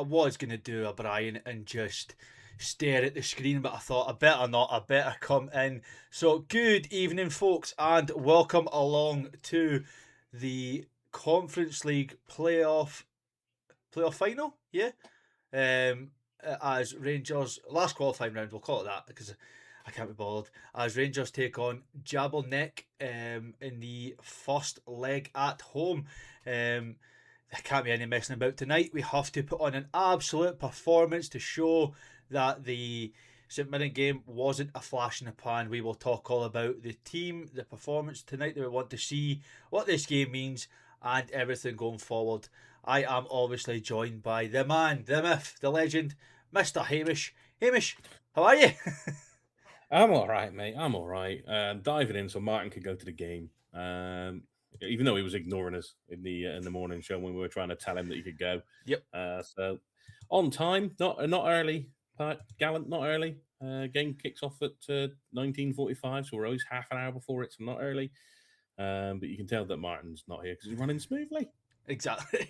was going to do a Brian and just stare at the screen, but I thought I better not, I better come in. So good evening, folks, and welcome along to the Conference League playoff final, yeah? As Rangers, last qualifying round, we'll call it that because I can't be bothered. As Rangers take on Jablonec in the first leg at home. There can't be any messing about tonight. We have to put on an absolute performance to show that the St Mirren game wasn't a flash in the pan. We will talk all about the team, the performance tonight that we want to see, what this game means, and everything going forward. I am obviously joined by the man, the myth, the legend, Mr. Hamish. Hamish, how are you? I'm all right, mate. I'm all right. Diving in so Martin could go to the game. Even though he was ignoring us in the morning show when we were trying to tell him that he could go. Yep. So on time, not early. Gallant, not early. Game kicks off at 19:45, so we're always half an hour before it, so not early. But you can tell that Martin's not here because he's running smoothly. Exactly.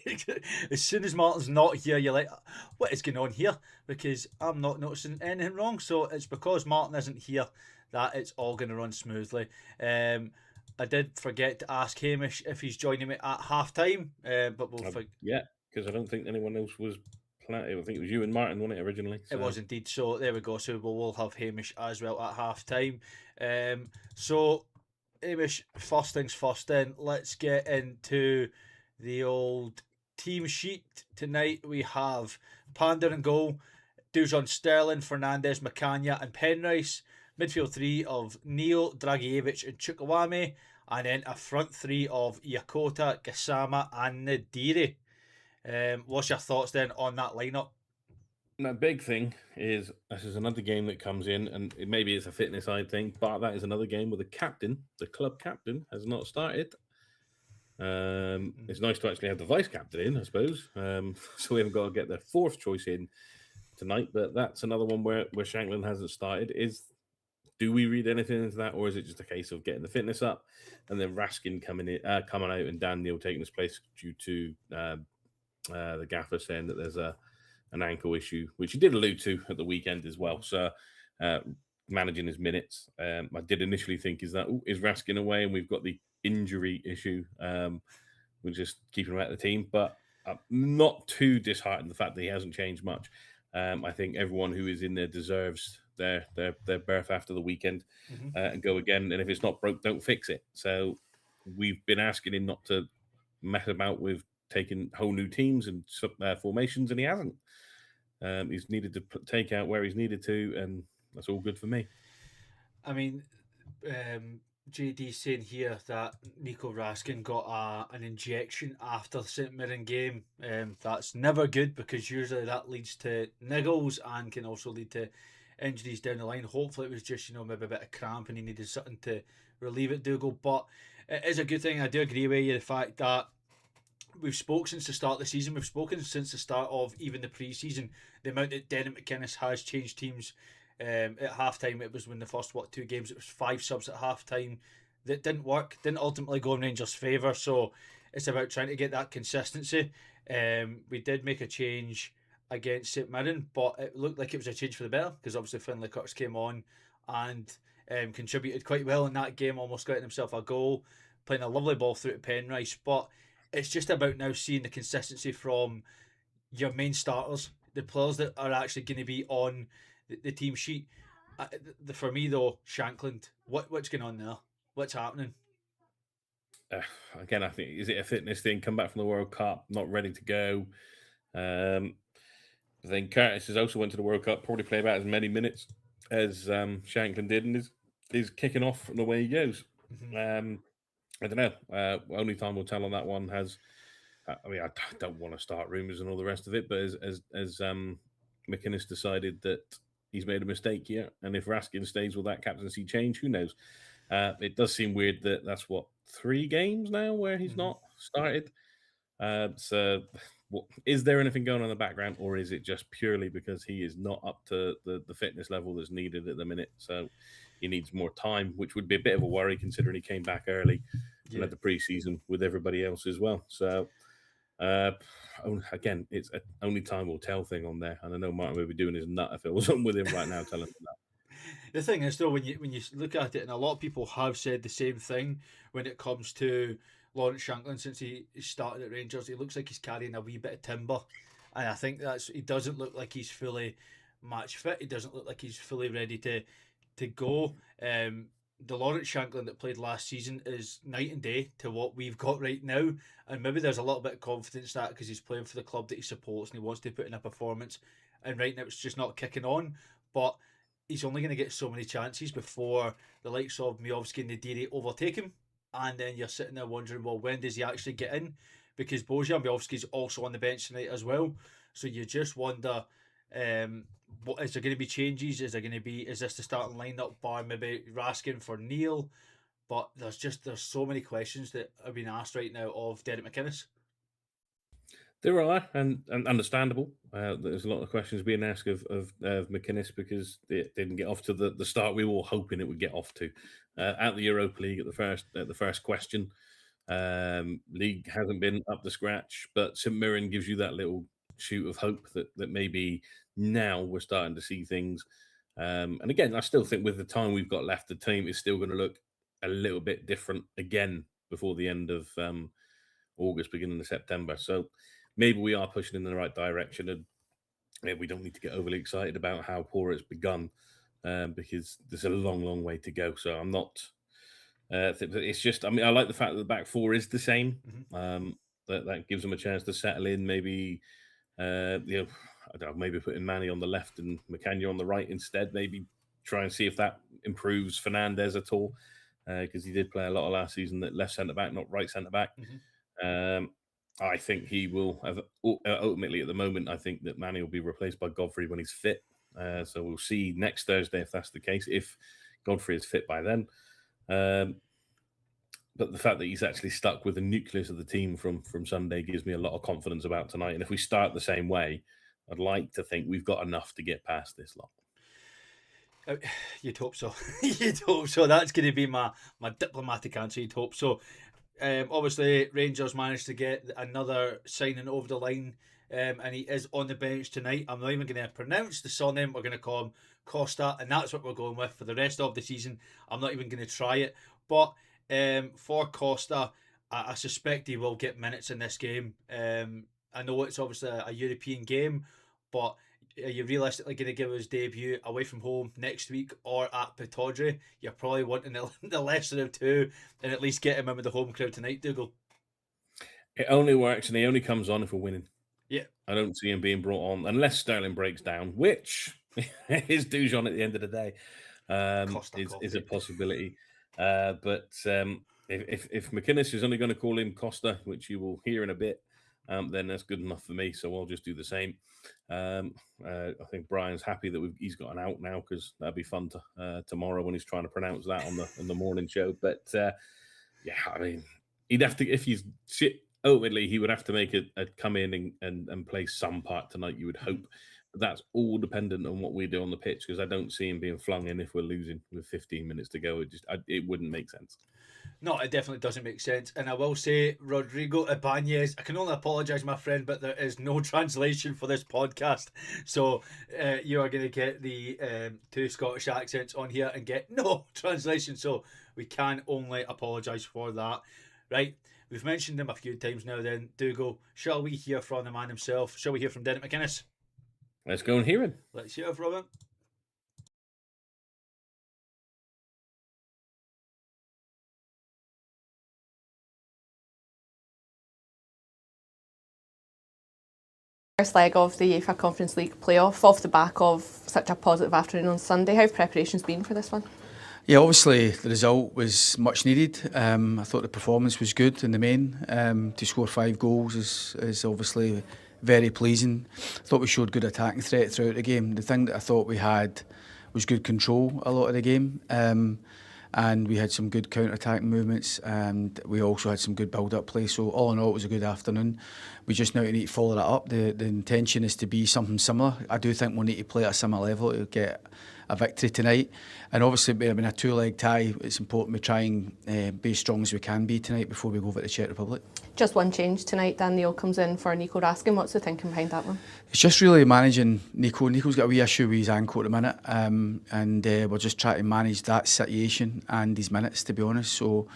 As soon as Martin's not here, you're like, what is going on here? Because I'm not noticing anything wrong. So it's because Martin isn't here that it's all going to run smoothly. I did forget to ask Hamish if he's joining me at half time, but we'll yeah, because I don't think anyone else was planning. I think it was you and Martin, wasn't it, originally? So. It was indeed. So there we go. So we'll have Hamish as well at half time. So Hamish, first things first then, let's get into the old team sheet. Tonight we have Panda in goal, Dujon, Sterling, Fernandez, Macania and Penrice. Midfield three of Neil, Dragicevic and Chukwueze. And then a front three of Yakota, Gassama and Nadiri. What's your thoughts then on that lineup? The big thing is this is another game that comes in, and maybe it's a fitness side thing, but that is another game where the club captain, has not started. It's nice to actually have the vice captain in, I suppose. So we haven't got to get the fourth choice in tonight, but that's another one where Shanklin hasn't started. Do we read anything into that, or is it just a case of getting the fitness up and then Raskin coming out, and Dan Neil taking his place due to the gaffer saying that there's an ankle issue, which he did allude to at the weekend as well. So managing his minutes, I did initially think is Raskin away, and we've got the injury issue. We're just keeping him out of the team, but I'm not too disheartened the fact that he hasn't changed much. I think everyone who is in there deserves their berth after the weekend and go again. And if it's not broke, don't fix it. So we've been asking him not to mess about with taking whole new teams and formations, and he hasn't. He's needed to take out where he's needed to, and that's all good for me. I mean, JD saying here that Nico Raskin got an injection after the St Mirren game. That's never good because usually that leads to niggles and can also lead to injuries down the line. Hopefully it was just, maybe a bit of cramp and he needed something to relieve it, Dougal. But it is a good thing. I do agree with you, the fact that we've spoken since the start of the season. We've spoken since the start of even the pre-season. The amount that Dennis McInnes has changed teams. At halftime, it was when the first 2 games, it was 5 subs at halftime that didn't work, didn't ultimately go in Rangers' favour. So it's about trying to get that consistency. We did make a change against St Mirren, but it looked like it was a change for the better because obviously Finlay Curtis came on and contributed quite well in that game, almost getting himself a goal, playing a lovely ball through to Penrice. But it's just about now seeing the consistency from your main starters, the players that are actually going to be on the team sheet. For me though, Shankland, what's going on there? What's happening? Again, I think, is it a fitness thing? Come back from the World Cup, not ready to go. I think Curtis has also went to the World Cup, probably played about as many minutes as Shankland did, and is kicking off from the way he goes. I don't know. Only time will tell on that one. I mean, I don't want to start rumours and all the rest of it, but as McInnes decided that he's made a mistake here, and if Raskin stays, will that captaincy change? Who knows? It does seem weird that that's 3 games now where he's not started. So, is there anything going on in the background, or is it just purely because he is not up to the fitness level that's needed at the minute? So he needs more time, which would be a bit of a worry considering he came back early and had the preseason with everybody else as well. So Again, it's a only time will tell thing on there, and I know Martin would be doing his nut if it wasn't with him right now telling him that. The thing is, though, when you look at it, and a lot of people have said the same thing when it comes to Lawrence Shankland since he started at Rangers, he looks like he's carrying a wee bit of timber, and I think he doesn't look like he's fully match fit. He doesn't look like he's fully ready to go. The Lawrence Shankland that played last season is night and day to what we've got right now, and maybe there's a little bit of confidence that because he's playing for the club that he supports and he wants to put in a performance, and right now it's just not kicking on, but he's only going to get so many chances before the likes of Miovski and Nadiri overtake him. And then you're sitting there wondering, well, when does he actually get in? Because Bojan Miovski's also on the bench tonight as well. So you just wonder, what is there going to be changes? Is this the starting lineup bar maybe Raskin for Neil? But there's so many questions that are being asked right now of Derek McInnes. There are, and understandable. There's a lot of questions being asked of McInnes because it didn't get off to the start we were all hoping it would get off to. At the Europa League, at the first question, league hasn't been up to scratch, but St Mirren gives you that little shoot of hope that maybe now we're starting to see things. And again, I still think with the time we've got left, the team is still going to look a little bit different again before the end of August, beginning of September. So maybe we are pushing in the right direction, and we don't need to get overly excited about how poor it's begun because there's a long, long way to go. So I'm not. It's just, I mean, I like the fact that the back four is the same. Mm-hmm. That gives them a chance to settle in. Maybe, I don't know, maybe putting Manny on the left and McCann on the right instead. Maybe try and see if that improves Fernandez at all because he did play a lot of last season at left centre back, not right centre back. Mm-hmm. I think he will have ultimately at the moment. I think that Manny will be replaced by Godfrey when he's fit. So we'll see next Thursday if that's the case. If Godfrey is fit by then, but the fact that he's actually stuck with the nucleus of the team from Sunday gives me a lot of confidence about tonight. And if we start the same way, I'd like to think we've got enough to get past this lot. You'd hope so. You'd hope so. That's going to be my diplomatic answer. You'd hope so. Obviously, Rangers managed to get another signing over the line, and he is on the bench tonight. I'm not even going to pronounce the surname. We're going to call him Costa, and that's what we're going with for the rest of the season. I'm not even going to try it. But for Costa, I suspect he will get minutes in this game. I know it's obviously a European game, but are you realistically going to give his debut away from home next week or at Pittodrie? You're probably wanting the lesser of two and at least get him in with the home crowd tonight, Dougal. It only works and he only comes on if we're winning. Yeah. I don't see him being brought on unless Sterling breaks down, which is Dujon at the end of the day. Is a possibility. But if McInnes is only going to call him Costa, which you will hear in a bit, then that's good enough for me. So I'll just do the same. I think Brian's happy that he's got an out now because that'd be fun tomorrow when he's trying to pronounce that on the morning show. But yeah, I mean, he'd have to, if he's ultimately he would have to make a come in and play some part tonight. You would hope. But that's all dependent on what we do on the pitch because I don't see him being flung in if we're losing with 15 minutes to go. It wouldn't make sense. No, it definitely doesn't make sense. And I will say, Rodrigo Ibanez, I can only apologise, my friend, but there is no translation for this podcast. So you are going to get the two Scottish accents on here and get no translation. So we can only apologise for that. Right, we've mentioned him a few times now then. Dougal, shall we hear from the man himself? Shall we hear from Derek McInnes? Let's go and hear him. Let's hear from him. First leg of the UEFA Conference League playoff off the back of such a positive afternoon on Sunday. How have preparations been for this one? Yeah, obviously the result was much needed. I thought the performance was good in the main. To score 5 goals is obviously very pleasing. I thought we showed good attacking threat throughout the game. The thing that I thought we had was good control a lot of the game. And we had some good counter-attacking movements and we also had some good build-up play. So all in all, it was a good afternoon. We just now need to follow that up. The intention is to be something similar. I do think we'll need to play at a similar level to get a victory tonight. And obviously, I mean, a two-leg tie, it's important we try and be as strong as we can be tonight before we go over to the Czech Republic. Just one change tonight. Dan Neil comes in for Nico Raskin. What's the thinking behind that one? It's just really managing Nico. Nico's got a wee issue with his ankle at the minute, and we're just trying to manage that situation and his minutes, to be honest. So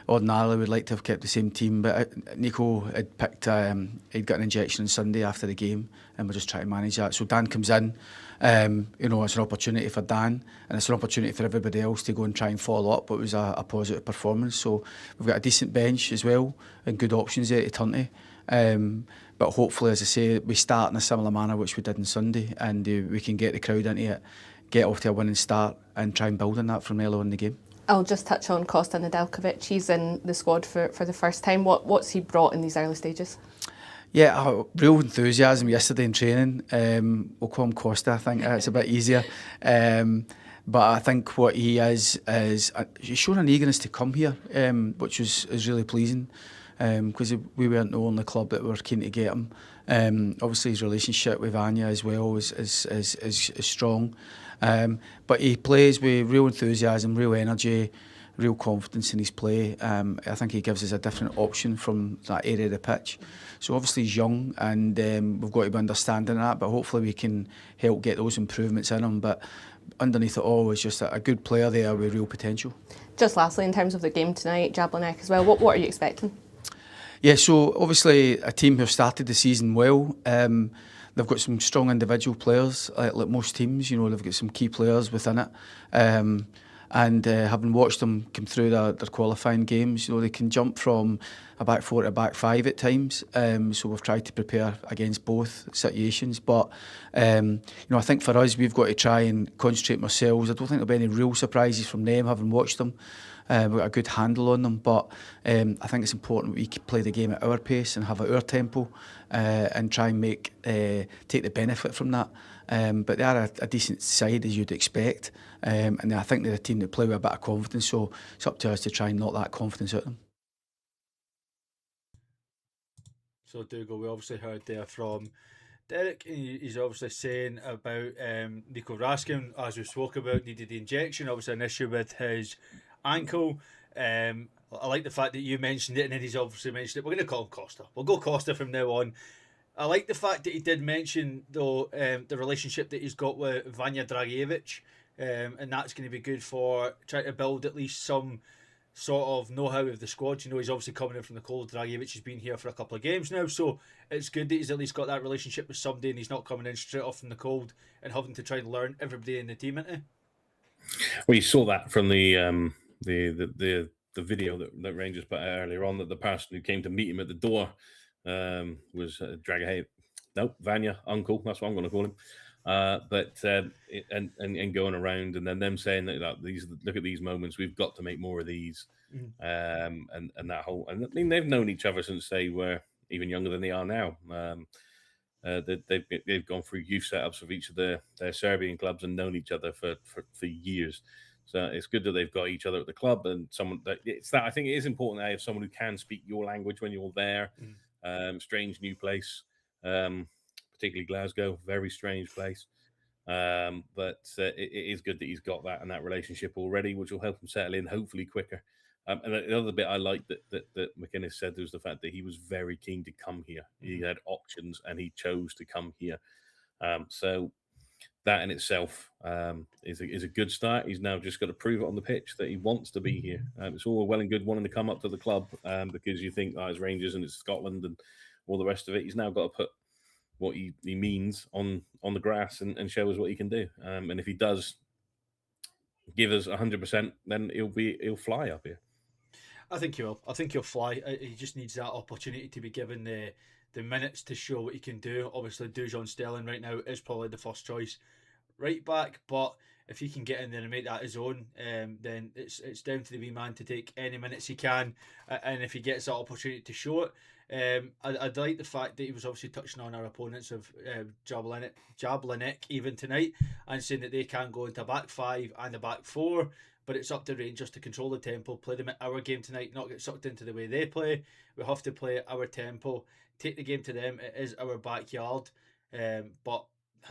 ordinarily we'd like to have kept the same team, but Nico had picked, he'd got an injection on Sunday after the game, and we're just trying to manage that. So Dan comes in, you know, it's an opportunity for Dan, and it's an opportunity for everybody else to go and try and follow up what was a positive performance. So we've got a decent bench as well, and good options there to turn to. But hopefully, as I say, we start in a similar manner which we did on Sunday, and we can get the crowd into it, get off to a winning start, and try and build on that from early on in the game. I'll just touch on Kosta Nedeljkovic. He's in the squad for the first time. What's he brought in these early stages? Yeah, real enthusiasm yesterday in training. We'll call him Costa, I think. It's a bit easier. But I think what he is he's shown an eagerness to come here, which is really pleasing, because we weren't the only club that were keen to get him. Obviously, his relationship with Anya as well is strong. But he plays with real enthusiasm, real energy, real confidence in his play. I think he gives us a different option from that area of the pitch. So obviously he's young, and we've got to be understanding that, but hopefully we can help get those improvements in him. But underneath it all is just a good player there with real potential. Just lastly, in terms of the game tonight, Jablonec as well, what are you expecting? Yeah, so obviously a team who started the season well. They've got some strong individual players, like most teams. You know, they've got some key players within it. And having watched them come through their qualifying games, you know, they can jump from a back four to a back five at times. So we've tried to prepare against both situations. But, you know, I think for us, we've got to try and concentrate on ourselves. I don't think there'll be any real surprises from them, having watched them. We've got a good handle on them, but I think it's important we play the game at our pace and have at our tempo, and try and take the benefit from that. But they are a decent side, as you'd expect, and I think they're a team that play with a bit of confidence, so it's up to us to try and knock that confidence out of them. So Dougal, we obviously heard there from Derek. He's obviously saying about Nico Raskin, as we spoke about, needed the injection, obviously an issue with his ankle. I like the fact that you mentioned it, and then he's obviously mentioned it. We're going to call him Costa. We'll go Costa from now on. I like the fact that he did mention, though, the relationship that he's got with Vanja Dragicevic, and that's going to be good for trying to build at least some sort of know-how of the squad. You know, he's obviously coming in from the cold. Dragicevic has been here for a couple of games now, so it's good that he's at least got that relationship with somebody, and he's not coming in straight off from the cold and having to try and learn everybody in the team into. Well, you saw that from the video that Rangers put out earlier on, that the person who came to meet him at the door was Vanya, uncle. That's what I'm going to call him. And going around, and then them saying that look at these moments. We've got to make more of these, and that whole. And I mean, they've known each other since they were even younger than they are now. They've gone through youth setups of each of their Serbian clubs and known each other for years. So it's good that they've got each other at the club, and someone that I think it is important that you have someone who can speak your language when you're there. Strange new place, particularly Glasgow, very strange place. But it is good that he's got that and that relationship already, which will help him settle in hopefully quicker. And the other bit I liked that McInnes said was the fact that he was very keen to come here. He had options and he chose to come here. So that in itself is a good start. He's now just got to prove it on the pitch that he wants to be here. It's all well and good wanting to come up to the club because you think it's Rangers and it's Scotland and all the rest of it. He's now got to put what he means on the grass and show us what he can do. And if he does give us 100%, then he'll fly up here. I think he will. I think he'll fly. He just needs that opportunity to be given the minutes to show what he can do. Obviously, Dujon Sterling right now is probably the first choice right back, but if he can get in there and make that his own, then it's down to the wee man to take any minutes he can, and if he gets that opportunity to show it. I'd like the fact that he was obviously touching on our opponents of Jablonec even tonight, and saying that they can go into a back five and a back four, but it's up to Rangers to control the tempo, play them at our game tonight, not get sucked into the way they play. We have to play at our tempo, take the game to them. It is our backyard, but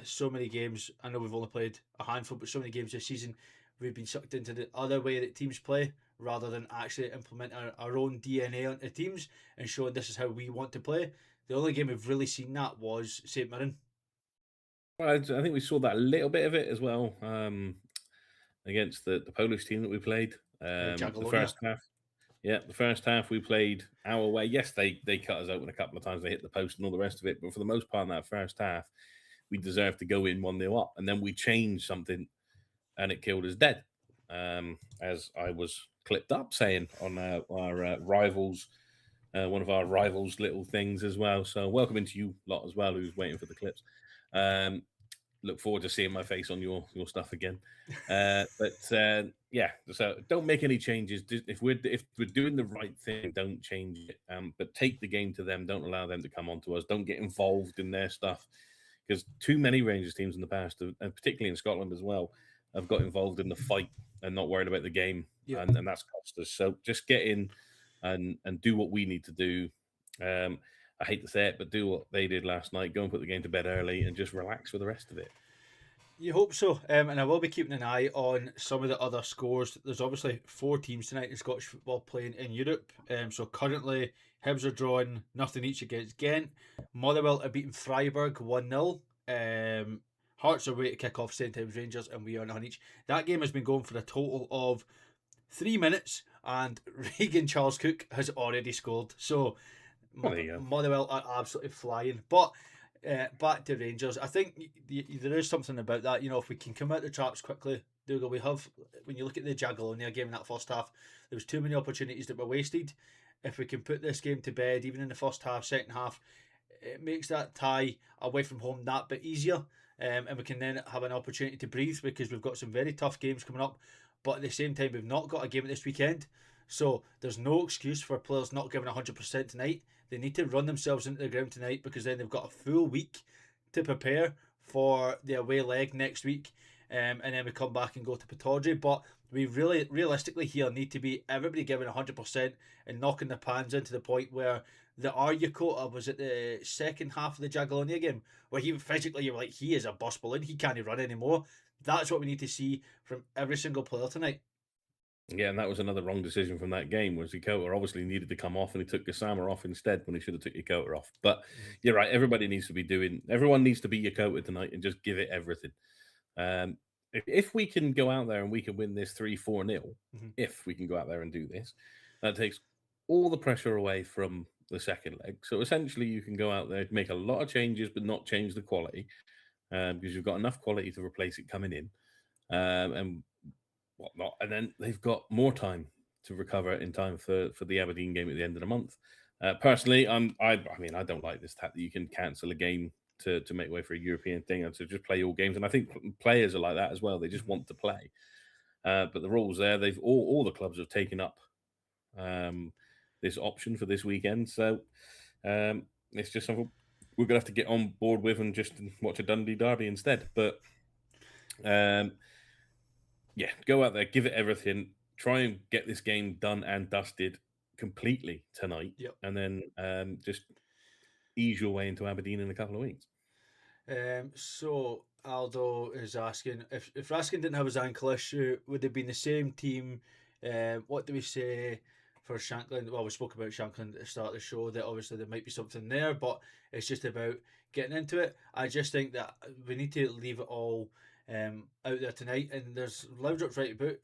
so many games. I know we've only played a handful, but so many games this season, we've been sucked into the other way that teams play rather than actually implement our own DNA onto teams and showing this is how we want to play. The only game we've really seen that was St Mirren. Well, I think we saw that a little bit of it as well against the Polish team that we played. The Jablonec. first half. Yeah, the first half we played our way. Yes, they cut us open a couple of times. They hit the post and all the rest of it. But for the most part in that first half, we deserved to go in 1-0 up. And then we changed something and it killed us dead. As I was clipped up saying on our rivals, one of our rivals' little things as well. So welcome into you lot as well, who's waiting for the clips. Look forward to seeing my face on your stuff again. Yeah, so don't make any changes. If we're doing the right thing, don't change it. But take the game to them. Don't allow them to come onto us. Don't get involved in their stuff, because too many Rangers teams in the past, and particularly in Scotland as well, have got involved in the fight and not worried about the game, and that's cost us. So just get in and do what we need to do. I hate to say it, but do what they did last night. Go and put the game to bed early and just relax for the rest of it. You hope so. And I will be keeping an eye on some of the other scores. There's obviously 4 teams tonight in Scottish football playing in Europe. So currently, Hibs are drawing nothing each against Ghent. Motherwell are beating Freiburg 1-0. Hearts are ready to kick off St Thames Rangers, and we are on each. That game has been going for a total of 3 minutes, and Regan Charles Cook has already scored. So Motherwell are absolutely flying. But back to Rangers, I think there is something about that. If we can come out the traps quickly, Dougal, we have. When you look at the Jablonec game in that first half, there was too many opportunities that were wasted. If we can put this game to bed, even in the first half, second half, it makes that tie away from home that bit easier. And we can then have an opportunity to breathe, because we've got some very tough games coming up. But at the same time, we've not got a game this weekend. So there's no excuse for players not giving 100% tonight. They need to run themselves into the ground tonight, because then they've got a full week to prepare for the away leg next week. And then we come back and go to Pittodrie. But we really, realistically here, need to be everybody giving 100% and knocking the pans into the point where the Aryakota was at the second half of the Jablonec game, where he physically, you were like, he is a bus balloon, he can't run anymore. That's what we need to see from every single player tonight. Yeah, and that was another wrong decision from that game, was Yakota obviously needed to come off, and he took Gassama off instead when he should have took Yakota off. But you're right, everyone needs to be Yakota tonight and just give it everything. If we can go out there and we can win this 3-4-0, if we can go out there and do this, that takes all the pressure away from the second leg. So essentially you can go out there, make a lot of changes, but not change the quality, because you've got enough quality to replace it coming in. And whatnot, and then they've got more time to recover in time for the Aberdeen game at the end of the month. Personally, I mean, I don't like this tactic. You can cancel a game to make way for a European thing, and to just play all games. And I think players are like that as well. They just want to play. But the rules there, they've all the clubs have taken up this option for this weekend. So it's just something we're gonna have to get on board with and just watch a Dundee derby instead. But yeah, go out there, give it everything, try and get this game done and dusted completely tonight, and then just ease your way into Aberdeen in a couple of weeks. So Aldo is asking, if Raskin didn't have his ankle issue, would it be the same team? What do we say for Shankland? Well, we spoke about Shankland at the start of the show, that obviously there might be something there, but it's just about getting into it. I just think that we need to leave it all out there tonight, and there's Loudrop's right about.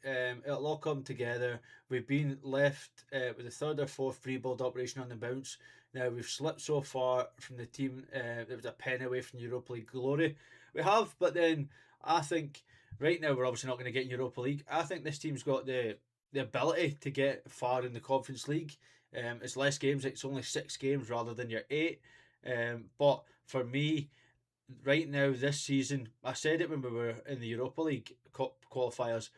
It'll all come together. We've been left with the third or fourth free build operation on the bounce. Now we've slipped so far from the team that was a pen away from Europa League glory. We have, but then I think right now we're obviously not going to get Europa League. I think this team's got the ability to get far in the Conference League. It's less games, it's only 6 games rather than your 8. But for me, right now this season, I said it when we were in the Europa League qualifiers,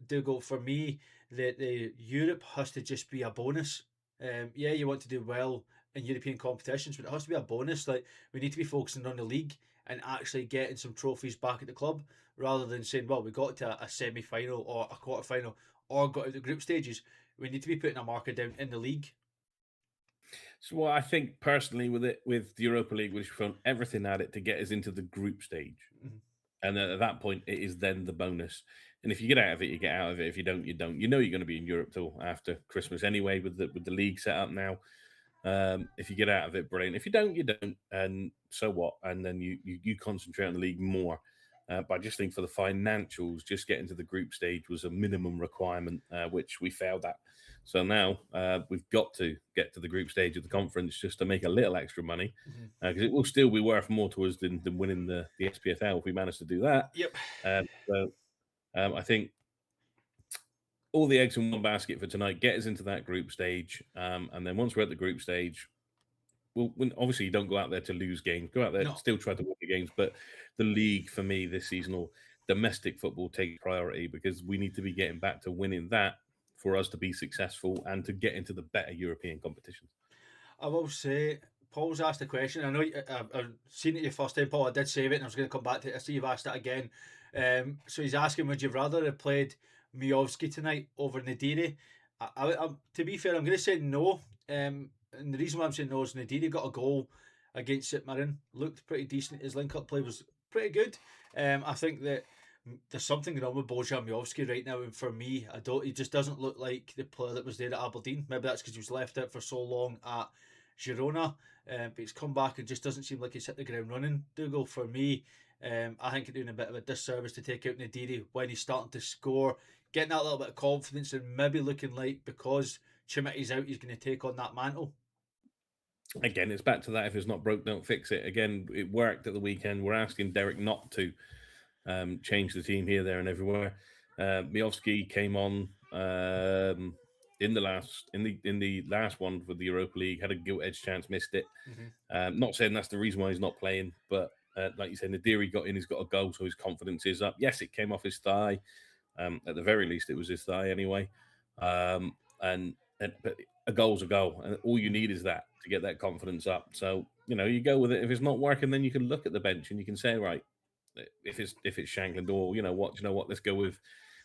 Dougal, for me, the Europe has to just be a bonus. Yeah, you want to do well in European competitions, but it has to be a bonus. Like, we need to be focusing on the league and actually getting some trophies back at the club, rather than saying, well, we got to a semi-final or a quarter-final or got out the group stages. We need to be putting a marker down in the league. So what I think personally with the Europa League, we've thrown everything at it to get us into the group stage. Mhm. And then at that point, it is then the bonus. And if you get out of it, you get out of it. If you don't, you don't. You know you're going to be in Europe till after Christmas anyway, with the league set up now. If you get out of it, brilliant. If you don't, you don't. And so what? And then you concentrate on the league more. But I just think for the financials, just getting to the group stage was a minimum requirement, which we failed at. So now we've got to get to the group stage of the conference just to make a little extra money, because it will still be worth more to us than winning the SPFL if we manage to do that. Yep. I think all the eggs in one basket for tonight. Get us into that group stage, and then once we're at the group stage, obviously you don't go out there to lose games. Go out there, still try to win the games, but the league for me this season, or domestic football, takes priority because we need to be getting back to winning that for us to be successful and to get into the better European competitions. I will say, Paul's asked a question. I know I've seen it your first time, Paul. I did save it, and I was going to come back to it. I see you've asked it again. So he's asking, would you rather have played Miovski tonight over Nadiri? To be fair, I'm going to say no. And the reason why I'm saying no is Nadiri got a goal against St Mirren, looked pretty decent. His link-up play was pretty good. I think that there's something wrong with Bojan Miovski right now, and for me, he just doesn't look like the player that was there at Aberdeen. Maybe that's because he was left out for so long at Girona, but he's come back and just doesn't seem like he's hit the ground running. Dougal, for me, I think he's doing a bit of a disservice to take out Nadiri when he's starting to score, getting that little bit of confidence, and maybe looking like because Chimiti's out, he's going to take on that mantle. Again, it's back to that. If it's not broke, don't fix it. Again, it worked at the weekend. We're asking Derek not to change the team here, there, and everywhere. Miovski came on in the last one with the Europa League, had a gilt edge chance, missed it. Not saying that's the reason why he's not playing, but like you said, Nadiri got in, he's got a goal, so his confidence is up. Yes, it came off his thigh. At the very least, it was his thigh anyway. But a goal's a goal, and all you need is that to get that confidence up. So you go with it. If it's not working, then you can look at the bench and you can say, right, if it's Shankland, or what, let's go with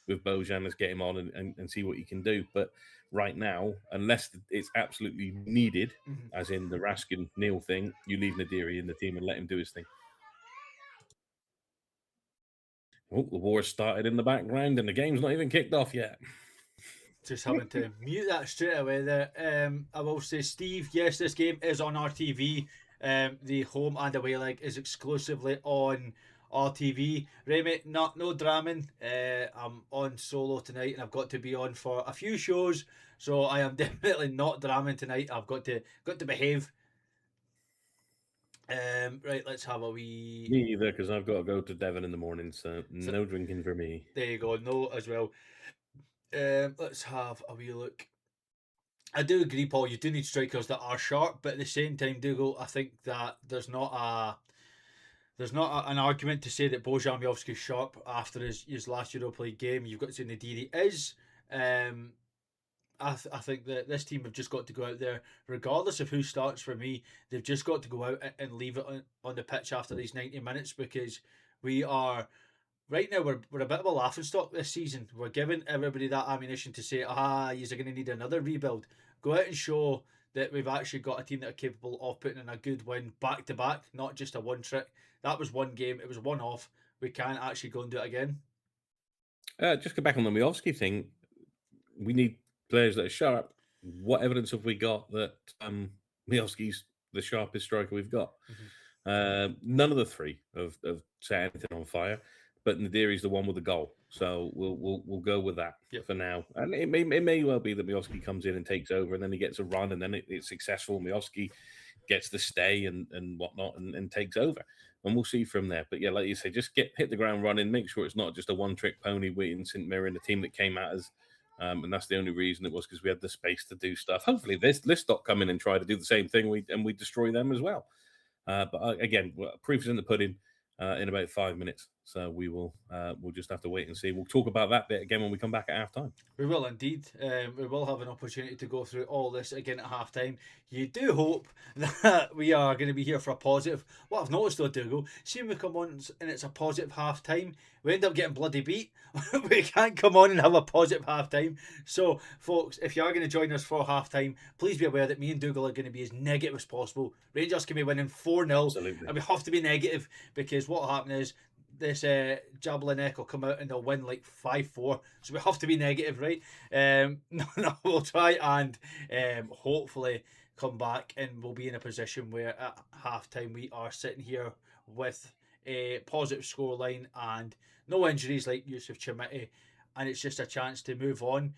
Bojan, let's get him on and see what he can do. But right now, unless it's absolutely needed, as in the Raskin Neil thing, you leave Nadiri in the team and let him do his thing. Oh, the war started in the background and the game's not even kicked off yet. Just having to mute that straight away there. I will say, Steve, yes, this game is on RTV. The home and away leg is exclusively on RTV. Remy, no dramming. I'm on solo tonight, and I've got to be on for a few shows, so I am definitely not dramming tonight. I've got to behave. Right, let's have a wee. Me either, because I've got to go to Devon in the morning, so no drinking for me. There you go, no as well. Let's have a wee look. I do agree, Paul. You do need strikers that are sharp, but at the same time, Dougal, I think that there's not an argument to say that Bojan Miovski is sharp after his last Europa League game. You've got to say Nadiri is. I think that this team have just got to go out there, regardless of who starts for me. They've just got to go out and leave it on the pitch after these 90 minutes, because we are. Right now, we're a bit of a laughingstock this season. We're giving everybody that ammunition to say, you're going to need another rebuild. Go out and show that we've actually got a team that are capable of putting in a good win back to back, not just a one trick. That was one game. It was one off. We can't actually go and do it again. Just go back on the Miovski thing. We need players that are sharp. What evidence have we got that Miovski's the sharpest striker we've got? None of the three have set anything on fire. But Nadiri's the one with the goal, so we'll go with that for now. And it may well be that Miovski comes in and takes over, and then he gets a run, and then it's successful. Miovski gets the stay and whatnot, and takes over, and we'll see from there. But yeah, like you say, just hit the ground running. Make sure it's not just a one-trick pony in St Mirren, the team that came at us, and that's the only reason it was because we had the space to do stuff. Hopefully, this stop come in and try to do the same thing, we destroy them as well. But again, proof is in the pudding. In about 5 minutes. So we'll just have to wait and see. We'll talk about that bit again when we come back at half time. We will indeed. We will have an opportunity to go through all this again at half time. You do hope that we are going to be here for a positive. What I've noticed though, Dougal, see when we come on and it's a positive half time, we end up getting bloody beat. We can't come on and have a positive half time. So, folks, if you are going to join us for half time, please be aware that me and Dougal are going to be as negative as possible. Rangers can be winning 4-0. Absolutely. And we have to be negative because what will happen is this Jablonec will come out and they'll win like 5-4. So we have to be negative, right? No, we'll try and hopefully come back and we'll be in a position where at halftime we are sitting here with a positive scoreline and no injuries like Yusuf Chamiti, and it's just a chance to move on.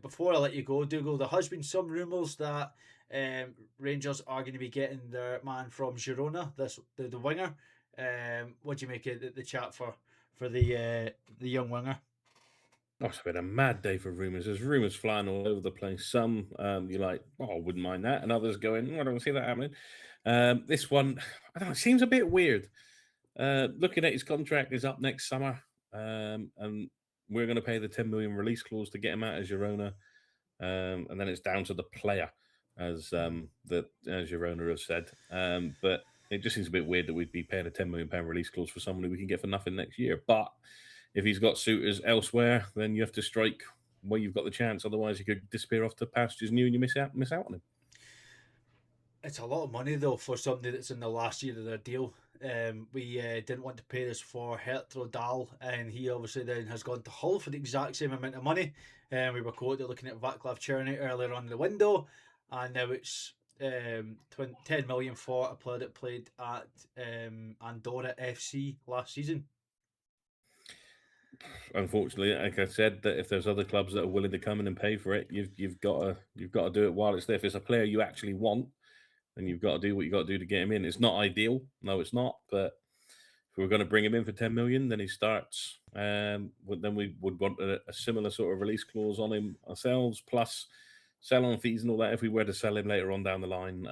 Before I let you go, Dougal, there has been some rumours that Rangers are going to be getting their man from Girona, the winger. What do you make of the chat for the young winger? Oh, it's been a mad day for rumours. There's rumours flying all over the place. Some you're like, oh, I wouldn't mind that, and others going, I don't see that happening. This one, I don't know, it seems a bit weird. Looking at his contract is up next summer, and we're going to pay the 10 million release clause to get him out of Girona, and then it's down to the player, as Girona have said. But it just seems a bit weird that we'd be paying a £10 million release clause for someone who we can get for nothing next year. But if he's got suitors elsewhere, then you have to strike where you've got the chance. Otherwise, you could disappear off to pastures new and you miss out on him. It's a lot of money, though, for somebody that's in the last year of their deal. We didn't want to pay this for Hertro Dahl, and he obviously then has gone to Hull for the exact same amount of money. We were quoted looking at Václav Černý earlier on in the window, and now it's 10 million for a player that played at Andorra FC last season. Unfortunately, like I said, that if there's other clubs that are willing to come in and pay for it, you've got to do it while it's there. If it's a player you actually want, then you've got to do what you got to do to get him in. It's not ideal, no, it's not. But if we're going to bring him in for 10 million, then he starts. Then we would want a similar sort of release clause on him ourselves, plus sell-on fees and all that if we were to sell him later on down the line.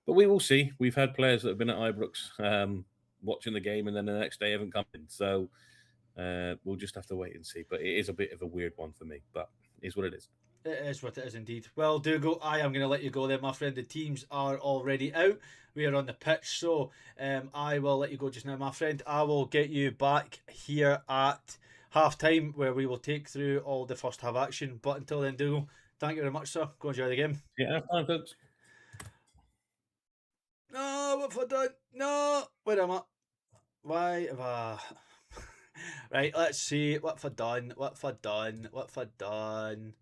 But we will see. We've had players that have been at Ibrox watching the game and then the next day haven't come in. So we'll just have to wait and see. But it is a bit of a weird one for me, but it is what it is. It is what it is indeed. Well, Dougal, I am going to let you go there, my friend. The teams are already out. We are on the pitch, so I will let you go just now, my friend. I will get you back here at half-time where we will take through all the first half action. But until then, Dougal, thank you very much, sir. Go enjoy the game. Yeah, fine, folks. No, what have I done? No, where am I? Why have I... Right, let's see. What have I done? What have I done? What have I done?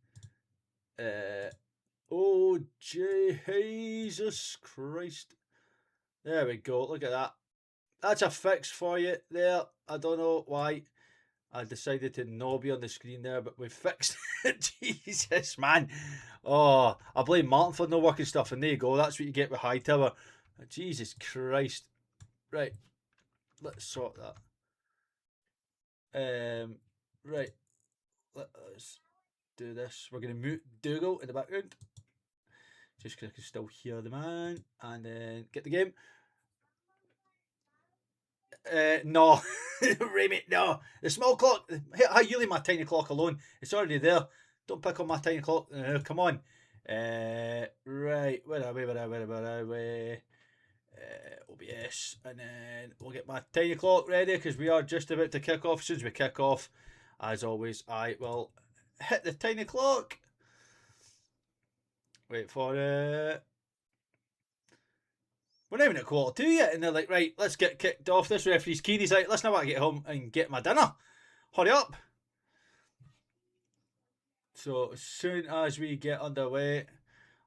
Oh, Jesus Christ. There we go. Look at that. That's a fix for you there. I don't know why I decided to not be on the screen there, but we fixed it. Jesus, man. Oh, I blame Martin for no working stuff, and there you go. That's what you get with Hightower. Jesus Christ. Right. Let's sort that. Right. Let's do this. We're going to mute Dougal in the background. Just because I can still hear the man. And then get the game. No. Remy, no. The small clock. You leave my tiny clock alone. It's already there. Don't pick on my tiny clock. Come on. Right. Where are we? OBS. And then we'll get my tiny clock ready because we are just about to kick off. As soon as we kick off, as always, I will hit the tiny clock. Wait for it. We're not even at 1:45 yet, and they're like, right, let's get kicked off. This referee's keen. He's like, listen, I want to get home and get my dinner. Hurry up. So as soon as we get underway,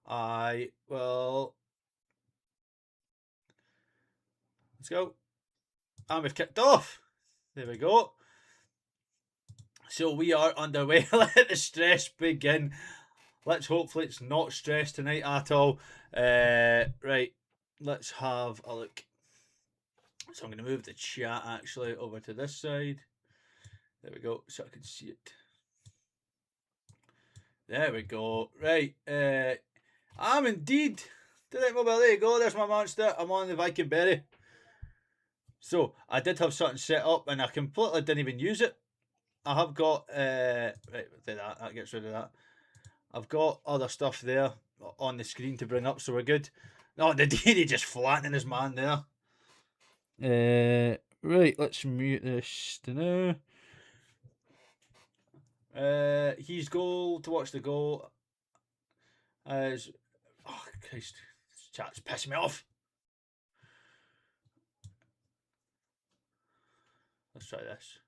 I will... Let's go. And we've kicked off. There we go. So we are underway. Let the stress begin. Let's hopefully it's not stress tonight at all. Right. Let's have a look. So I'm going to move the chat actually over to this side. There we go. So I can see it. There we go. Right. I'm indeed. Direct mobile. There you go. There's my monster. I'm on the Viking Berry. So I did have something set up and I completely didn't even use it. I have got right, do that. That gets rid of that. I've got other stuff there on the screen to bring up, so we're good. No, the Dairy just flattening his man there. Right, let's mute this to now. His goal to watch the goal. Oh Christ, this chat's pissing me off. Let's try this.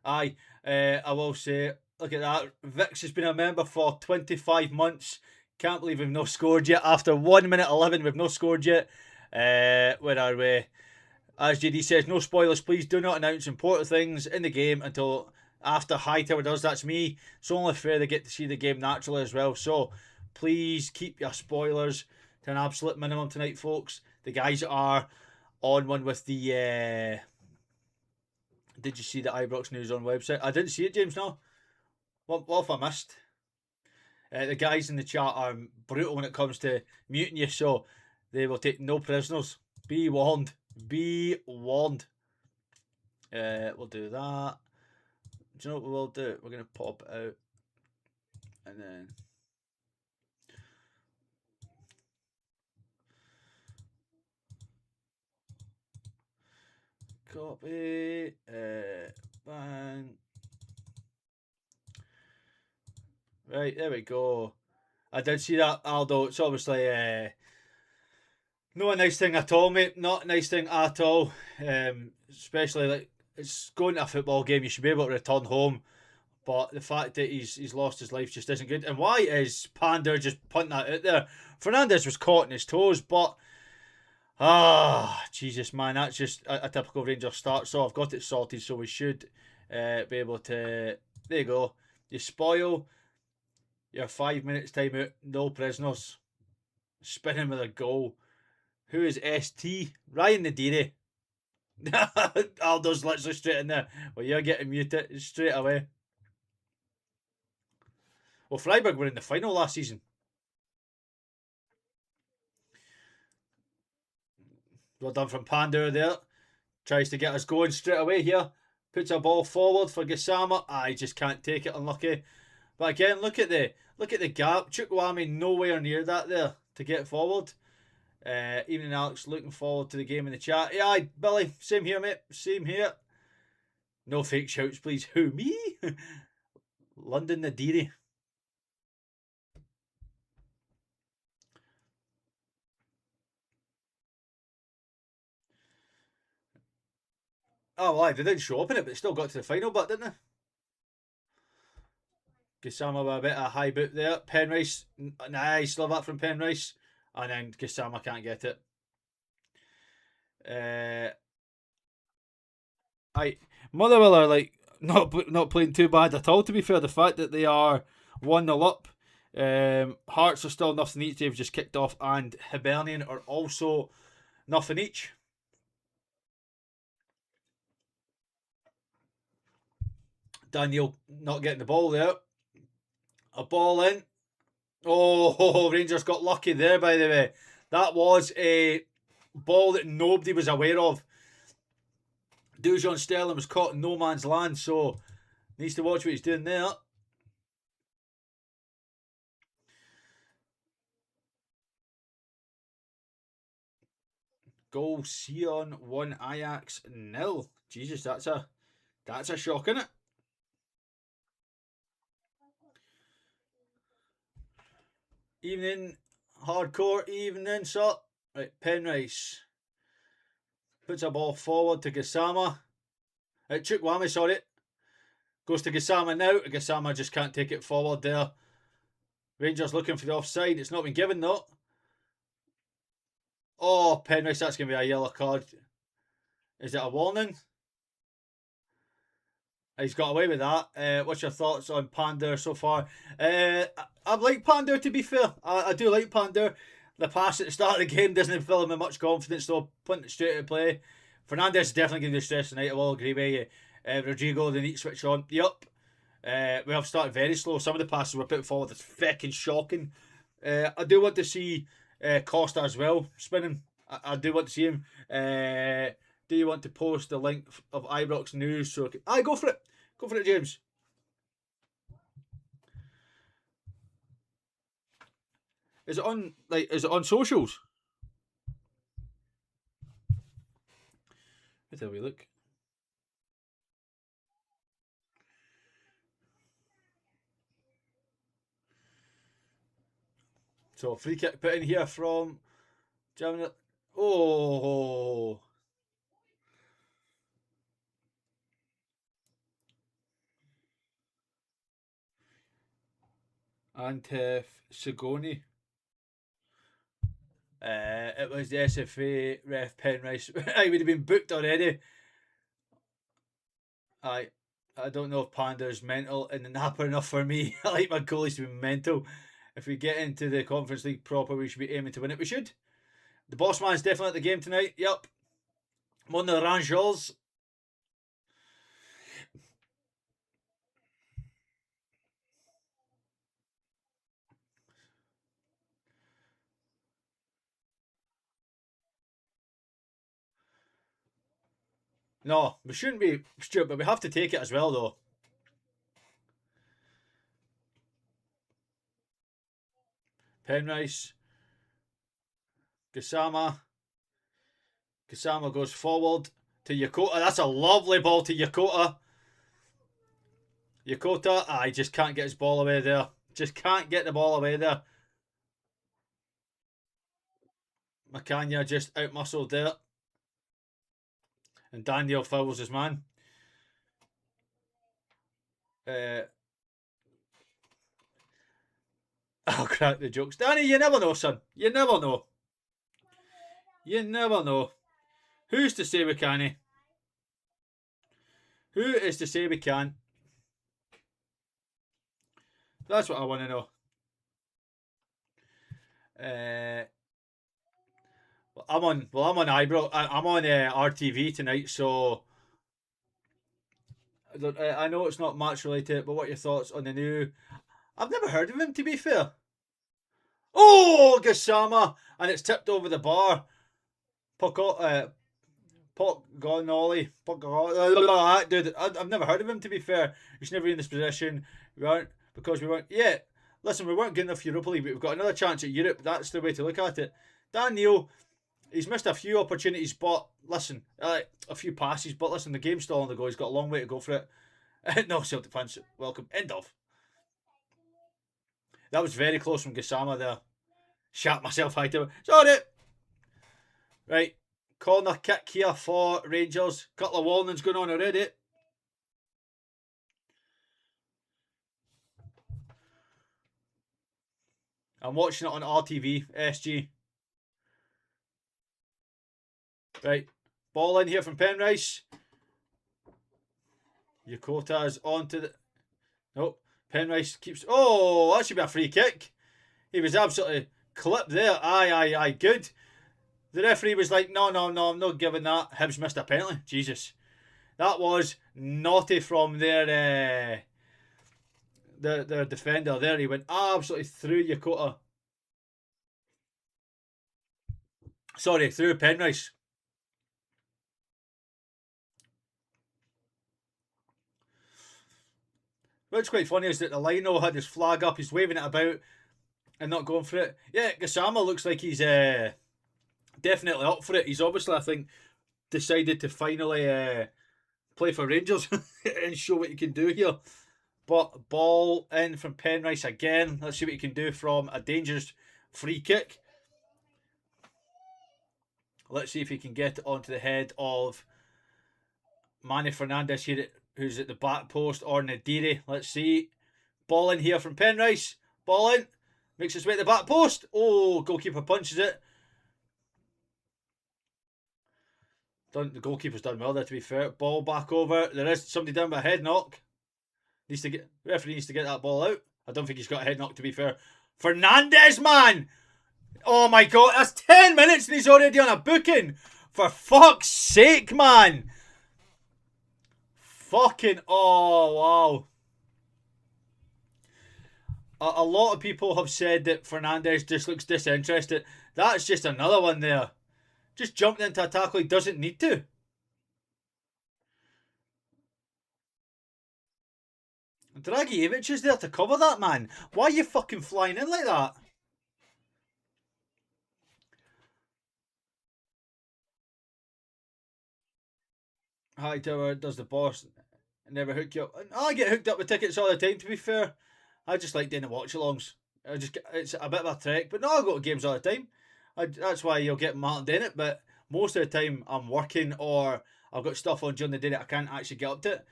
Aye, I will say, look at that. Vix has been a member for 25 months. Can't believe we've not scored yet. After 1 minute 11, we've not scored yet. Where are we? As JD says, no spoilers, please do not announce important things in the game until after Hightower does. That's me. It's only fair they get to see the game naturally as well. So please keep your spoilers to an absolute minimum tonight, folks. The guys are on one with the... Did you see the Ibrox News on website? I didn't see it, James, no. What if I missed? The guys in the chat are brutal when it comes to muting you, so they will take no prisoners. Be warned. Be warned. We'll do that. Do you know what we'll do? We're going to pop it out. And then... Copy. Bang. Right, there we go. I did see that, Aldo. It's obviously not a nice thing at all, mate. Not a nice thing at all. Especially like it's going to a football game. You should be able to return home. But the fact that he's lost his life just isn't good. And why is Pander just putting that out there? Fernandes was caught in his toes, but Jesus, man, that's just a typical Rangers start. So I've got it sorted, so we should be able to... There you go. You spoil your 5 minutes time out. No prisoners. Spinning with a goal. Who is ST? Ryan Nadiri. Aldo's literally straight in there. Well, you're getting muted straight away. Well, Freiburg were in the final last season. Well done from Pandur there. Tries to get us going straight away here. Puts a ball forward for Gassama. I just can't take it. Unlucky. But again, look at the gap. Chukwueze nowhere near that there to get forward. Evening Alex, looking forward to the game in the chat. Yeah, aye, Billy, same here, mate. Same here. No fake shouts, please. Who, me? London Nadiri. Oh, well, they didn't show up in it, but they still got to the final, but didn't they? Gassama with a bit of a high boot there. Penrice, nice, love that from Penrice. And then Gassama can't get it. Motherwell are like not playing too bad at all, to be fair. The fact that they are 1-0 up. Hearts are still nothing each. They've just kicked off, and Hibernian are also nothing each. Daniel not getting the ball there. A ball in. Oh, Rangers got lucky there, by the way. That was a ball that nobody was aware of. Dujon Sterling was caught in no man's land, so needs to watch what he's doing there. Goal Sion 1 Ajax 0. Jesus, that's a shock, isn't it? Evening, hardcore evening, so right, Penrice puts a ball forward to Gassama. Chukwueze, sorry. Goes to Gassama now. Gassama just can't take it forward there. Rangers looking for the offside. It's not been given though. Oh, Penrice, that's going to be a yellow card. Is it a warning? He's got away with that. What's your thoughts on Pander so far? I like Pander, to be fair. I do like Pander. The pass at the start of the game doesn't fill him with much confidence, though. Putting it straight to play. Fernandes is definitely going to be stressed tonight. I will agree with you. Rodrigo, they need to switch on. Yep. We have started very slow. Some of the passes we're putting forward is fucking shocking. I do want to see Costa as well spinning. I do want to see him. Do you want to post the link of Ibrox news? So go for it. Go for it, James. Is it on socials? Let's have a look. So free kick put in here from Jablonec. Oh. Antef Sigoni. It was the SFA ref Penrice. I would have been booked already. I don't know if Panda's mental and the napper enough for me. I like my goalies to be mental. If we get into the Conference League proper, we should be aiming to win it. We should. The boss man's definitely at the game tonight. Yep. I'm on the Rangers. No, we shouldn't be, Stuart, but we have to take it as well, though. Penrice. Gassama. Gassama goes forward to Yokota. That's a lovely ball to Yokota. Yokota, I just can't get his ball away there. Just can't get the ball away there. Macania just outmuscled there. And Daniel fouls his man. I'll crack the jokes. Danny, you never know, son. You never know. You never know. Who's to say we can't? Who is to say we can't? That's what I want to know. I'm on Ibrox. I'm on RTV tonight, so I know it's not match related, but what are your thoughts on the new? I've never heard of him, to be fair. Oh, Gassama, and it's tipped over the bar. Pogonoli. Dude, I've never heard of him, to be fair. He's never in this position. We weren't. Yeah, listen, we weren't good enough for Europa League, but we've got another chance at Europe. That's the way to look at it. Dan Neil, he's missed a few opportunities, but listen, a few passes, but listen, the game's still on the go. He's got a long way to go for it. No, Celtic fans, welcome. End of. That was very close from Gassama there. Shat myself high to him. Sorry. Right, corner kick here for Rangers. Couple of warnings going on already. I'm watching it on RTV, SG. Right, ball in here from Penrice. Yokota is on to the... Nope, Penrice keeps... Oh, that should be a free kick. He was absolutely clipped there. Aye, good. The referee was like, no, I'm not giving that. Hibs missed a penalty. Jesus. That was naughty from their defender there. He went absolutely through Yokota. Sorry, through Penrice. What's quite funny is that the lino had his flag up, he's waving it about and not going for it. Yeah, Gassama looks like he's definitely up for it. He's obviously, I think, decided to finally play for Rangers and show what he can do here. But ball in from Penrice again. Let's see what he can do from a dangerous free kick. Let's see if he can get it onto the head of Manny Fernandez here, who's at the back post, or Nadiri. Let's see. Ball in here from Penrice. Ball in. Makes his way to the back post. Oh, goalkeeper punches it. The goalkeeper's done well there, to be fair. Ball back over. There is somebody down with a head knock. Referee needs to get that ball out. I don't think he's got a head knock, to be fair. Fernandez, man! Oh my god, that's 10 minutes and he's already on a booking. For fuck's sake, man. Fucking, oh, wow. A lot of people have said that Fernandez just looks disinterested. That's just another one there. Just jumping into a tackle he doesn't need to. Dragicevic is there to cover that, man. Why are you fucking flying in like that? Hightower does the boss. Never hook you up. I get hooked up with tickets all the time, to be fair. I just like doing the watch-alongs. It's a bit of a trek, but no, I go to games all the time. That's why you'll get Martin doing it, but most of the time I'm working or I've got stuff on during the day that I can't actually get up to it.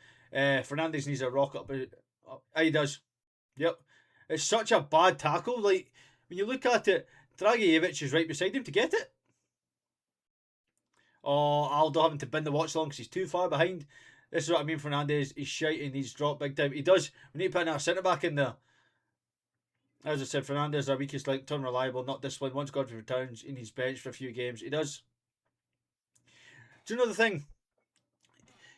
Fernandes needs a rock up. He does. Yep. It's such a bad tackle. Like, when you look at it, Dragicevic is right beside him to get it. Oh, Aldo having to bend the watch along because he's too far behind. This is what I mean, Fernandes. He's shouting, he's dropped big time. He does. We need to put another centre-back in there. As I said, Fernandes, our weakest link, unreliable, not disciplined. Once Godfrey returns, he needs bench for a few games. He does. Do you know the thing?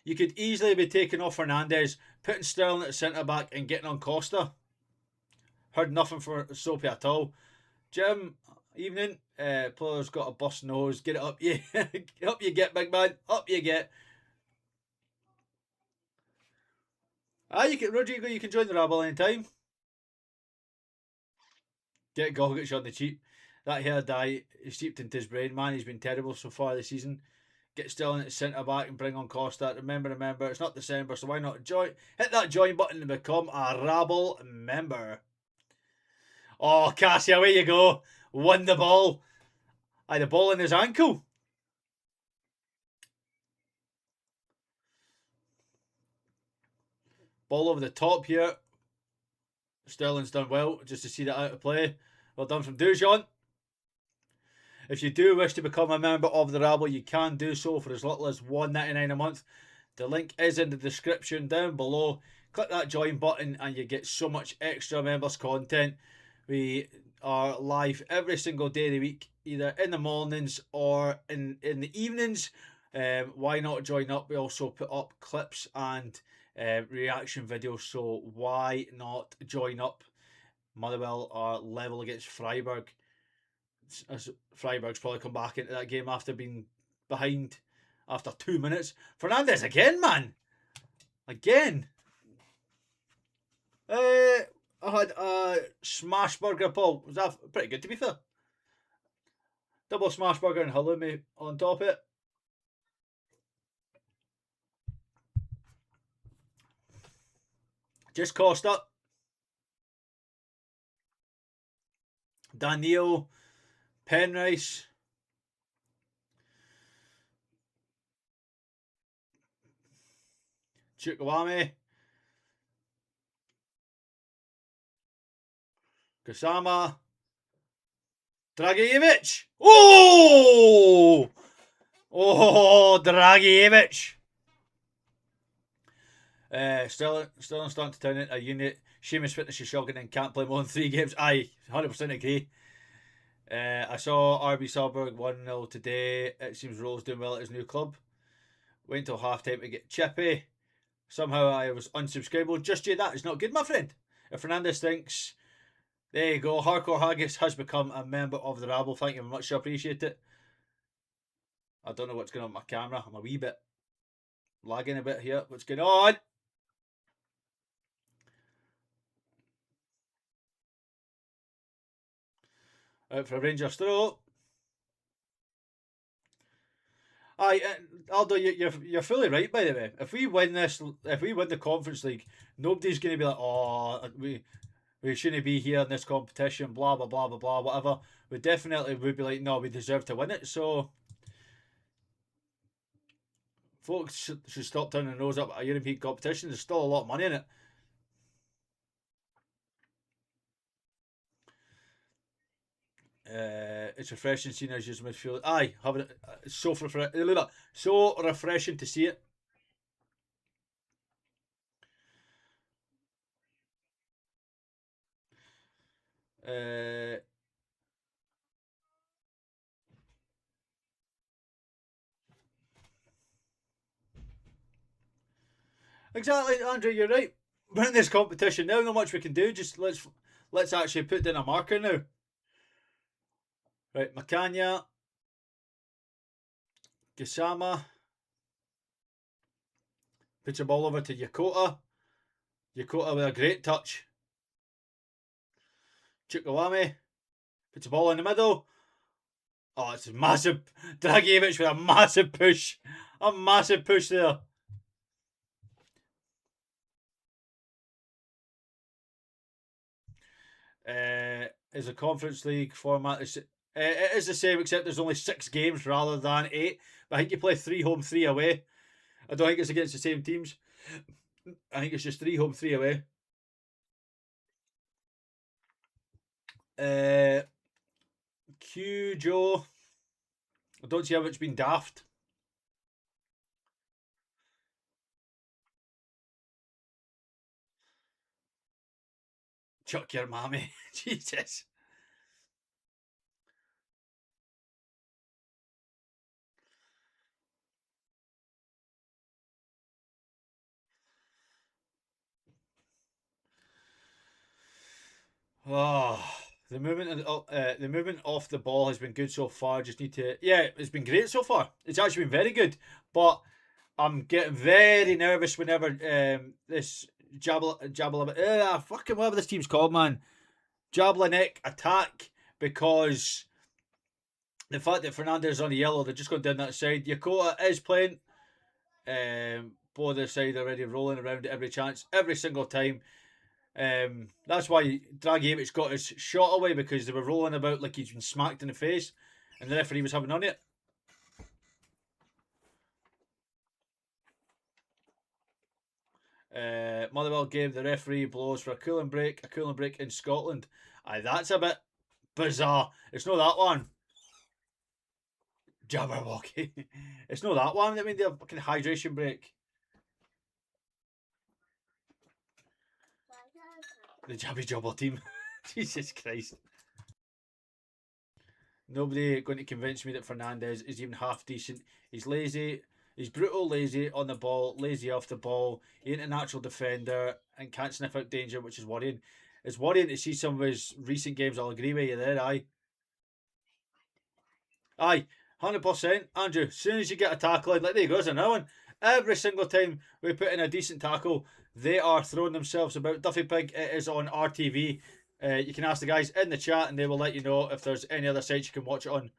You could easily be taking off Fernandes, putting Sterling at centre-back and getting on Costa. Heard nothing from Soapy at all. Jim, evening. Player's got a bust nose. Get it up you. Up you get, big man. Up you get. Rodrigo, you can join the rabble anytime. Get Gogic on the cheap. That hair dye is seeped into his brain, man. He's been terrible so far this season. Get Sterling at centre back and bring on Costa. Remember, it's not December, so why not hit that join button and become a rabble member. Oh, Cassia, away you go. Won the ball. Aye, the ball in his ankle. Ball over the top here. Sterling's done well just to see that out of play. Well done from Dujon. If you do wish to become a member of the Rabble, you can do so for as little as $1.99 a month. The link is in the description down below. Click that join button and you get so much extra members content. We are live every single day of the week, either in the mornings or in the evenings. Why not join up? We also put up clips and reaction videos, so why not join up? Motherwell are level against Freiburg. As Freiburg's probably come back into that game after being behind after 2 minutes. Fernandes again, man. Again. I had a smash burger, Paul. Was that pretty good, to be fair? Double smash burger and halloumi on top of it. Just Costa. Daniel. Penrice. Chukwueze. Kusama. Dragicevic. Oh! Oh, Dragicevic. Sterling starting to turn into a unit. Seamus fitness is shocking and can't play more than 3 games. Aye, 100% agree. I saw RB Salzburg 1-0 today. It seems Roll's doing well at his new club. Wait until half time to get chippy. Somehow I was unsubscribable. Just you, that is not good, my friend. If Fernandes thinks, there you go. Hardcore Haggis has become a member of the Rabble. Thank you very much. I appreciate it. I don't know what's going on with my camera. I'm a wee bit lagging a bit here. What's going on? Out for a Rangers throw. Aye, Aldo, you're fully right. By the way, if we win the Conference League, nobody's going to be like, oh, we shouldn't be here in this competition. Blah blah blah blah blah. Whatever. We definitely would be like, no, we deserve to win it. So, folks should stop turning their nose up at a European competition. There's still a lot of money in it. It's refreshing seeing us use midfield. Aye, having it. It's so so refreshing to see it. Exactly, Andrew. You're right. We're in this competition now. Not much we can do. Just let's actually put down a marker now. Right, Macania. Gisama puts the ball over to Yokota. Yokota with a great touch. Chukwueze puts the ball in the middle. Oh, it's massive. Dragicevic with a massive push. A massive push there. Is a Conference League format. It is the same, except there's only 6 games rather than 8. But I think you play 3 home, 3 away. I don't think it's against the same teams. I think it's just 3 home, 3 away. Q Joe. I don't see how it's been daft. Chuck your mammy. Jesus. Oh, the movement off the ball has been good so far. Just need to, it's been great so far. It's actually been very good, but I'm getting very nervous whenever this fucking whatever this team's called, man, Jablonec attack, because the fact that Fernandez is on the yellow, they're just going down that side. Yokota is playing. Both their side already rolling around at every chance, every single time. That's why Dragicevic got his shot away, because they were rolling about like he's been smacked in the face, and the referee was having on it. Motherwell gave the referee blows for a cooling break in Scotland. Aye, that's a bit bizarre. It's not that one. Jabberwocky. It's not that one. I mean, the fucking hydration break. The Jabby Jobble team. Jesus Christ. Nobody going to convince me that Fernandez is even half decent. He's lazy. He's brutal lazy on the ball, lazy off the ball. He ain't a natural defender and can't sniff out danger, which is worrying. It's worrying to see some of his recent games. I'll agree with you there, aye. Aye, 100%. Andrew, as soon as you get a tackle in, like there goes another one. Every single time we put in a decent tackle, they are throwing themselves about. Duffy Pig, it is on RTV. You can ask the guys in the chat and they will let you know if there's any other sites you can watch it on.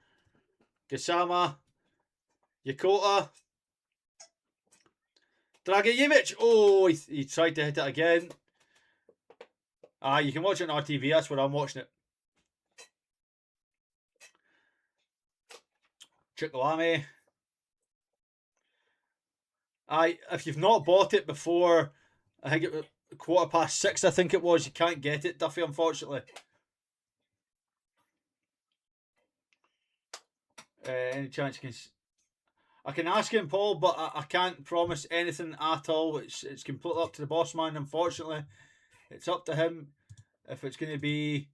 Gisama, Yokota, Dragicevic. Oh, he tried to hit it again. You can watch it on RTV. That's where I'm watching it. Chukwueze. If you've not bought it before, I think it was 6:15, I think it was, you can't get it, Duffy, unfortunately. Any chance you can... I can ask him, Paul, but I can't promise anything at all. It's completely up to the boss man, unfortunately. It's up to him if it's going to be...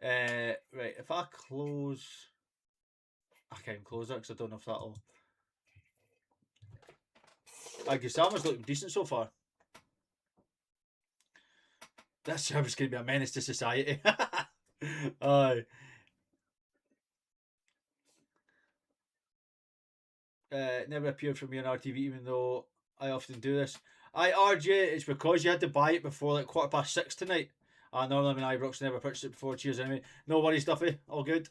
right, if I close... I can't close it because I don't know if that'll... Gisama's looking decent so far. This service going to be a menace to society. Aye. Never appeared for me on RTV, even though I often do this. RJ, it's because you had to buy it before like 6:15 tonight. Normally when Ibrox never purchased it before. Cheers anyway. No worries, Duffy. All good.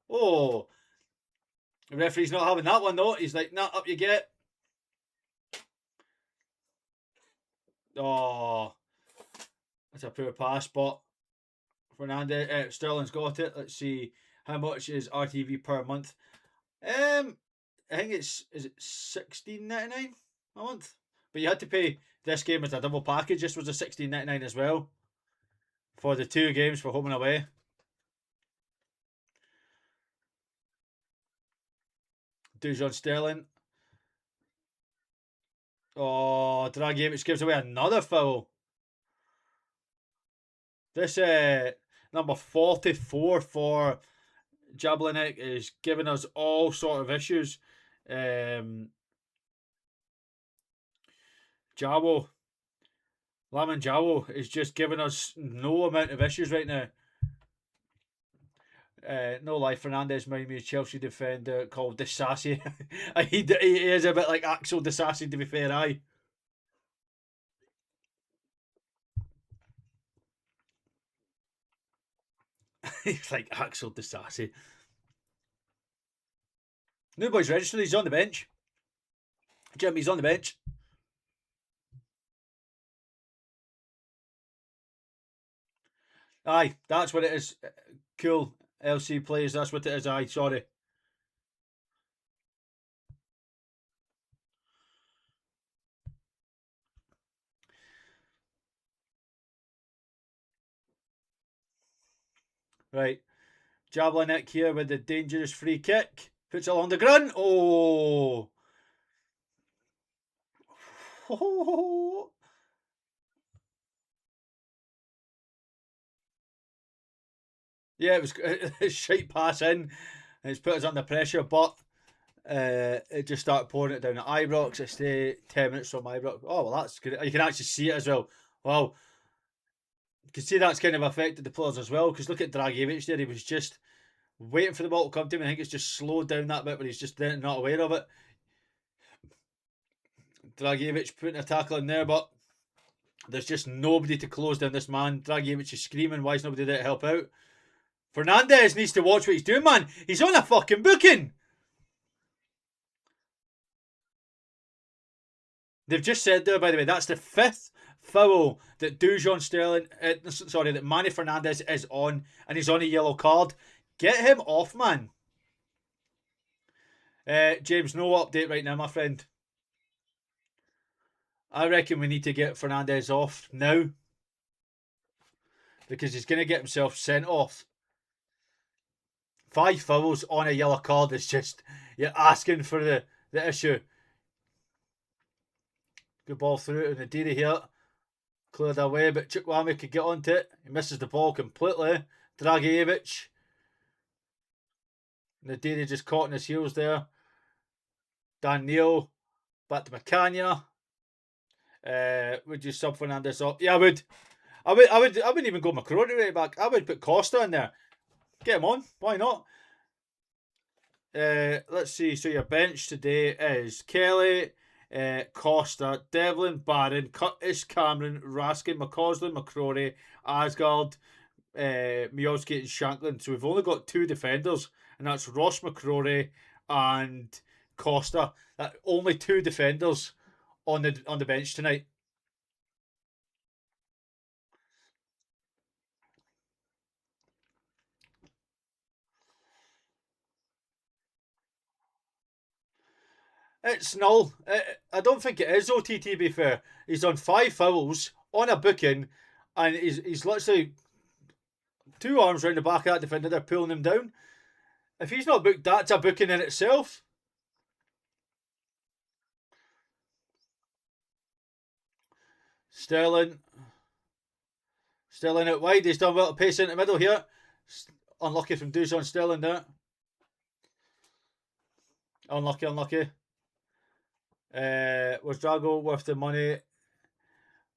Oh. The referee's not having that one though. He's like, nah, up you get. Oh. That's a poor pass, but Fernandez, Sterling's got it. Let's see. How much is RTV per month? I think is it $16.99 a month? But you had to pay this game as a double package. This was a $16.99 as well for the 2 games for home and away. Dujon Sterling. Oh, Dragicevic gives away another foul. This number 44 for Jablonec is giving us all sort of issues. Lamin Jawo is just giving us no amount of issues right now. No lie, Fernandes reminded me of Chelsea defender called Disassi. he is a bit like Axel Disassi, to be fair, aye. He's like Axel Disassi. New boy's registered, he's on the bench. Jim, he's on the bench. Aye, that's what it is. Cool. LC players, that's what it is. Aye, sorry. Right. Jablonec here with the dangerous free kick. Puts it along the ground. Oh. Yeah, it was a shite pass in. It's put us under pressure, but it just started pouring it down at Ibrox. It's 10 minutes from Ibrox. Oh, well, that's good. You can actually see it as well. Well, you can see that's kind of affected the players as well, because look at Dragicevic there. He was just waiting for the ball to come to him. I think it's just slowed down that bit, but he's just not aware of it. Dragicevic putting a tackle in there, but there's just nobody to close down this man. Dragicevic is screaming, why is nobody there to help out? Fernandes needs to watch what he's doing, man. He's on a fucking booking. They've just said there, by the way, that's the 5th foul that that Manny Fernandes is on, and he's on a yellow card. Get him off, man. James, no update right now, my friend. I reckon we need to get Fernandes off now, because he's going to get himself sent off. 5 fouls on a yellow card is just, you're asking for the issue. Good ball through to Nadiri here. Cleared away, but Chukwueze could get onto it. He misses the ball completely. Dragicevic. Nadiri just caught in his heels there. Dan Neil. Back to Macania. Would you sub Fernandes off? Yeah, I would. I wouldn't even go McCrory right back. I would put Costa in there. Get him on. Why not? Let's see. So your bench today is Kelly, Costa, Devlin, Barron, Curtis, Cameron, Raskin, McCausland, McCrory, Asgard, Miowski and Shanklin. So we've only got 2 defenders, and that's Ross McCrory and Costa. Only 2 defenders on the bench tonight. It's null. I don't think it is OTT, to be fair. He's on 5 fouls on a booking, and he's literally 2 arms round the back of that defender. They're pulling him down. If he's not booked, that's a booking in itself. Sterling out wide. He's done well to pace into the middle here. Unlucky from Dusan Sterling there. Unlucky. Was Drago worth the money?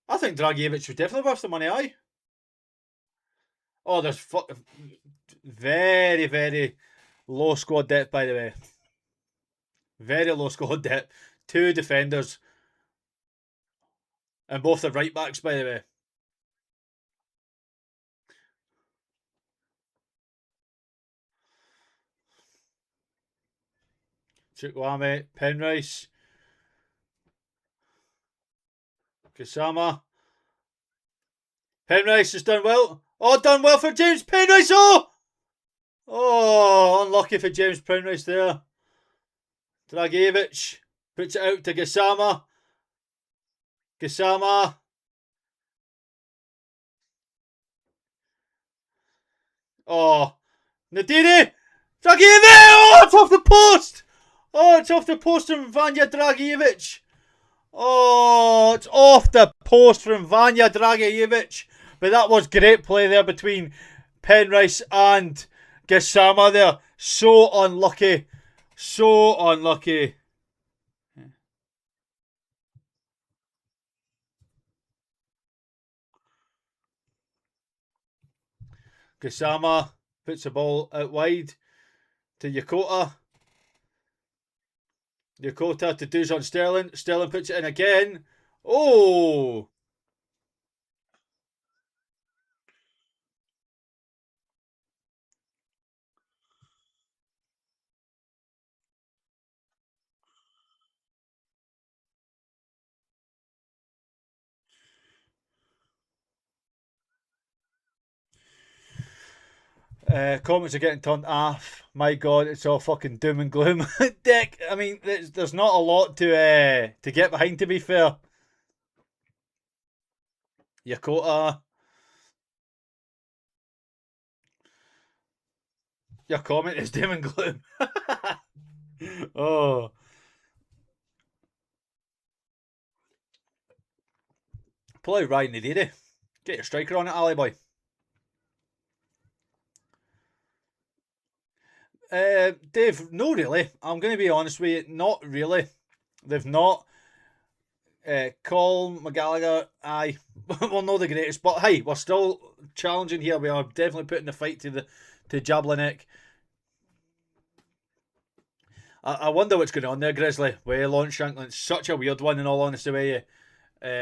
I think Dragicevic was definitely worth the money, aye. Oh, there's very, very low squad depth, by the way. Very low squad depth. 2 defenders. And both the right backs, by the way. Chukwueze, Penrice. Kusama. Penrice has done well. Oh, done well for James Penrice. Oh, unlucky for James Penrice there. Dragicevic puts it out to Kusama. Oh, Nadiri. Dragicevic. Oh, it's off the post. Oh, it's off the post from Vanja Dragicevic. Oh, it's off the post from Vanja Dragicevic. But that was great play there between Penrice and Kusama there. So unlucky. Kusama puts the ball out wide to Yokota. Yokota to Dusan Sterling. Sterling puts it in again. Oh! Comments are getting turned off. My God, it's all fucking doom and gloom. Dick, I mean, there's not a lot to get behind, to be fair. Yokota. Your comment is doom and gloom. Oh. Pull out Ryan Nadiri. Get your striker on it, Ali boy. Dave, no really. I'm going to be honest with you, not really. They've not. Colm, McGallagher, aye. Well, not the greatest, but hey, we're still challenging here. We are definitely putting the fight to Jablonec. I wonder what's going on there, Grizzly. With Lawrence Shankland, such a weird one in all honesty with you.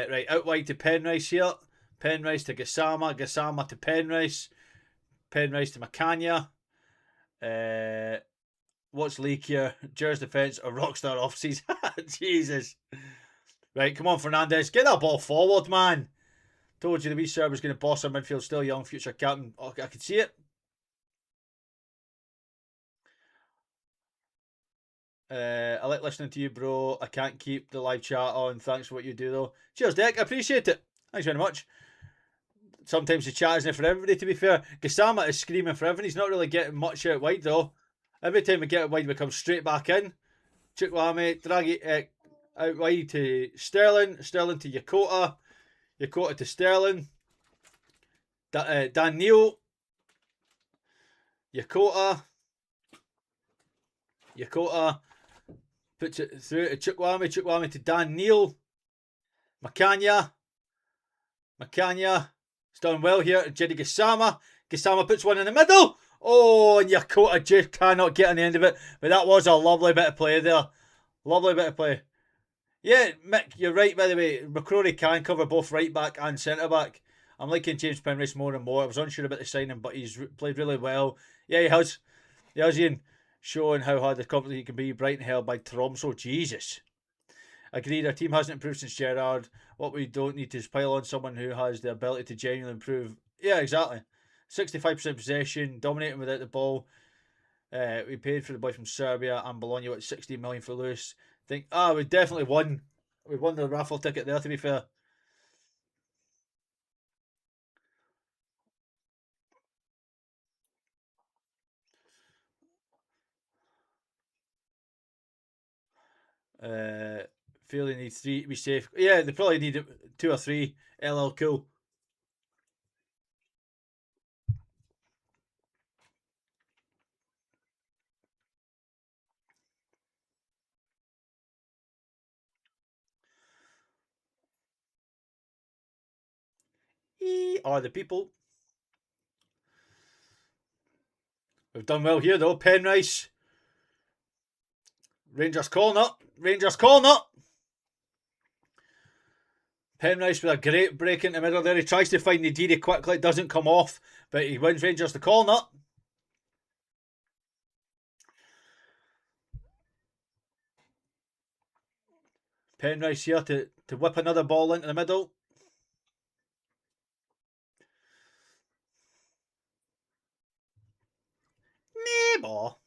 Right, out wide to Penrice here. Penrice to Gassama. Gassama to Penrice. Penrice to McCania. What's leak here? Jers defence or Rockstar offices? Jesus. Right, come on, Fernandez. Get that ball forward, man. Told you the wee Serb was going to boss our midfield. Still young, future captain. Oh, I could see it. I like listening to you, bro. I can't keep the live chat on. Thanks for what you do, though. Cheers, Dick. I appreciate it. Thanks very much. Sometimes the chat isn't for everybody, to be fair. Gassama is screaming for everything. He's not really getting much out wide, though. Every time we get out wide, we come straight back in. Chukwame, drag it out wide to Sterling. Sterling to Yokota. Yokota to Sterling. Dan Neal. Yokota. Yokota puts it through to Chukwame. Chukwame to Dan Neal. Macania. Macania. It's done well here to Jedi Gassama. Gassama puts one in the middle. Oh, and Yokota just cannot get on the end of it. But that was a lovely bit of play there. Lovely bit of play. Yeah, Mick, you're right, by the way. McCrory can cover both right back and centre back. I'm liking James Penrice more and more. I was unsure about the signing, but he's played really well. Yeah, he has. He has, Ian. Showing how hard the company can be. Brighton held by Tromso. Jesus. Agreed, our team hasn't improved since Gerrard. What we don't need to is pile on someone who has the ability to genuinely improve. Yeah, exactly. 65% possession, dominating without the ball. We paid for the boy from Serbia and Bologna at 60 million for Lewis. We definitely won. We won the raffle ticket there, to be fair. Feel they need 3 to be safe. Yeah, they probably need 2 or 3. LL Cool. Are the people. We've done well here though. Penrice. Rangers corner. Rangers corner. Penrice with a great break in the middle there. He tries to find Nadiri quickly. It doesn't come off. But he wins Rangers the corner. Penrice here to whip another ball into the middle. Ball.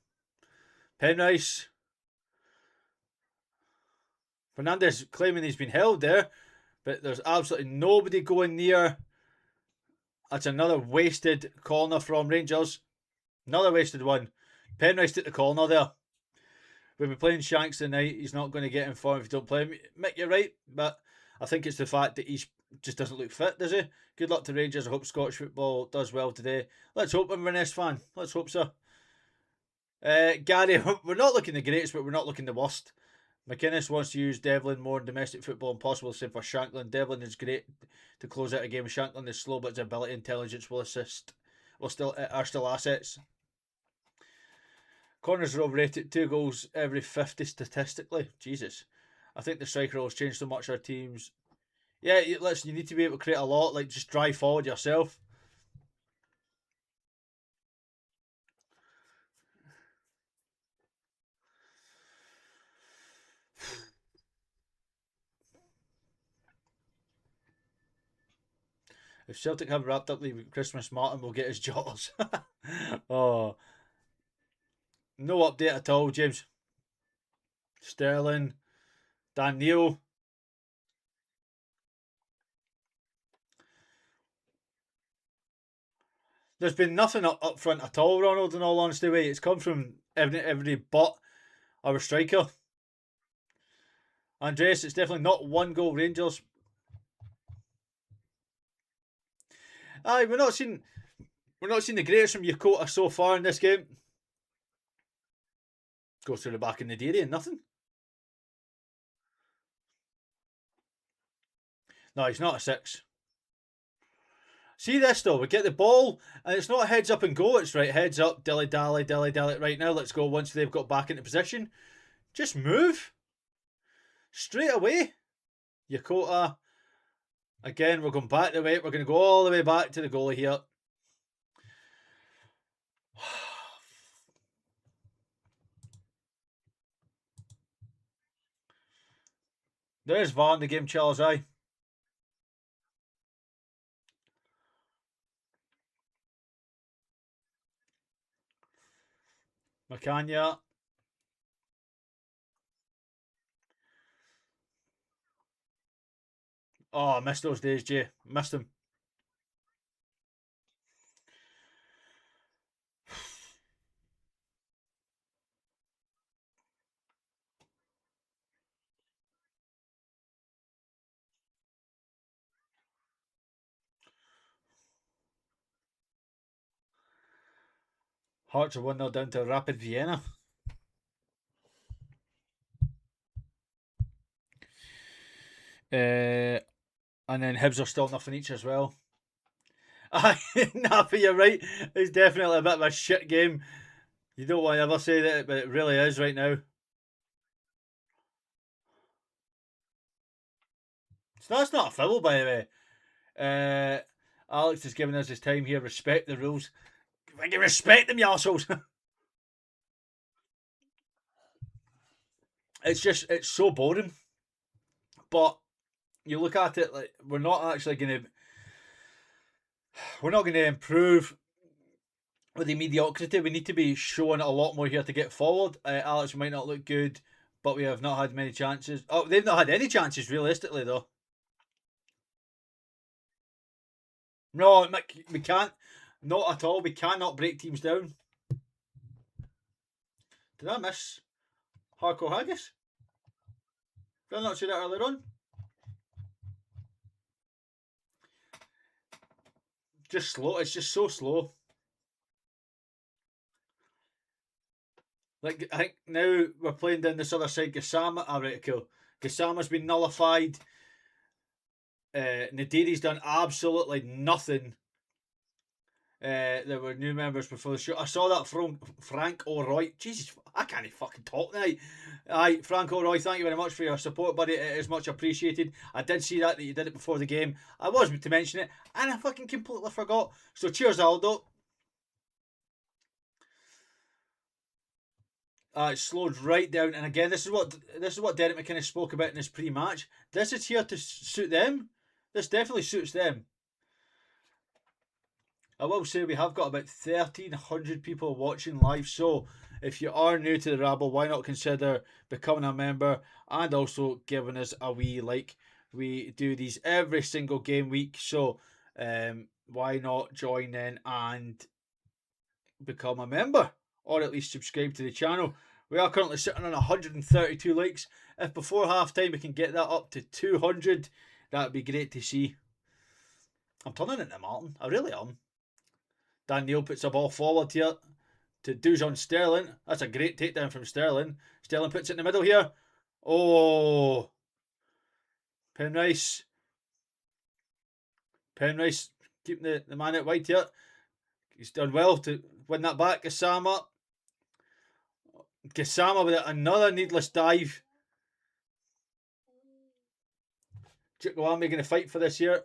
Penrice. Fernandez claiming he's been held there, but there's absolutely nobody going near. That's another wasted corner from Rangers. Another wasted one. Penrice took the corner there. We'll be playing Shanks tonight. He's not going to get in form if you don't play him. Mick, you're right, but I think it's the fact that he just doesn't look fit, does he? Good luck to Rangers. I hope Scottish football does well today. Let's hope I'm a Inverness fan. Let's hope so. Gary, we're not looking the greatest, but we're not looking the worst. McInnes wants to use Devlin more in domestic football and possible same for Shankland. Devlin is great to close out a game. Shankland is slow, but his ability and intelligence will assist. are still assets. Corners are overrated. 2 goals every 50 statistically. Jesus. I think the striker role's changed so much our teams. Yeah, listen, you need to be able to create a lot. Like, just drive forward yourself. If Celtic have wrapped up the Christmas, Martin will get his jotters. Oh. No update at all, James. Sterling. Dan Neil. There's been nothing up front at all, Ronald, in all honesty. It's come from everybody but our striker. Andreas, it's definitely not 1 goal Rangers. Aye, we're not seeing the greatest from Yokota so far in this game. Goes through the back in the dairy and nothing. No, he's not a 6. See this though, we get the ball and it's not heads up and go, it's right, heads up, dilly dally, right now, let's go once they've got back into position. Just move. Straight away. Yokota. Again, we're going back the way, we're going to go all the way back to the goalie here. There's VAR in the game, Charles, aye. Macania. Oh, I missed those days, Jay. Missed them. Hearts are 1-0 down to Rapid Vienna. And then Hibs are still nothing each as well. Nah, but you're right. It's definitely a bit of a shit game. You don't want to ever say that, but it really is right now. So that's not a foul, by the way. Alex is giving us his time here. Respect the rules. Respect them, you assholes. It's so boring. But you look at it like we're not going to improve with the mediocrity. We need to be showing a lot more here to get forward. Alex might not look good, but we have not had many chances. Oh, they've not had any chances realistically though. No, we can't. Not at all. We cannot break teams down. Did I miss Harco Haggis? Did I not see that earlier on? Just slow. It's just so slow. Like, I think now we're playing down this other side. Gassama. Alright, cool. Gassama's been nullified. Nadiri's done absolutely nothing. There were new members before the show. I saw that from Frank O'Roy. Jesus, I can't even fucking talk now. Aye, Frank O'Roy, thank you very much for your support, buddy. It is much appreciated. I did see that you did it before the game. I was to mention it, and I fucking completely forgot. So cheers, Aldo. It slowed right down, and again, this is what Derek McKinnon spoke about in his pre-match. This is here to suit them. This definitely suits them. I will say we have got about 1,300 people watching live, so if you are new to the Rabble, why not consider becoming a member and also giving us a wee like. We do these every single game week, so why not join in and become a member, or at least subscribe to the channel. We are currently sitting on 132 likes. If before half time we can get that up to 200, that would be great to see. I'm turning into Martin, I really am. Dan Neil puts a ball forward here to Dujon Sterling. That's a great takedown from Sterling. Sterling puts it in the middle here. Oh. Penrice keeping the man out wide here. He's done well to win that back. Gassama with another needless dive. Chukwuemeka going to fight for this here.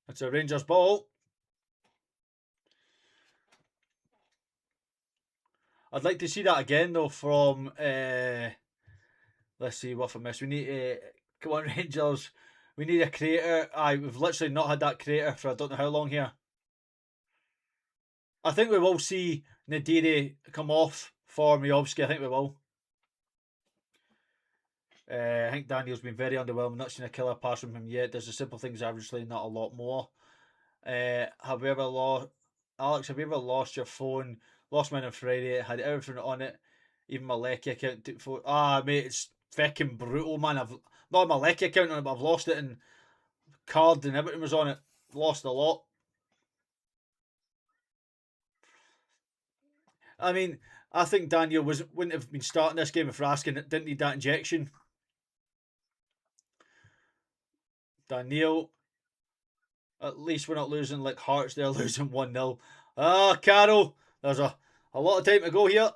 It's a Rangers ball. I'd like to see that again though from let's see what I missed. We need come on Rangers. We need a creator. We've literally not had that creator for I don't know how long here. I think we will see Nadiri come off for Miovski. I think we will. I think Daniel's been very underwhelming. Not seen a killer pass from him yet. There's the simple things, obviously, not a lot more. Have you ever lost, Alex? Have you ever lost your phone? Lost mine on Friday. It had everything on it, even my Lecky account. Mate, it's fucking brutal, man. I've not my Lecky account on it, but I've lost it and card and everything was on it. Lost a lot. I mean, I think Daniel wouldn't have been starting this game if Raskin didn't need that injection. Daniel, at least we're not losing like Hearts. They're losing 1-0. Carroll, there's a lot of time to go here.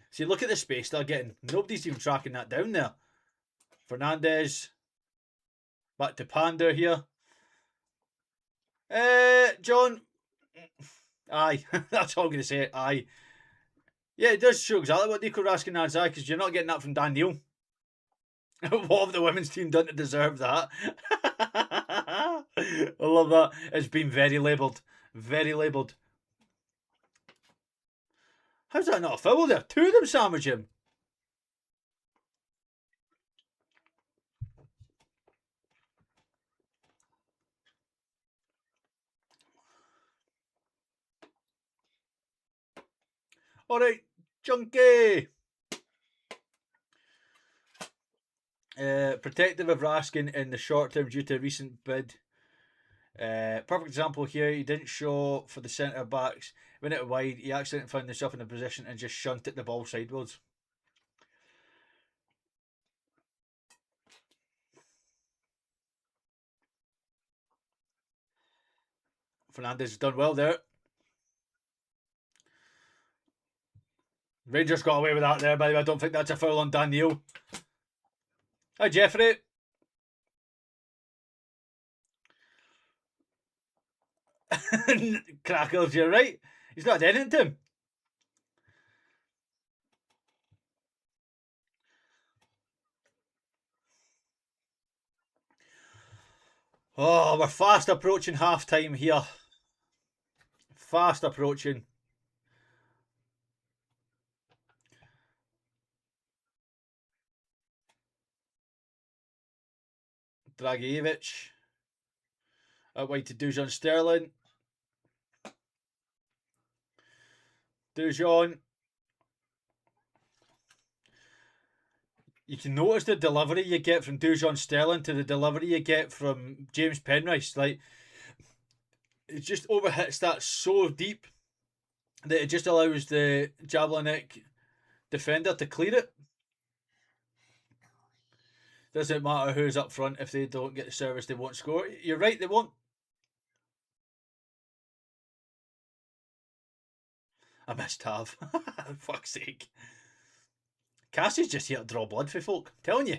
See, look at the space they're getting. Nobody's even tracking that down there. Fernandez. Back to Pander here. John. Aye, that's all I'm going to say. Aye. Yeah, it does show exactly what Nico Raskin has, because you're not getting that from Daniel. What have the women's team done to deserve that? I love that. It's been very labelled. Very labelled. How's that not a foul there? Two of them sandwich him. Alright, Junkie. Protective of Raskin in the short term due to a recent bid. Perfect example here. He didn't show for the centre backs. When it wide, he accidentally found himself in a position and just shunted the ball sideways. Fernandez has done well there. Rangers got away with that there, by the way. I don't think that's a foul on Daniel. Hi, Jeffrey. Crackles, you're right. He's not done anything to him. Oh, we're fast approaching half time here. Fast approaching. Dragicevic. Out wide to Dujon Sterling. Dujon. You can notice the delivery you get from Dujon Sterling to the delivery you get from James Penrice. Like, it just overhits that so deep that it just allows the Jablonec defender to clear it. Doesn't matter who's up front. If they don't get the service, they won't score. You're right, they won't. I missed Tav. Fuck's sake. Cassie's just here to draw blood for folk. I'm telling you.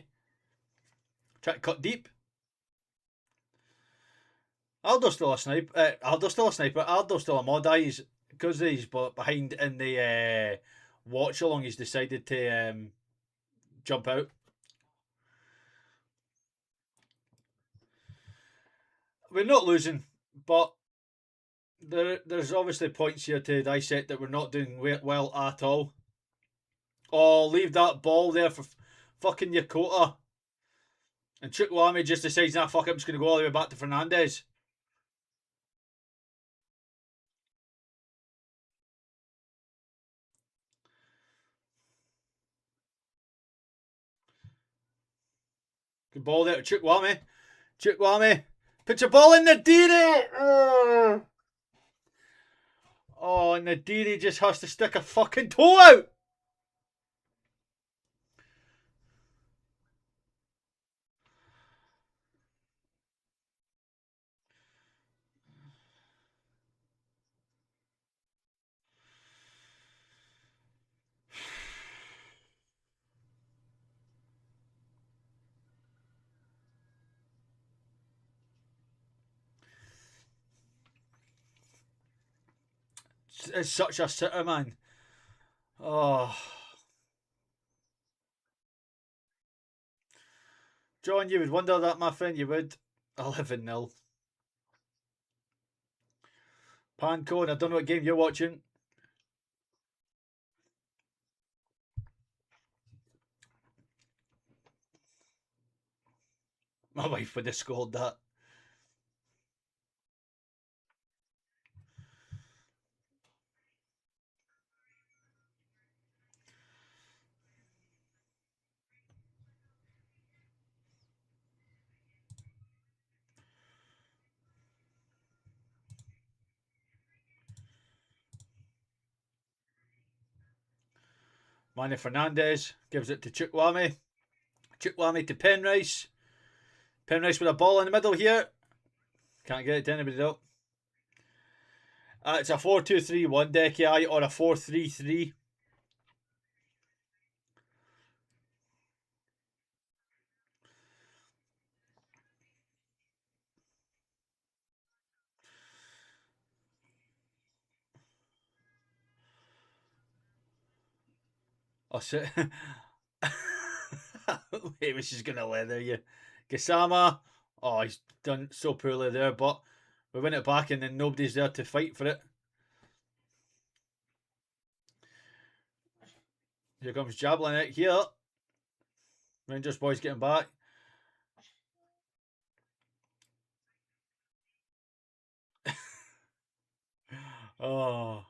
Try to cut deep. Aldo's still a sniper. Aldo's still a mod. He's because he's behind in the watch along. He's decided to jump out. We're not losing, but there's obviously points here to dissect that we're not doing well at all. Oh, leave that ball there for fucking Yokota. And Chukwuemeka just decides, nah, fuck it, I'm just going to go all the way back to Fernandez. Good ball there to Chukwuemeka. Chukwuemeka. Put your ball in Nadiri. Oh, Nadiri just has to stick a fucking toe out. It's such a sitter, man. Oh. John, you would wonder that, my friend, you would. 11-0. Pancone, I don't know what game you're watching. My wife would have scored that. Manny Fernandez gives it to Chukwueze. Chukwueze to Penrice. Penrice with a ball in the middle here. Can't get it to anybody though. It's a 4-2-3-1 Decky or a 4-3-3. Oh, shit. Wait, she's going to leather you. Gassama. Oh, he's done so poorly there, but we win it back and then nobody's there to fight for it. Here comes Jablonec here. Rangers boys getting back. Oh.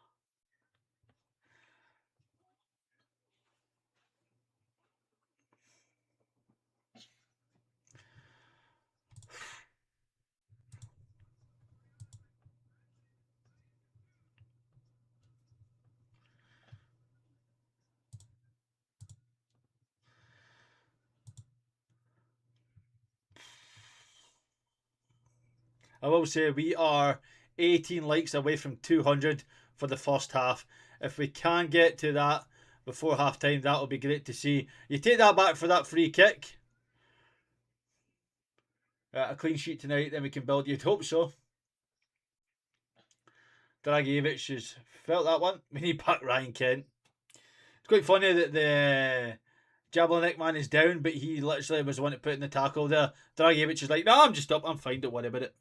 I will say we are 18 likes away from 200 for the first half. If we can get to that before half time, that will be great to see. You take that back for that free kick. A clean sheet tonight, then we can build. You'd hope so. Dragievich has felt that one. We need back Ryan Kent. It's quite funny that the Jablonec man is down, but he literally was the one that put in the tackle there. Dragievich is like, no, I'm just up. I'm fine. Don't worry about it.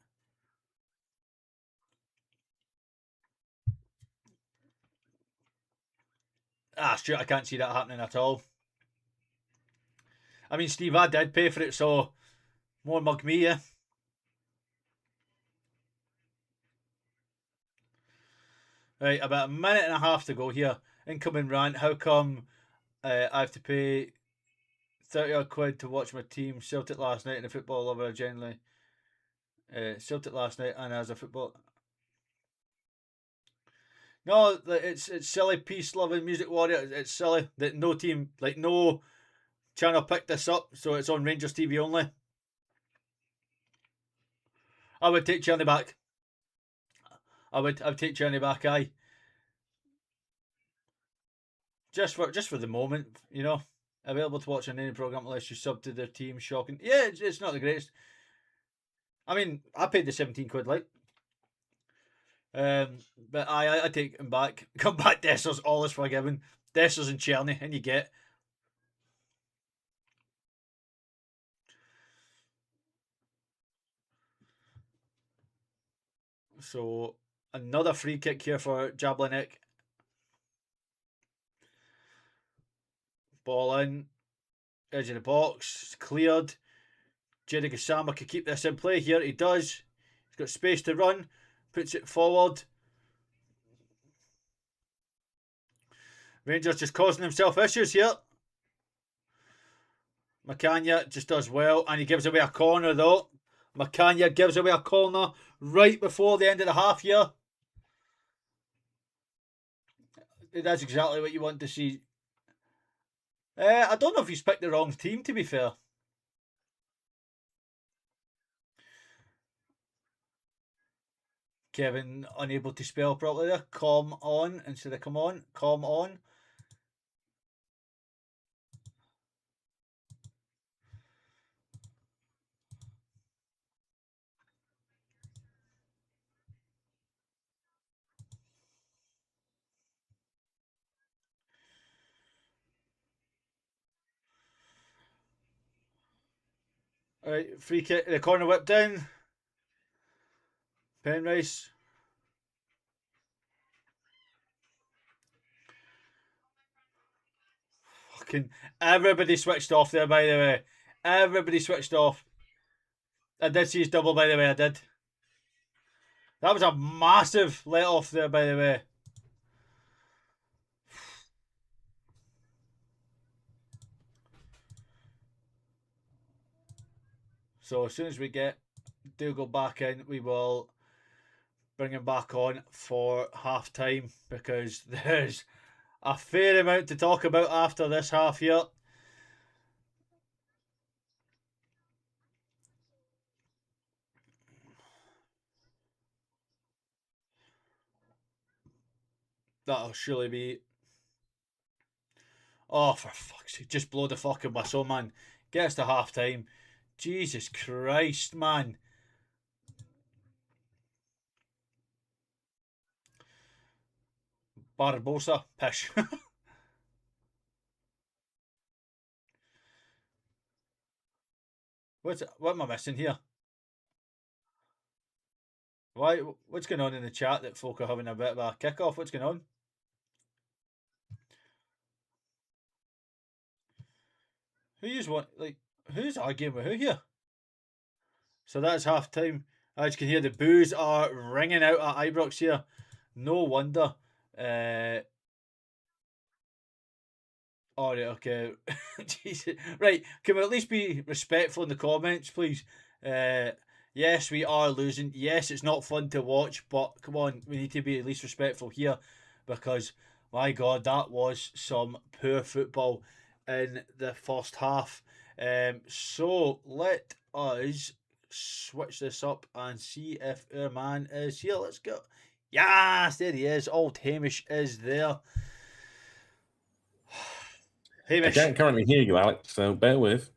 Shoot, I can't see that happening at all. I mean, Steve, I did pay for it, so more mug me, yeah. Right, about a minute and a half to go here. Incoming rant. How come I have to pay 30 odd quid to watch my team Celtic last night and a football lover generally? Celtic last night and as a football... No, it's silly. Peace, loving music warrior. It's silly that no team, like no channel picked this up, so it's on Rangers TV only. I would take Johnny back. I would take Johnny back. Aye, just for the moment, you know. Available to watch on any program unless you sub to their team. Shocking. Yeah, it's not the greatest. I mean, I paid the 17 quid, like. But I take him back. Come back, Dessers. All is forgiven. Dessers and Cherny, and you get. So another free kick here for Jablonec. Ball in, edge of the box, it's cleared. Jerry Gassama could keep this in play here. He does. He's got space to run. Puts it forward. Rangers just causing himself issues here. Macania just does well, and he gives away a corner though. Macania gives away a corner right before the end of the half here. That's exactly what you want to see. I don't know if he's picked the wrong team, to be fair. Kevin unable to spell properly there. Come on instead of come on. Come on. All right, free kick, the corner whip down. Penrice. Fucking everybody switched off there, by the way. Everybody switched off. I did see his double, by the way, I did. That was a massive let off there, by the way. So as soon as we do go back in, we will bring him back on for half time, because there's a fair amount to talk about after this half here. That'll surely be... Oh, for fuck's sake, just blow the fucking whistle, man. Get us to half time. Jesus Christ, man. Barbosa, pish. What am I missing here? Why? What's going on in the chat that folk are having a bit of a kick-off? What's going on? Who's arguing with who here? So that's half time. As you can hear, the boos are ringing out at Ibrox here. No wonder. All right, okay. Jesus. Right, can we at least be respectful in the comments, please? Yes, we are losing. Yes, it's not fun to watch, but come on, we need to be at least respectful here, because, my God, that was some poor football in the first half. So let us switch this up and see if our man is here. Let's go. Yes, there he is. Old Hamish is there. Hamish. I can't currently hear you, Alex, so bear with.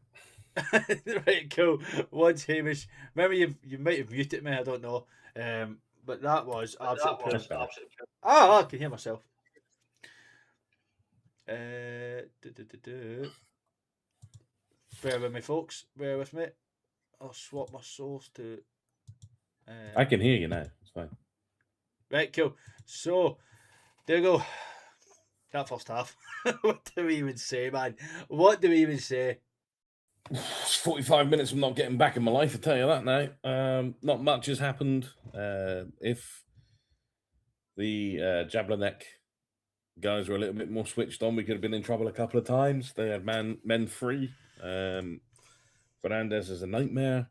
Right, cool. Once Hamish, maybe you might have muted me, I don't know. But that was absolutely poor. I can hear myself. Bear with me, folks. Bear with me. I'll swap my source to. I can hear you now. It's fine. Right, cool. So there you go. That first half. What do we even say, man? What do we even say? It's 45 minutes of not getting back in my life, I tell you that now. Not much has happened. If the Jablonec guys were a little bit more switched on, we could have been in trouble a couple of times. They had men free. Fernandez is a nightmare.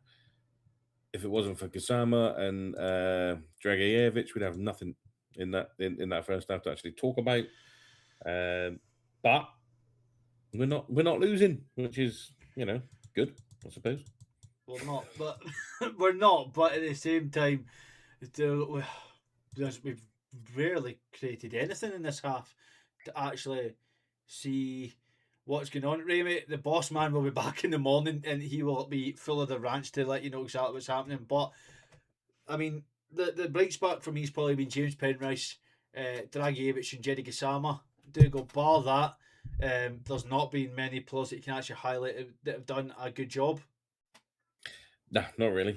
If it wasn't for Kusama and Dragijevic, we'd have nothing in that first half to actually talk about. But we're not losing, which is, good, I suppose. We're not, but we're not. But at the same time, we've rarely created anything in this half to actually see what's going on. Ray, the boss man will be back in the morning, and he will be full of the rants to let you know exactly what's happening. But I mean, the bright spark for me has probably been James Penrice, Dragijevic, and Jerry Gisama. Do go bar that. There's not been many players that you can actually highlight that have done a good job. No, not really.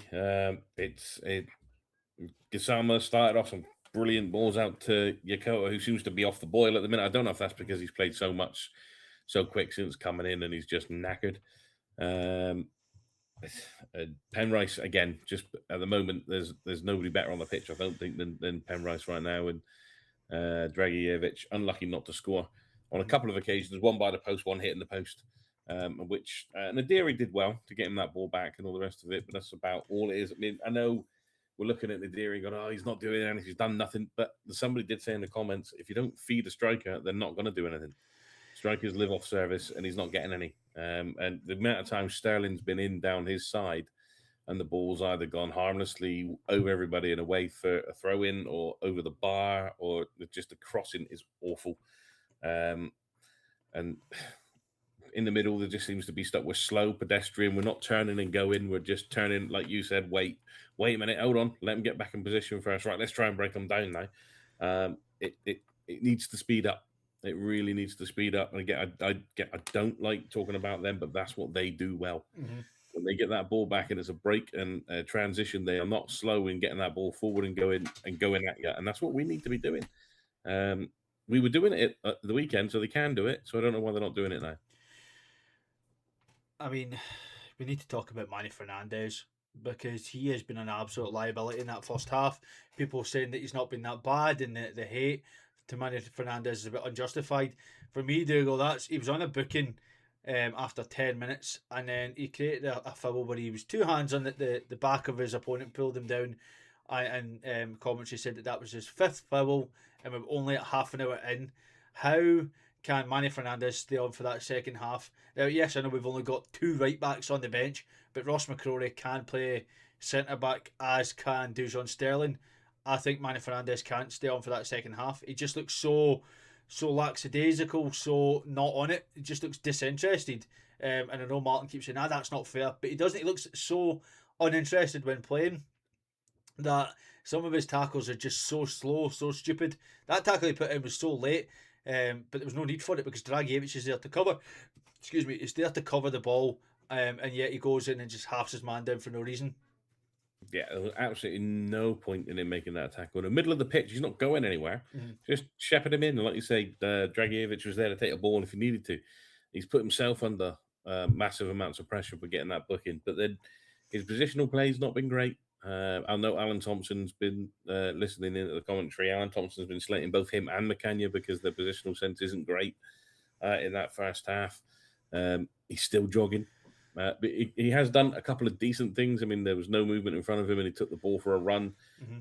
Gisama started off some brilliant balls out to Yokota, who seems to be off the boil at the minute. I don't know if that's because he's played so much, so quick since coming in, and he's just knackered. Penrice, again, just at the moment, there's nobody better on the pitch, I don't think, than Penrice right now. And Dragijevic, unlucky not to score on a couple of occasions, one by the post, one hitting the post, which Nadiri did well to get him that ball back and all the rest of it, but that's about all it is. I mean, I know we're looking at Nadiri going, oh, he's not doing anything, he's done nothing, but somebody did say in the comments, if you don't feed a striker, they're not going to do anything. Strikers live off service, and he's not getting any. And the amount of time Sterling's been in down his side, and the ball's either gone harmlessly over everybody and away for a throw-in, or over the bar, or just the crossing is awful. And in the middle, there just seems to be stuck. We're slow, pedestrian. We're not turning and going. We're just turning, like you said, wait a minute, hold on. Let them get back in position first. Right, let's try and break them down now. It needs to speed up. It really needs to speed up. And again, I don't like talking about them, but that's what they do well. Mm-hmm. when they get that ball back and it's a break and a transition, they are not slow in getting that ball forward and going at you. And that's what we need to be doing. We were doing it at the weekend, so they can do it. So I don't know why they're not doing it now. I mean, we need to talk about Manny Fernandes because he has been an absolute liability in that first half. People saying that he's not been that bad and the hate to Manny Fernandes is a bit unjustified. For me, Dougal, he was on a booking after 10 minutes and then he created a foul where he was two hands on the back of his opponent, pulled him down, and commentary said that was his fifth foul and we're only at half an hour in. How can Manny Fernandes stay on for that second half? Now, yes, I know we've only got two right backs on the bench, but Ross McCrory can play centre back, as can Dujon Sterling. I think Manny Fernandes can't stay on for that second half. He just looks so lackadaisical, so not on it. He just looks disinterested. And I know Martin keeps saying, that's not fair, but he doesn't. He looks so uninterested when playing that some of his tackles are just so slow, so stupid. That tackle he put in was so late, but there was no need for it because Dragicevic is there to cover. Excuse me, he's there to cover the ball, and yet he goes in and just halves his man down for no reason. Yeah, there was absolutely no point in him making that tackle. In the middle of the pitch, he's not going anywhere. Mm-hmm. Just shepherd him in. And like you say, Dragicevic was there to take a ball if he needed to. He's put himself under massive amounts of pressure for getting that booking. But then his positional play's not been great. I know Alan Thompson's been listening in to the commentary. Alan Thompson's been slating both him and McCann because their positional sense isn't great in that first half. He's still jogging. But he has done a couple of decent things. I mean, there was no movement in front of him and he took the ball for a run,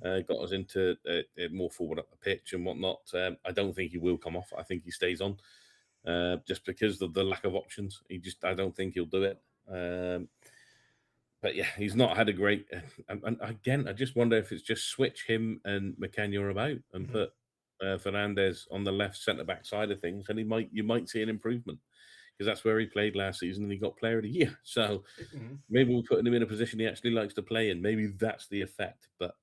got us into more forward up the pitch and whatnot. I don't think he will come off. I think he stays on just because of the lack of options. I don't think he'll do it. But yeah, he's not had a great... And again, I just wonder if it's just switch him and McCann about and put Fernandes on the left centre-back side of things and you might see an improvement. Because that's where he played last season and he got player of the year. So maybe we're putting him in a position he actually likes to play in. Maybe that's the effect. But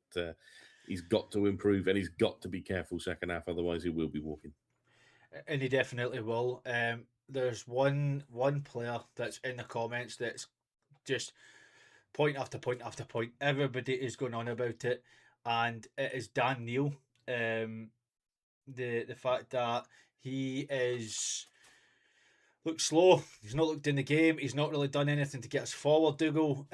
he's got to improve and he's got to be careful second half. Otherwise, he will be walking. And he definitely will. There's one player that's in the comments that's just point after point after point. Everybody is going on about it. And it is Dan Neil. The fact that he is... looks slow. He's not looked in the game. He's not really done anything to get us forward, Dougal.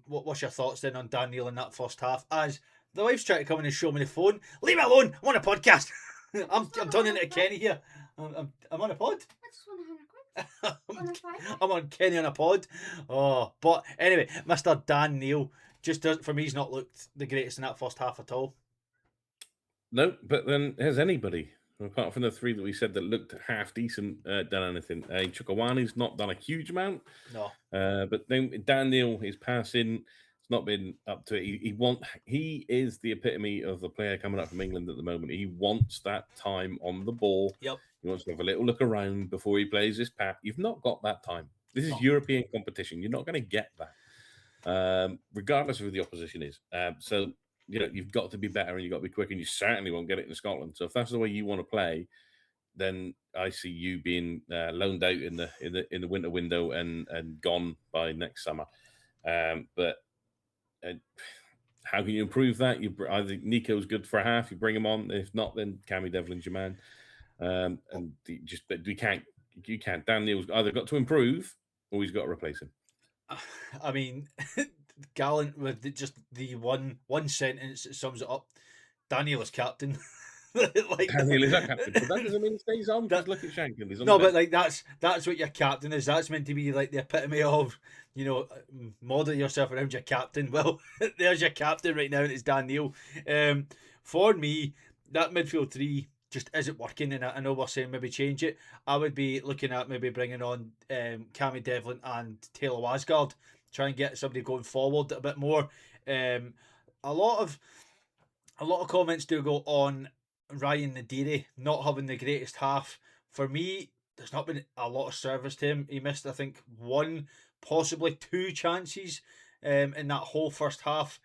What's your thoughts then on Daniel in that first half? As the wife's trying to come in and show me the phone. Leave me alone. I'm on a podcast. I'm turning into Kenny here. I'm on a pod. I'm on Kenny on a pod. Oh, but anyway, Mr. Dan Neil just doesn't, for me, he's not looked the greatest in that first half at all. No, but then has anybody? Apart from the three that we said that looked half decent, done anything. Chukwuani's not done a huge amount. No. But then Daniel, his passing, it's not been up to it. He is the epitome of the player coming up from England at the moment. He wants that time on the ball. Yep. He wants to have a little look around before he plays his pass. You've not got that time. This is European competition. You're not going to get that, regardless of who the opposition is. So you've got to be better and you've got to be quick, and you certainly won't get it in Scotland. So if that's the way you want to play, then I see you being loaned out in the winter window and gone by next summer. But how can you improve that? I think Nico's good for a half. You bring him on. If not, then Cammy Devlin's your man. You can't. Daniel's either got to improve or he's got to replace him. I mean. Gallant with just the one sentence that sums it up. Daniel is captain. Daniel is a captain, but that doesn't mean he stays on. Just look at Shanklin. He's on but that's what your captain is. That's meant to be like the epitome of model yourself around your captain. Well, there's your captain right now, and it's Dan Neil. For me, that midfield three just isn't working, and I know we're saying maybe change it. I would be looking at maybe bringing on Cammy Devlin and Taylor Wasgard. Try and get somebody going forward a bit more. A lot of comments do go on Ryan Nadiri not having the greatest half. For me, there's not been a lot of service to him. He missed, I think, one, possibly two chances in that whole first half.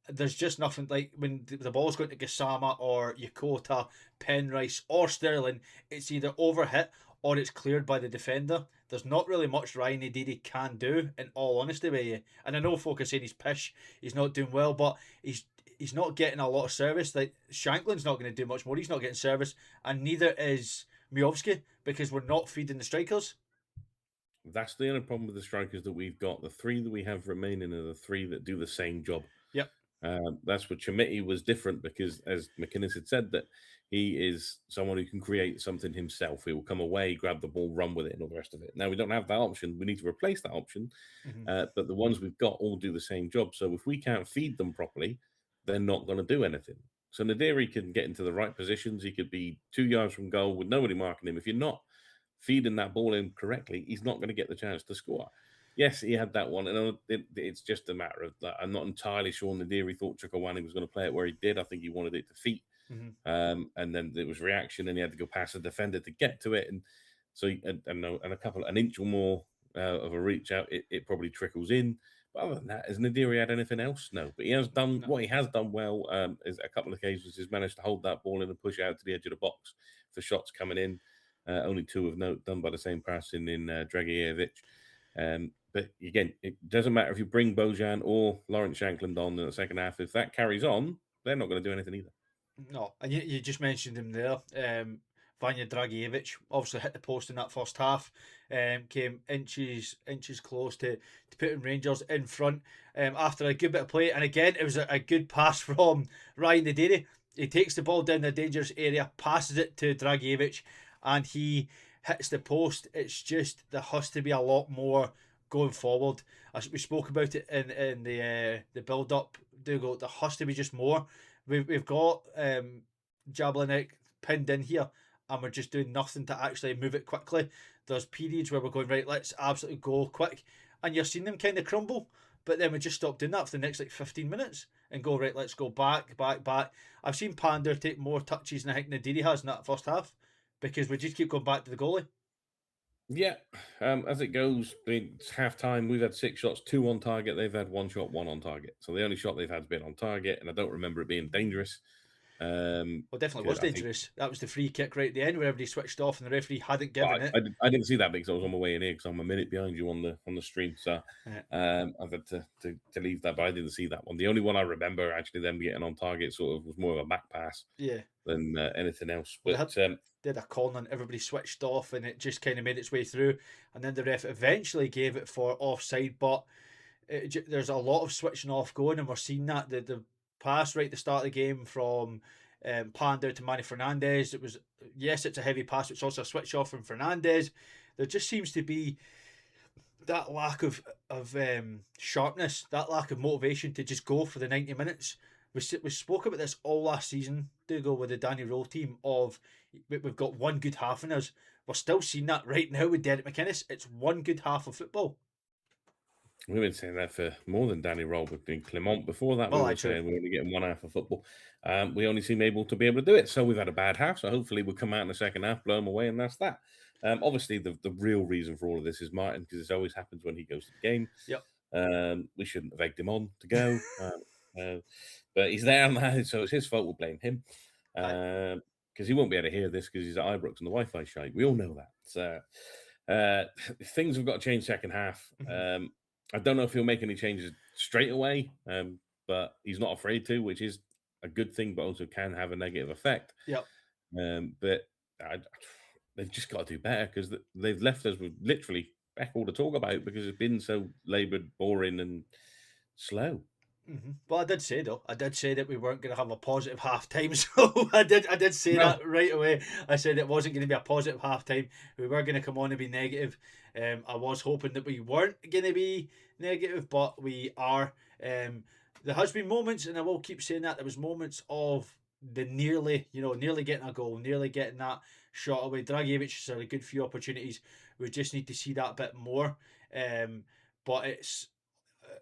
There's just nothing like when the ball's going to Gassama or Yokota, Penrice or Sterling, it's either overhit or it's cleared by the defender. There's not really much Ryan Ndidi can do, in all honesty with you. And I know folk are saying he's pish, he's not doing well, but he's not getting a lot of service. Like Shanklin's not going to do much more. He's not getting service, and neither is Miovski, because we're not feeding the strikers. That's the only problem with the strikers that we've got. The three that we have remaining are the three that do the same job. Yep. That's what Chamiti was different because, as McInnes had said, that he is someone who can create something himself. He will come away, grab the ball, run with it, and all the rest of it. Now, we don't have that option. We need to replace that option. But the ones we've got all do the same job. So if we can't feed them properly, they're not going to do anything. So Nadiri can get into the right positions. He could be 2 yards from goal with nobody marking him. If you're not feeding that ball in correctly, he's not going to get the chance to score. Yes, he had that one, and it's just a matter of that. I'm not entirely sure Nadiri thought Chukwueze was going to play it where he did. I think he wanted it to feet, and then there was reaction, and he had to go past the defender to get to it, and so an inch or more of a reach out, it probably trickles in. But other than that, has Nadiri had anything else? No, but he has done what he has done well. Is a couple of occasions he's managed to hold that ball in and push it out to the edge of the box for shots coming in. Only 2 of note done by the same person in Dragijevic. But again, it doesn't matter if you bring Bojan or Lawrence Shankland on in the second half. If that carries on, they're not going to do anything either. No, and you just mentioned him there. Vanja Dragijevic obviously hit the post in that first half. Came inches close to putting Rangers in front after a good bit of play. And again, it was a good pass from Ryan Nadiri. He takes the ball down the dangerous area, passes it to Dragijevic, and he hits the post. It's just there has to be a lot more going forward. As we spoke about it in the build up, Dougal, there has to be just more. We've got Jablonec pinned in here, and we're just doing nothing to actually move it quickly. There's periods where we're going, right, let's absolutely go quick, and you're seeing them kind of crumble, but then we just stop doing that for the next 15 minutes and go, right, let's go back. I've seen Pander take more touches than I think Nadiri has in that first half, because we just keep going back to the goalie. Yeah, as it goes, it's half time. We've had 6 shots, 2 on target. They've had 1 shot, 1 on target. So the only shot they've had has been on target, and I don't remember it being dangerous. Well, definitely was dangerous. That was the free kick right at the end where everybody switched off and the referee hadn't given it. I didn't see that because I was on my way in here because I'm a minute behind you on the stream. So I've had to leave that, but I didn't see that one. The only one I remember actually them getting on target sort of was more of a back pass than anything else. But they had a corner and everybody switched off and it just kind of made its way through. And then the ref eventually gave it for offside, but there's a lot of switching off going, and we're seeing that. The pass right at the start of the game from Pander to Manny Fernandez, it's a heavy pass, it's also a switch off from Fernandez. There just seems to be that lack of sharpness, that lack of motivation to just go for the 90 minutes. We spoke about this all last season, Dougal, with the Danny Rowe team of we've got one good half in us. We're still seeing that right now with Derek McInnes. It's one good half of football. We've been saying that for more than Danny Rowe, but in Clement before that, we were saying we're only getting one half of football. We only seem able to be able to do it. So we've had a bad half. So hopefully we'll come out in the second half, blow them away, and that's that. Obviously, the real reason for all of this is Martin, because this always happens when he goes to the game. Yep. We shouldn't have egged him on to go. But he's there now, so it's his fault. We'll blame him. Because he won't be able to hear this because he's at Ibrox and the Wi-Fi shite. We all know that. So things have got to change second half. I don't know if he'll make any changes straight away, but he's not afraid to, which is a good thing, but also can have a negative effect. Yep. But they've just got to do better because they've left us with literally back all to talk about because it's been so laboured, boring, and slow. Well, I did say that we weren't going to have a positive half time, so I did say that right away. I said it wasn't going to be a positive half time. We were going to come on and be negative. I was hoping that we weren't going to be negative, but we are. There has been moments, and I will keep saying that there was moments of the nearly getting a goal, nearly getting that shot away. Dragijevic has had a good few opportunities. We just need to see that a bit more. But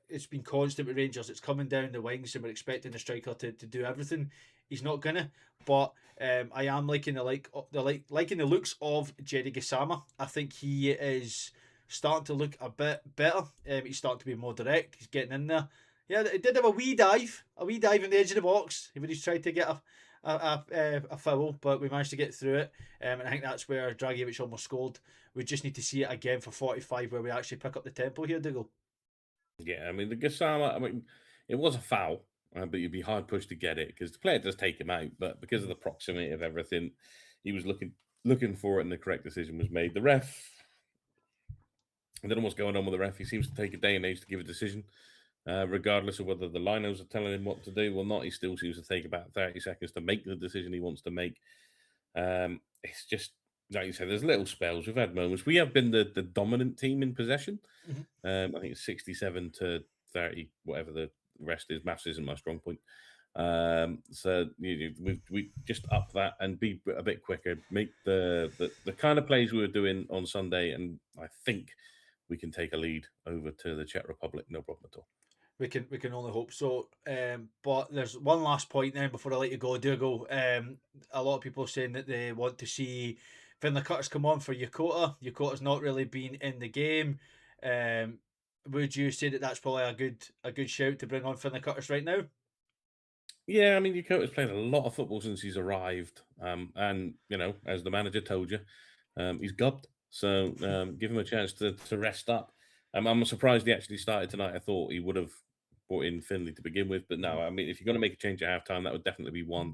it's been constant with Rangers. It's coming down the wings, and we're expecting the striker to do everything. He's not gonna, but I am liking liking the looks of Jerry Gassama. I think he is starting to look a bit better. He's starting to be more direct. He's getting in there. Yeah, he did have a wee dive in the edge of the box when he's tried to get a foul, but we managed to get through it. And I think that's where Dragic almost scored. We just need to see it again for 45, where we actually pick up the tempo here, Dougal. Yeah, I mean, the Gassama, I mean, it was a foul, but you'd be hard pushed to get it because the player does take him out. But because of the proximity of everything, he was looking for it, and the correct decision was made. The ref, I don't know what's going on with the ref. He seems to take a day and age to give a decision, regardless of whether the linos are telling him what to do or not. He still seems to take about 30 seconds to make the decision he wants to make. It's just, like you said, there's little spells. We've had moments. We have been the dominant team in possession. I think it's 67 to 30, whatever the rest is. Maths isn't my strong point. So we just up that and be a bit quicker, make the kind of plays we were doing on Sunday, and I think we can take a lead over to the Czech Republic, no problem at all. We can only hope so. But there's one last point then before I let you go, Dougal. A lot of people are saying that they want to see Finlay Cutters come on for Yokota. Yokota's not really been in the game. Would you say that that's probably a good shout to bring on Finlay Cutters right now? Yeah, I mean, Yokota's played a lot of football since he's arrived. And, as the manager told you, he's gubbed. So give him a chance to rest up. I'm surprised he actually started tonight. I thought he would have brought in Finlay to begin with. But no, I mean, if you're going to make a change at halftime, that would definitely be one.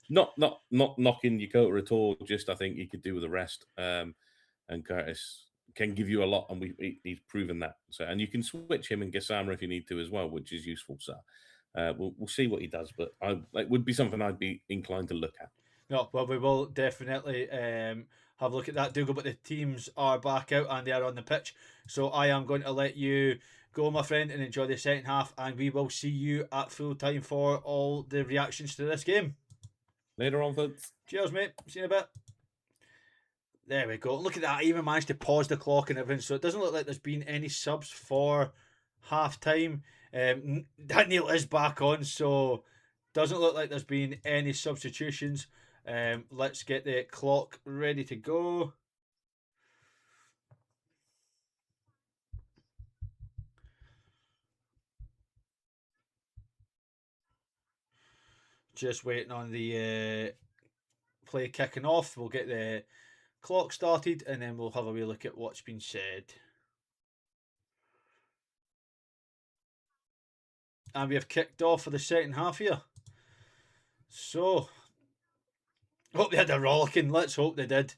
Not knocking Yokota at all. Just I think he could do with the rest. And Curtis can give you a lot, and he's proven that. So, and you can switch him and Gassama if you need to as well, which is useful. So we'll see what he does. But it would be something I'd be inclined to look at. No, well, we will definitely have a look at that, Dougal, but the teams are back out and they are on the pitch. So I am going to let you go, my friend, and enjoy the second half, and we will see you at full time for all the reactions to this game. Later on, folks. Cheers, mate. See you in a bit. There we go. Look at that. I even managed to pause the clock and everything, so it doesn't look like there's been any subs for half time. Daniel is back on, so doesn't look like there's been any substitutions. Let's get the clock ready to go. Just waiting on the play kicking off. We'll get the clock started and then we'll have a wee look at what's been said. And we have kicked off for the second half here. So, hope they had a rollicking. Let's hope they did.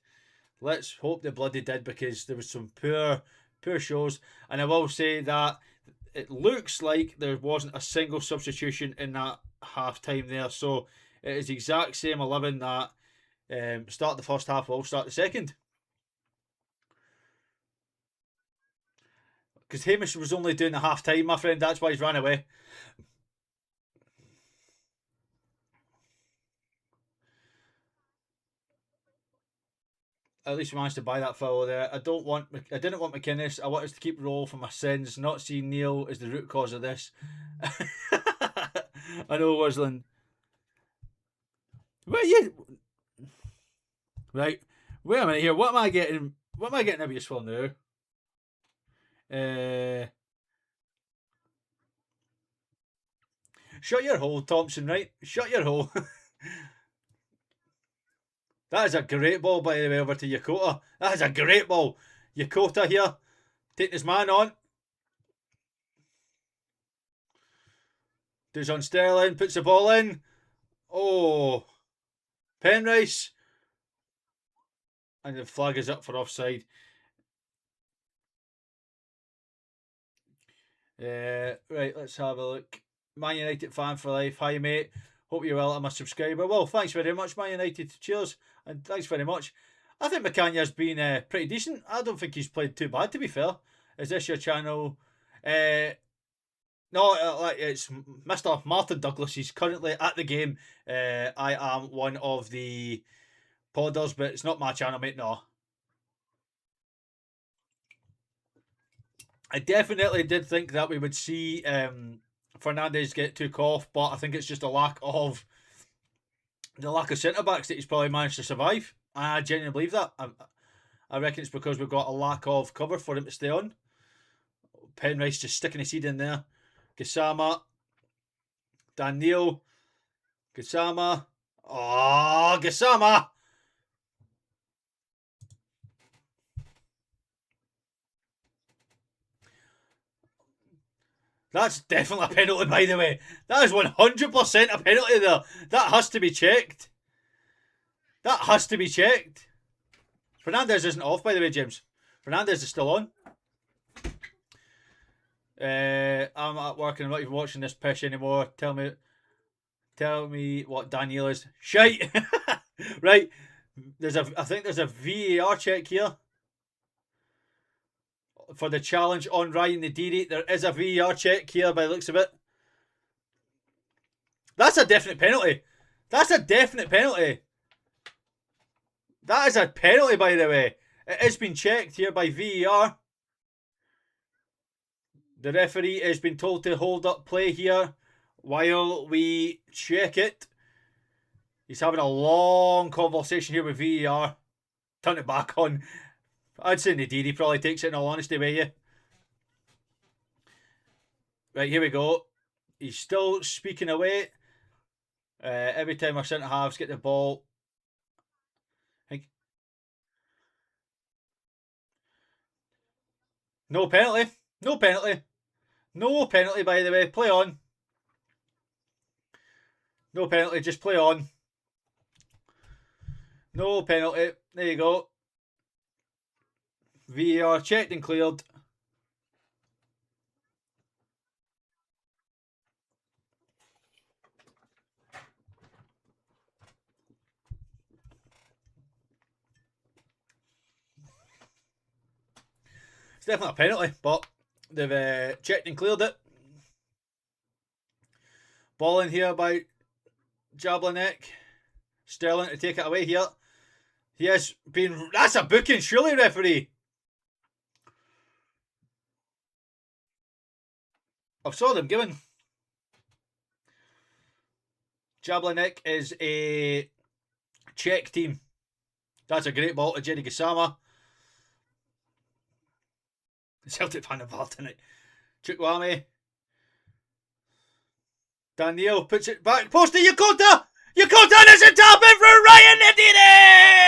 Let's hope they bloody did, because there was some poor shows. And I will say that it looks like there wasn't a single substitution in that half time there. So it is the exact same 11 that start the first half will start the second. Because Hamish was only doing the half time, my friend. That's why he's ran away. At least we managed to buy that foul there. I didn't want McInnes. I want us to keep roll for my sins. Not see Neil as the root cause of this. I know, Wesleyan. Where are you? Right. Wait a minute here. What am I getting abuse for now? Shut your hole, Thompson, right? Shut your hole. That is a great ball, by the way, over to Yokota. That is a great ball. Yokota here, taking his man on. Does on Sterling, puts the ball in. Oh, Penrice. And the flag is up for offside. Right, let's have a look. Man United fan for life. Hi, mate. Hope you're well. I'm a subscriber. Well, thanks very much, Man United. Cheers. And thanks very much. I think McCanya's been pretty decent. I don't think he's played too bad, to be fair. Is this your channel? No, it's Mr. Martin Douglas. He's currently at the game. I am one of the podders, but it's not my channel, mate. No. I definitely did think that we would see Fernandes get took off, but I think it's just the lack of centre backs that he's probably managed to survive. I genuinely believe that. I reckon it's because we've got a lack of cover for him to stay on. Penrice just sticking his head in there. Gassama, Daniel, Gassama. Oh, Gassama! That's definitely a penalty, by the way. That is 100% a penalty there. That has to be checked. That has to be checked. Fernandez isn't off, by the way, James. Fernandez is still on. I'm at work and I'm not even watching this pitch anymore. Tell me what Daniel is. Shite! Right. I think there's a VAR check here. For the challenge on Ryan Nadiri. There is a VAR check here by the looks of it. That's a definite penalty. That's a definite penalty. That is a penalty, by the way. It has been checked here by VAR. The referee has been told to hold up play here while we check it. He's having a long conversation here with VAR. Turn it back on. I'd say Nadiri probably takes it in all honesty with you. Right, here we go. He's still speaking away. Every time our centre halves get the ball. No penalty. No penalty. No penalty, by the way. Play on. No penalty, just play on. No penalty. There you go. VAR checked and cleared. It's definitely a penalty, but they've checked and cleared it. Ball in here by Jablonec. Sterling to take it away here. He has been... That's a booking, surely, referee. I've saw them given. Jablonec is a Czech team. That's a great ball to Jenny Gassama. Celtic fan involved tonight. Chukwame. Daniel puts it back. Post to Yokota. Yokota doesn't tap in for Ryan Nadiri!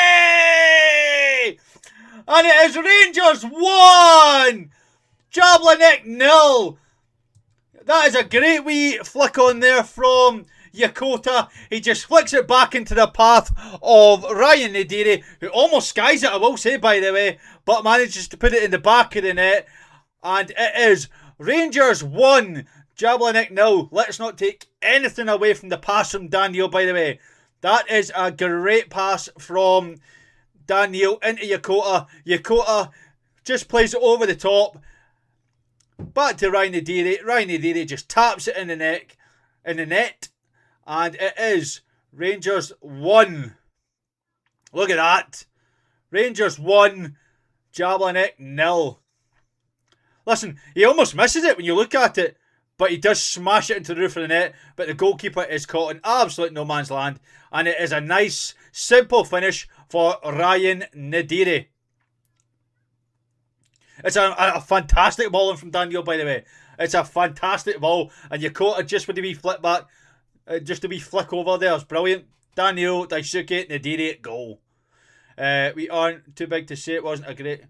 And it is Rangers 1! Jablonec 0. That is a great wee flick on there from Yokota. He just flicks it back into the path of Ryan Nadiri, who almost skies it, I will say, by the way, but manages to put it in the back of the net. And it is Rangers 1, Jablonec 0. Let's not take anything away from the pass from Daniel, by the way. That is a great pass from Daniel into Yokota. Yokota just plays it over the top. Back to Ryan Nadiri. Ryan Nadiri just taps it in the net. And it is Rangers 1. Look at that. Rangers 1, Jablonec 0. Listen, he almost misses it when you look at it, but he does smash it into the roof of the net. But the goalkeeper is caught in absolute no man's land. And it is a nice, simple finish for Ryan Nadiri. It's a fantastic ball in from Daniel, by the way. It's a fantastic ball. And Yokota just with the wee flip back, just a wee flick over there. It's brilliant. Daniel, Daisuke, Nadiri, goal. We aren't too big to say it wasn't a great...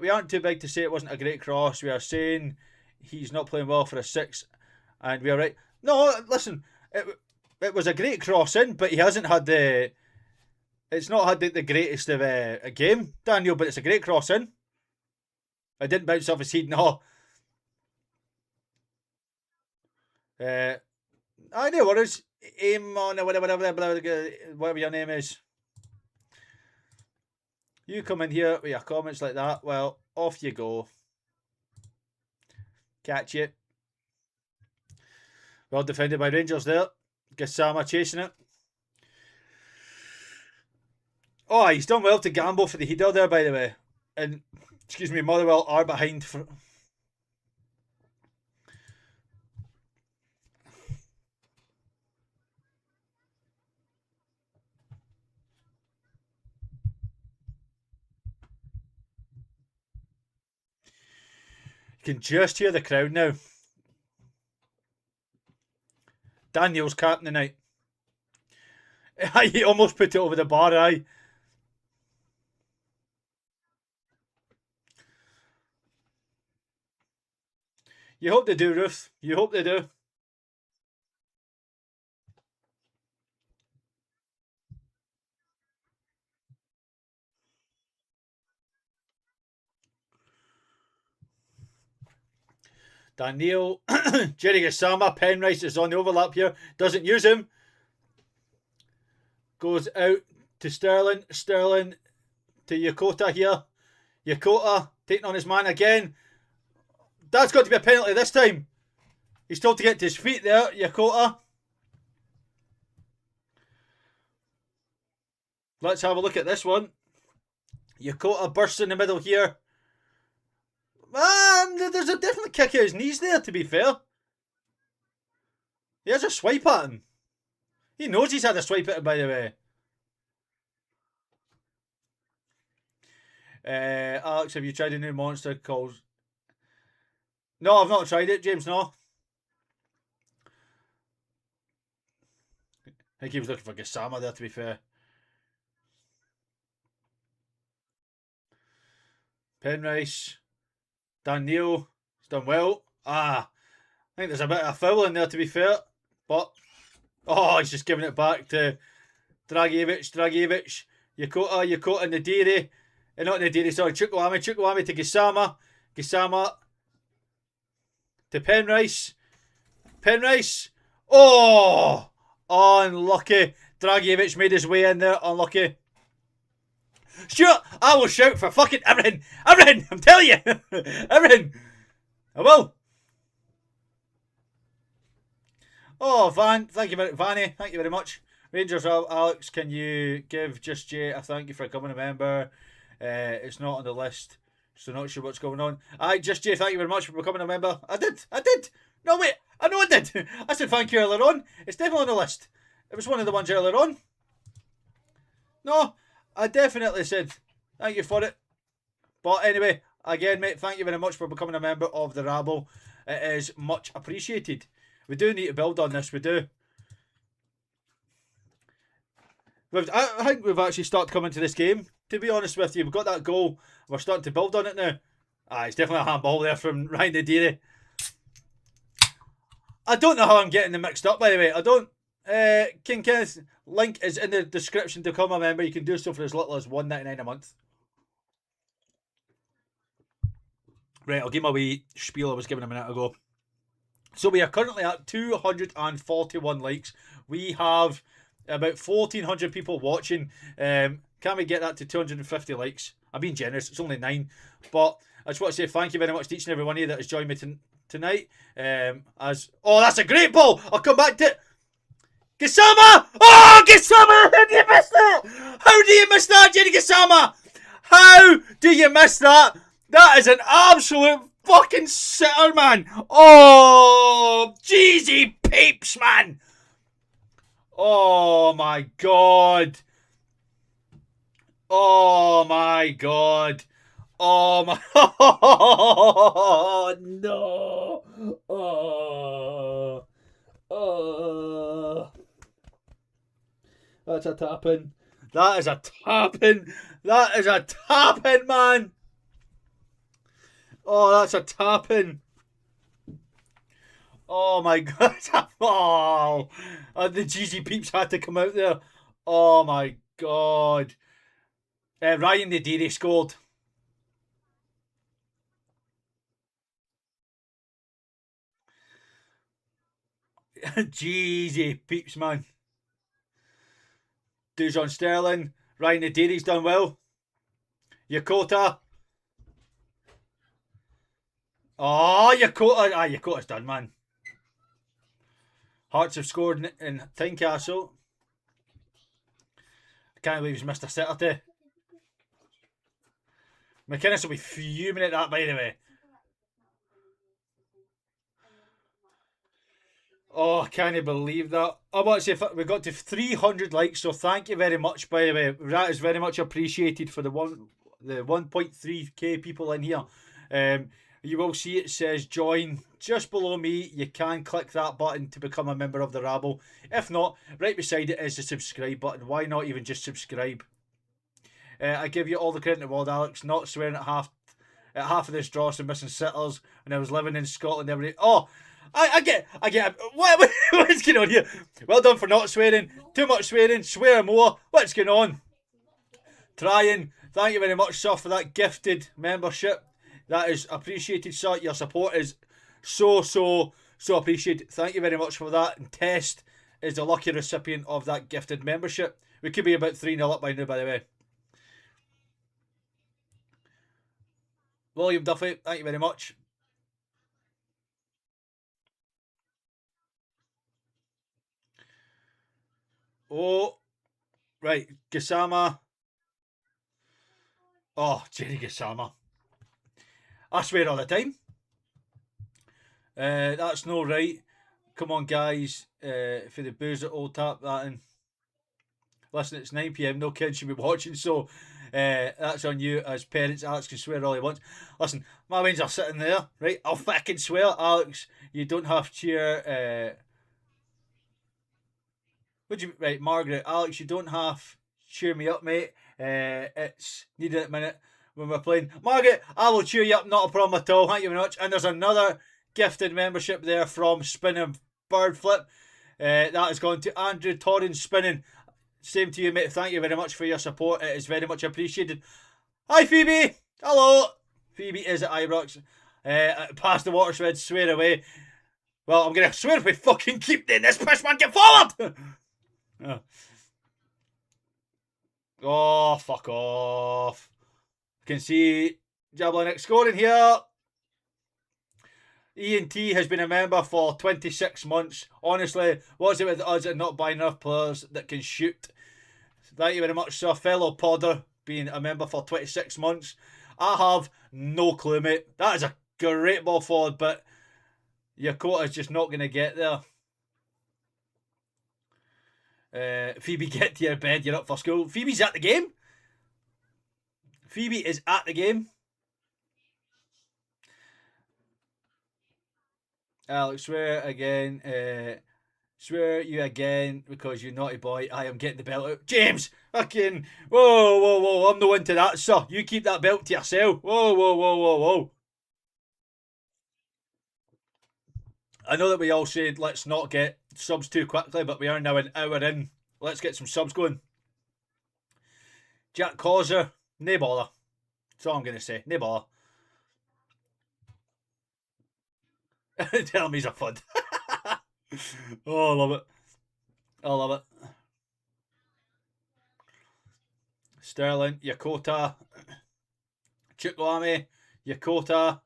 we aren't too big to say it wasn't a great cross. We are saying he's not playing well for a 6. And we are right. No, listen. It was a great cross in, but he hasn't had the... It's not had the greatest of a game, Daniel, but it's a great cross in. I didn't bounce off his head, no. I know what is aim on whatever your name is. You come in here with your comments like that, well, off you go. Catch it. Well defended by Rangers there. Gassama chasing it. Oh, he's done well to gamble for the header there, by the way. And, excuse me, Motherwell are behind for... You can just hear the crowd now. Daniel's captain tonight. He almost put it over the bar, aye. You hope they do, Ruth. You hope they do. Daniel, Jerry Gassama, Penrice is on the overlap here. Doesn't use him. Goes out to Sterling. Sterling to Yokota here. Yokota taking on his man again. That's got to be a penalty this time. He's told to get to his feet there, Yokota. Let's have a look at this one. Yokota bursts in the middle here. There's a definitely kick at his knees there, to be fair. He has a swipe at him. He knows he's had a swipe at him, by the way. Alex, have you tried a new monster called... No, I've not tried it, James, no. I think he was looking for Gassama there, to be fair. Penrice. Daniel. He's done well. I think there's a bit of a foul in there, to be fair. But, he's just giving it back to Dragievich. Yokota Nadiri. Not Nadiri, sorry, Chukwuemi to Gassama. Gassama to Penrice. Unlucky. Dragievich made his way in there. Unlucky. Stuart, I will shout for fucking everything. Everything, I'm telling you. Everything. I will. Vanny, thank you very much. Rangers, Alex, can you give Just Jay a thank you for becoming a member? It's not on the list, so not sure what's going on. Just Jay, thank you very much for becoming a member. I did. No, wait, I know I did. I said thank you earlier on. It's definitely on the list. It was one of the ones earlier on. No, I definitely said thank you for it. But anyway, again, mate, thank you very much for becoming a member of the Rabble. It is much appreciated. We do need to build on this, we do. I think we've actually started coming to this game. To be honest with you, we've got that goal. We're starting to build on it now. It's definitely a handball there from Ryan Nadiri. I don't know how I'm getting them mixed up, by the way. I don't. King Kenneth, link is in the description to become a member. You can do so for as little as $1.99 a month. Right, I'll give my wee spiel I was giving a minute ago. So we are currently at 241 likes. We have about 1,400 people watching. Can we get that to 250 likes? I'm being generous. It's only 9. But I just want to say thank you very much to each and every one of you that has joined me tonight. That's a great ball. I'll come back to it. Gassama! Gassama! How do you miss that? How do you miss that, Jenny Gassama? How do you miss that? That is an absolute fucking sitter, man. Jeezy peeps, man. Oh my god. Oh my god. Oh my. Oh no. That's a tapping. That is a tapping. That is a tapping, man. Oh, that's a tapping. Oh my god. The Jeezy peeps had to come out there. Oh my god. Ryan Nadiri scored. Jeezy peeps, man. Dujon Sterling. Ryan Nadiri's done well. Yokota. Yokota. Yokota's done, man. Hearts have scored in Tynecastle. I can't believe he's missed a sitter too. McInnes will be fuming at that, by the way. I can't believe that. I want to say we got to 300 likes, so thank you very much, by the way. That is very much appreciated for the 1.3k people in here. you will see it says join just below me. You can click that button to become a member of the Rabble. If not, right beside it is the subscribe button. Why not even just subscribe? I give you all the credit in the world, Alex, not swearing at half of this dross and missing sitters when I was living in Scotland every day. Oh, I get what's going on here? Well done for not swearing. Too much swearing, swear more. What's going on? Trying. Thank you very much, sir, for that gifted membership. That is appreciated, sir. Your support is so appreciated. Thank you very much for that. And Test is the lucky recipient of that gifted membership. We could be about 3-0 up by now, by the way. William Duffy, thank you very much. Oh, right, Gassama. Oh, Jerry Gassama. I swear all the time. That's no right. Come on, guys. For the booze at Old Tap, that in. Listen, it's 9 PM. No kids should be watching, so that's on you as parents. Alex can swear all he wants. Listen, my wings are sitting there, right? I'll fucking swear, Alex. You don't have to cheer. Right, Margaret, Alex, you don't have to cheer me up, mate. It's needed at the minute when we're playing. Margaret, I will cheer you up, not a problem at all. Thank you very much. And there's another gifted membership there from Spinning Bird Flip. That has gone to Andrew Torrens Spinning. Same to you, mate. Thank you very much for your support. It is very much appreciated. Hi, Phoebe. Hello. Phoebe is at Ibrox. Past the watershed, swear away. Well, I'm going to swear if we fucking keep doing this. Push, man, get forward. Oh, fuck off. You can see Jablonec scoring here. Ian T has been a member for 26 months. Honestly, what's it with us at not buying enough players that can shoot? Thank you very much, sir. Fellow podder being a member for 26 months. I have no clue, mate. That is a great ball forward, but your quota's just not going to get there. Phoebe, get to your bed. You're up for school. Phoebe's at the game. Phoebe is at the game. Alex, swear again. Swear you again because you naughty boy. I am getting the belt out. James! Fucking. Whoa. I'm no into that, sir. You keep that belt to yourself. Whoa. I know that we all said let's not get subs too quickly, but we are now an hour in. Let's get some subs going. Jack Causer, no bother. That's all I'm going to say. No bother. Tell him he's a fud. Oh, I love it. I love it. Sterling, Yakota, Chukwami, Yakota,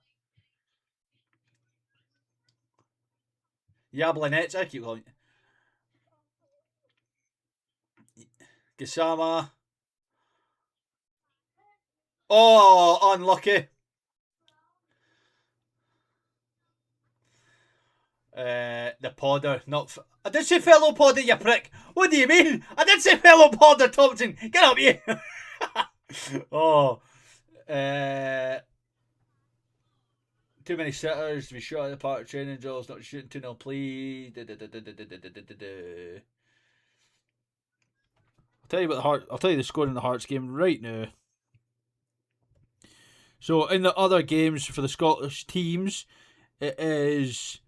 Jablonec, I keep calling it. Gassama. Oh, unlucky. The podder, not. I did say fellow podder, you prick. What do you mean? I did say fellow podder, Thompson. Get up here. Oh. Too many sitters to be shot at the park of training drills, not shooting 2-0, please. I'll tell you the score in the Hearts game right now. So in the other games for the Scottish teams, it is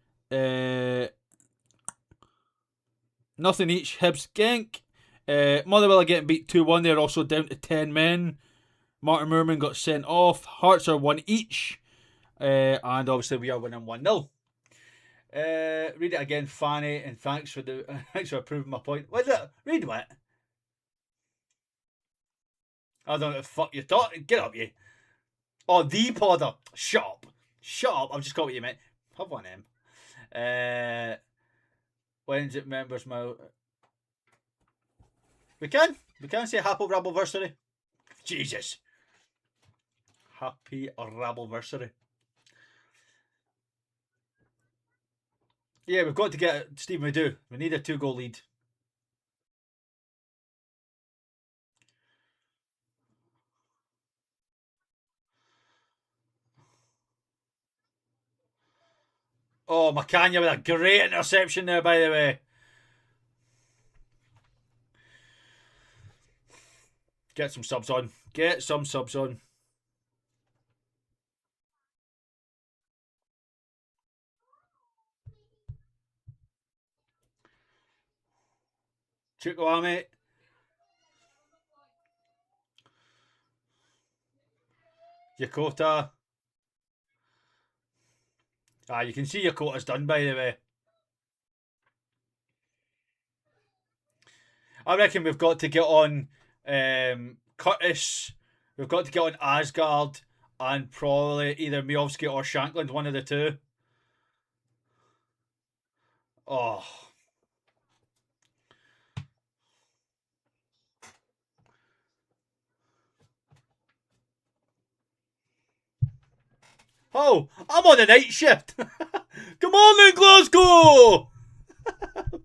nothing each. Hibs Genk. Motherwell are getting beat 2-1. They're also down to 10 men. Martin Moorman got sent off. Hearts are 1 each. And obviously we are winning 1-0. Read it again, Fanny, and thanks for proving my point. What's it? Read what? I don't know what the fuck you're talking. Get up, you. Oh, the podder. Shut up. I've just got what you meant. Have one M. When's it members mouth? We can say happy Rabbleversary. Jesus. Happy Rabbleversary. Yeah, we've got to get it, Stephen. We do. We need a 2-goal lead. Oh, Macania with a great interception there, by the way. Get some subs on. Get some subs on. Chukwueze. Yokota. You can see Yokota's done, by the way. I reckon we've got to get on Curtis. We've got to get on Asgard and probably either Miovski or Shankland, one of the two. Oh. Oh, I'm on the night shift. Come on then, Glasgow!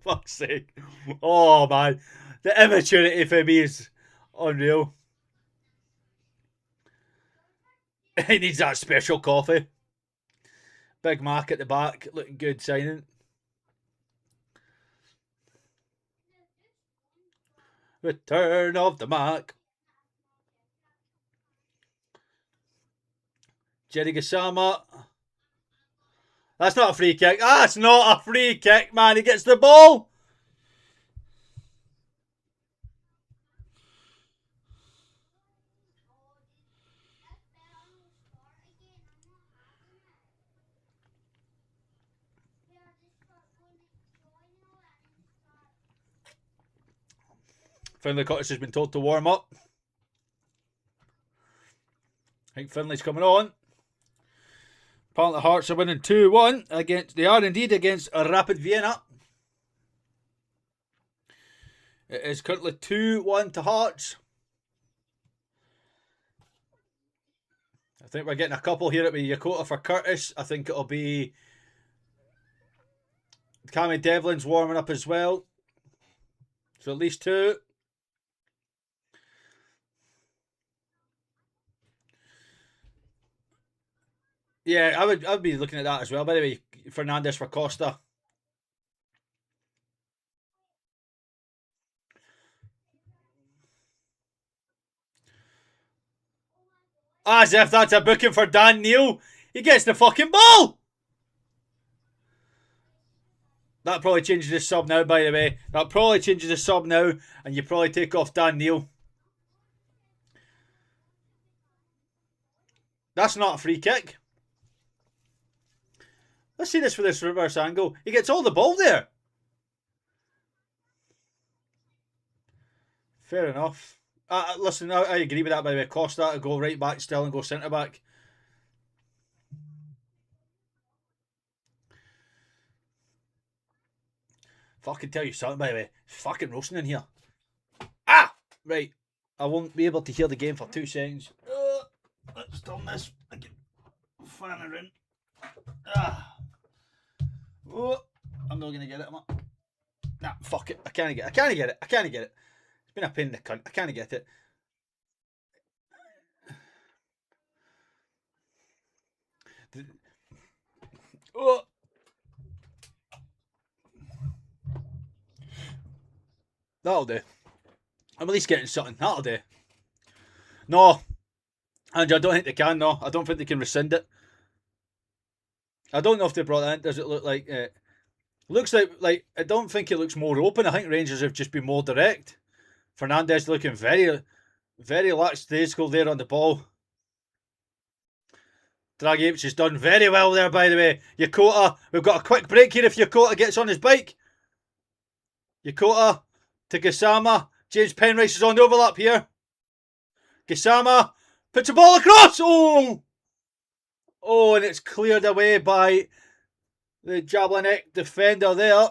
Fuck's sake. Oh, man. The immaturity for me is unreal. He needs that special coffee. Big Mac at the back, looking good signing. Return of the Mac. Jerry Gassama. That's not a free kick. That's not a free kick, man. He gets the ball. Finlay Curtis has been told to warm up. I think Finlay's coming on. Apparently Hearts are winning 2-1 against. They are indeed against Rapid Vienna. It is currently 2-1 to Hearts. I think we're getting a couple here. It'll be Yokota for Curtis. I think it'll be Cammy Devlin's warming up as well. So at least two. Yeah, I would be looking at that as well. By the way, Fernandes for Costa. As if that's a booking for Dan Neil. He gets the fucking ball. That probably changes the sub now, by the way. That probably changes the sub now, and you probably take off Dan Neil. That's not a free kick. Let's see this for this reverse angle. He gets all the ball there. Fair enough. Listen, I agree with that, by the way. Costa to go right back still and go centre back. Fucking tell you something, by the way. It's fucking roasting in here. Right. I won't be able to hear the game for 2 seconds. Let's turn this. I can fan around. Oh, I'm not gonna get it, am I? Nah, fuck it. I can't get it. It's been a pain in the cunt. I can't get it. Oh. That'll do. I'm at least getting something. That'll do. No. Andrew, I don't think they can, no. I don't think they can rescind it. I don't know if they brought that in. Does it look like it? Looks like I don't think it looks more open. I think Rangers have just been more direct. Fernandes looking very, very lackadaisical there on the ball. Dragic has done very well there, by the way. Yokota, we've got a quick break here if Yokota gets on his bike. Yokota to Gassama. James Penrice is on the overlap here. Gassama puts the ball across. Oh, and it's cleared away by the Jablonec defender there.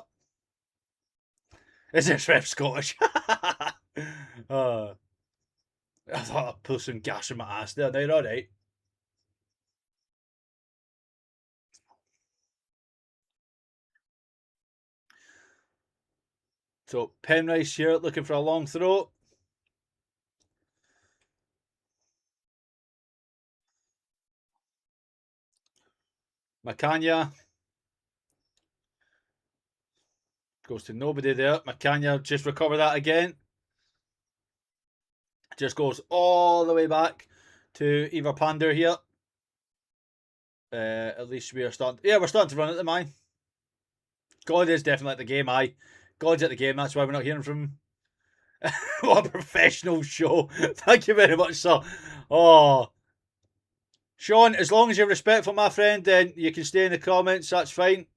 Is this ref Scottish? I thought I'd pull some gas in my ass there. They're alright. So Penrice here looking for a long throw. Macania. Goes to nobody there. McCann just recover that again. Just goes all the way back to Eva Pander here. At least we are starting. Yeah, we're starting to run at the mine. God is definitely at the game. God's at the game. That's why we're not hearing from him. What a professional show. Thank you very much, sir. Oh, Sean, as long as you're respectful, my friend, then you can stay in the comments. That's fine.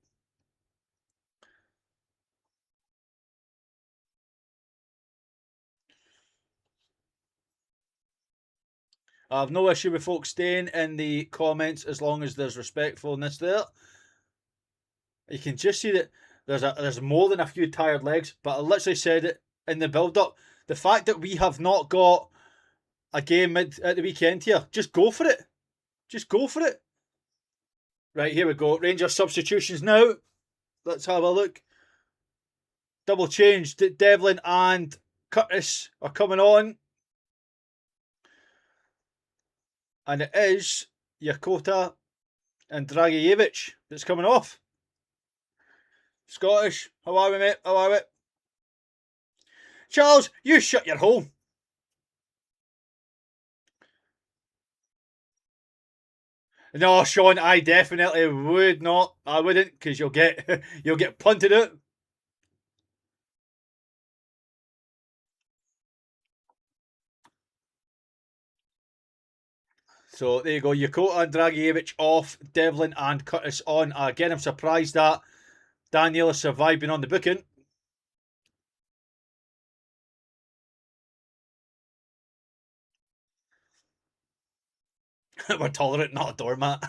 I have no issue with folks staying in the comments as long as there's respectfulness there. You can just see that there's more than a few tired legs, but I literally said it in the build-up. The fact that we have not got a game at the weekend here, just go for it. Just go for it. Right, here we go. Rangers substitutions now. Let's have a look. Double change. Devlin and Curtis are coming on. And it is Yakota and Dragijevic that's coming off. Scottish, how are we, mate? How are we? Charles, you shut your hole. No, Sean, I definitely would not. I wouldn't, because you'll get punted out. So there you go. Yakota and Dragijevic off, Devlin and Curtis on. Again, I'm surprised that Daniel has survived being on the booking. We're tolerant, not a doormat.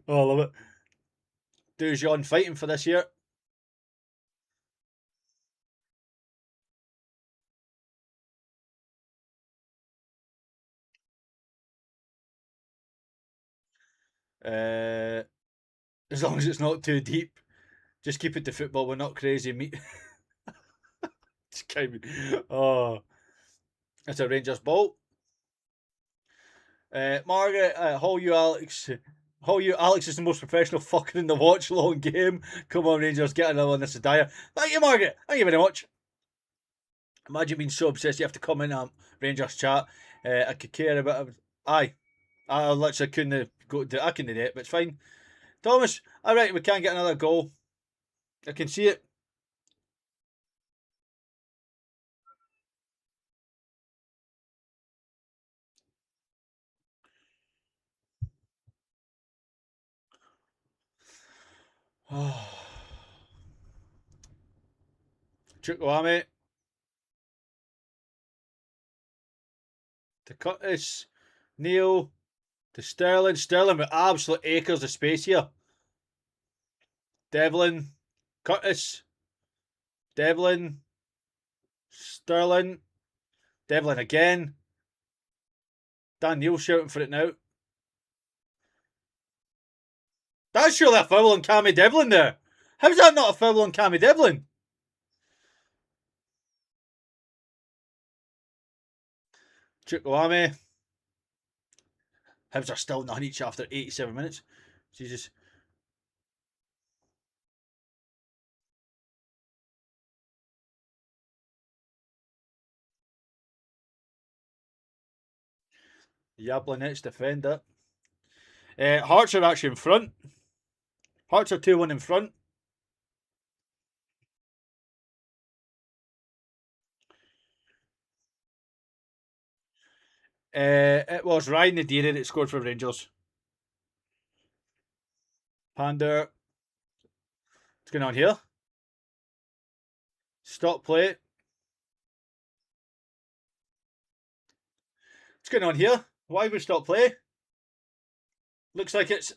Oh, I love it. Dujon fighting for this year. As long as it's not too deep. Just keep it to football. We're not crazy meat. Oh, it's a Rangers ball. Margaret, Hall you Alex. Hall you Alex is the most professional fucker in the watch long game. Come on, Rangers, get another one. This is dire. Thank you, Margaret. Thank you very much. Imagine being so obsessed you have to come in Rangers chat. I could care about it. Aye. I literally couldn't go to I couldn't do it, but it's fine. Thomas, alright, we can't get another goal. I can see it. Chukwueze to Curtis, Neil to Sterling. Sterling with absolute acres of space here. Devlin, Curtis, Devlin, Sterling, Devlin again. Dan Neil shouting for it now. That's surely a foul on Cammy Devlin there. How's that not a foul on Cammy Devlin? Chukwueze. Hibs are still not on each after 87 minutes. Jesus. Jablonec defender. Hearts are actually in front. Hearts are 2-1 in front. It was Ryan Nadiri that scored for Rangers. Pander. What's going on here? Stop play. What's going on here? Why would stop play? Looks like it's...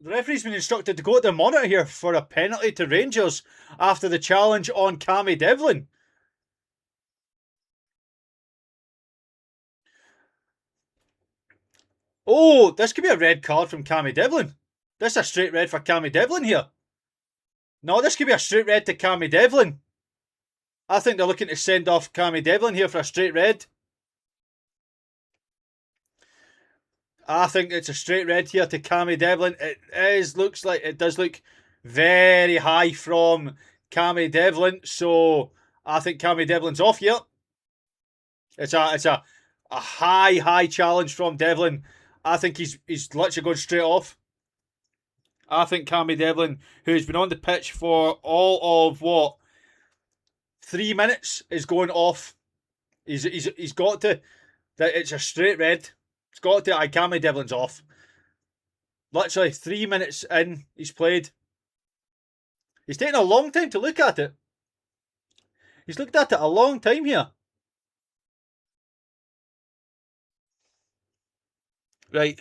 The referee's been instructed to go to the monitor here for a penalty to Rangers after the challenge on Cammy Devlin. Oh, this could be a red card from Cammy Devlin. This is a straight red for Cammy Devlin here. No, this could be a straight red to Cammy Devlin. I think they're looking to send off Cammy Devlin here for a straight red. I think it's a straight red here to Cammy Devlin. It does look very high from Cammy Devlin. So I think Cammy Devlin's off here. It's a high challenge from Devlin. I think he's literally going straight off. I think Cammy Devlin, who's been on the pitch for all of 3 minutes, is going off. He's got to. That it's a straight red. It's got to. Cammy Devlin's off. Literally 3 minutes in, he's played. He's taken a long time to look at it. He's looked at it a long time here. Right.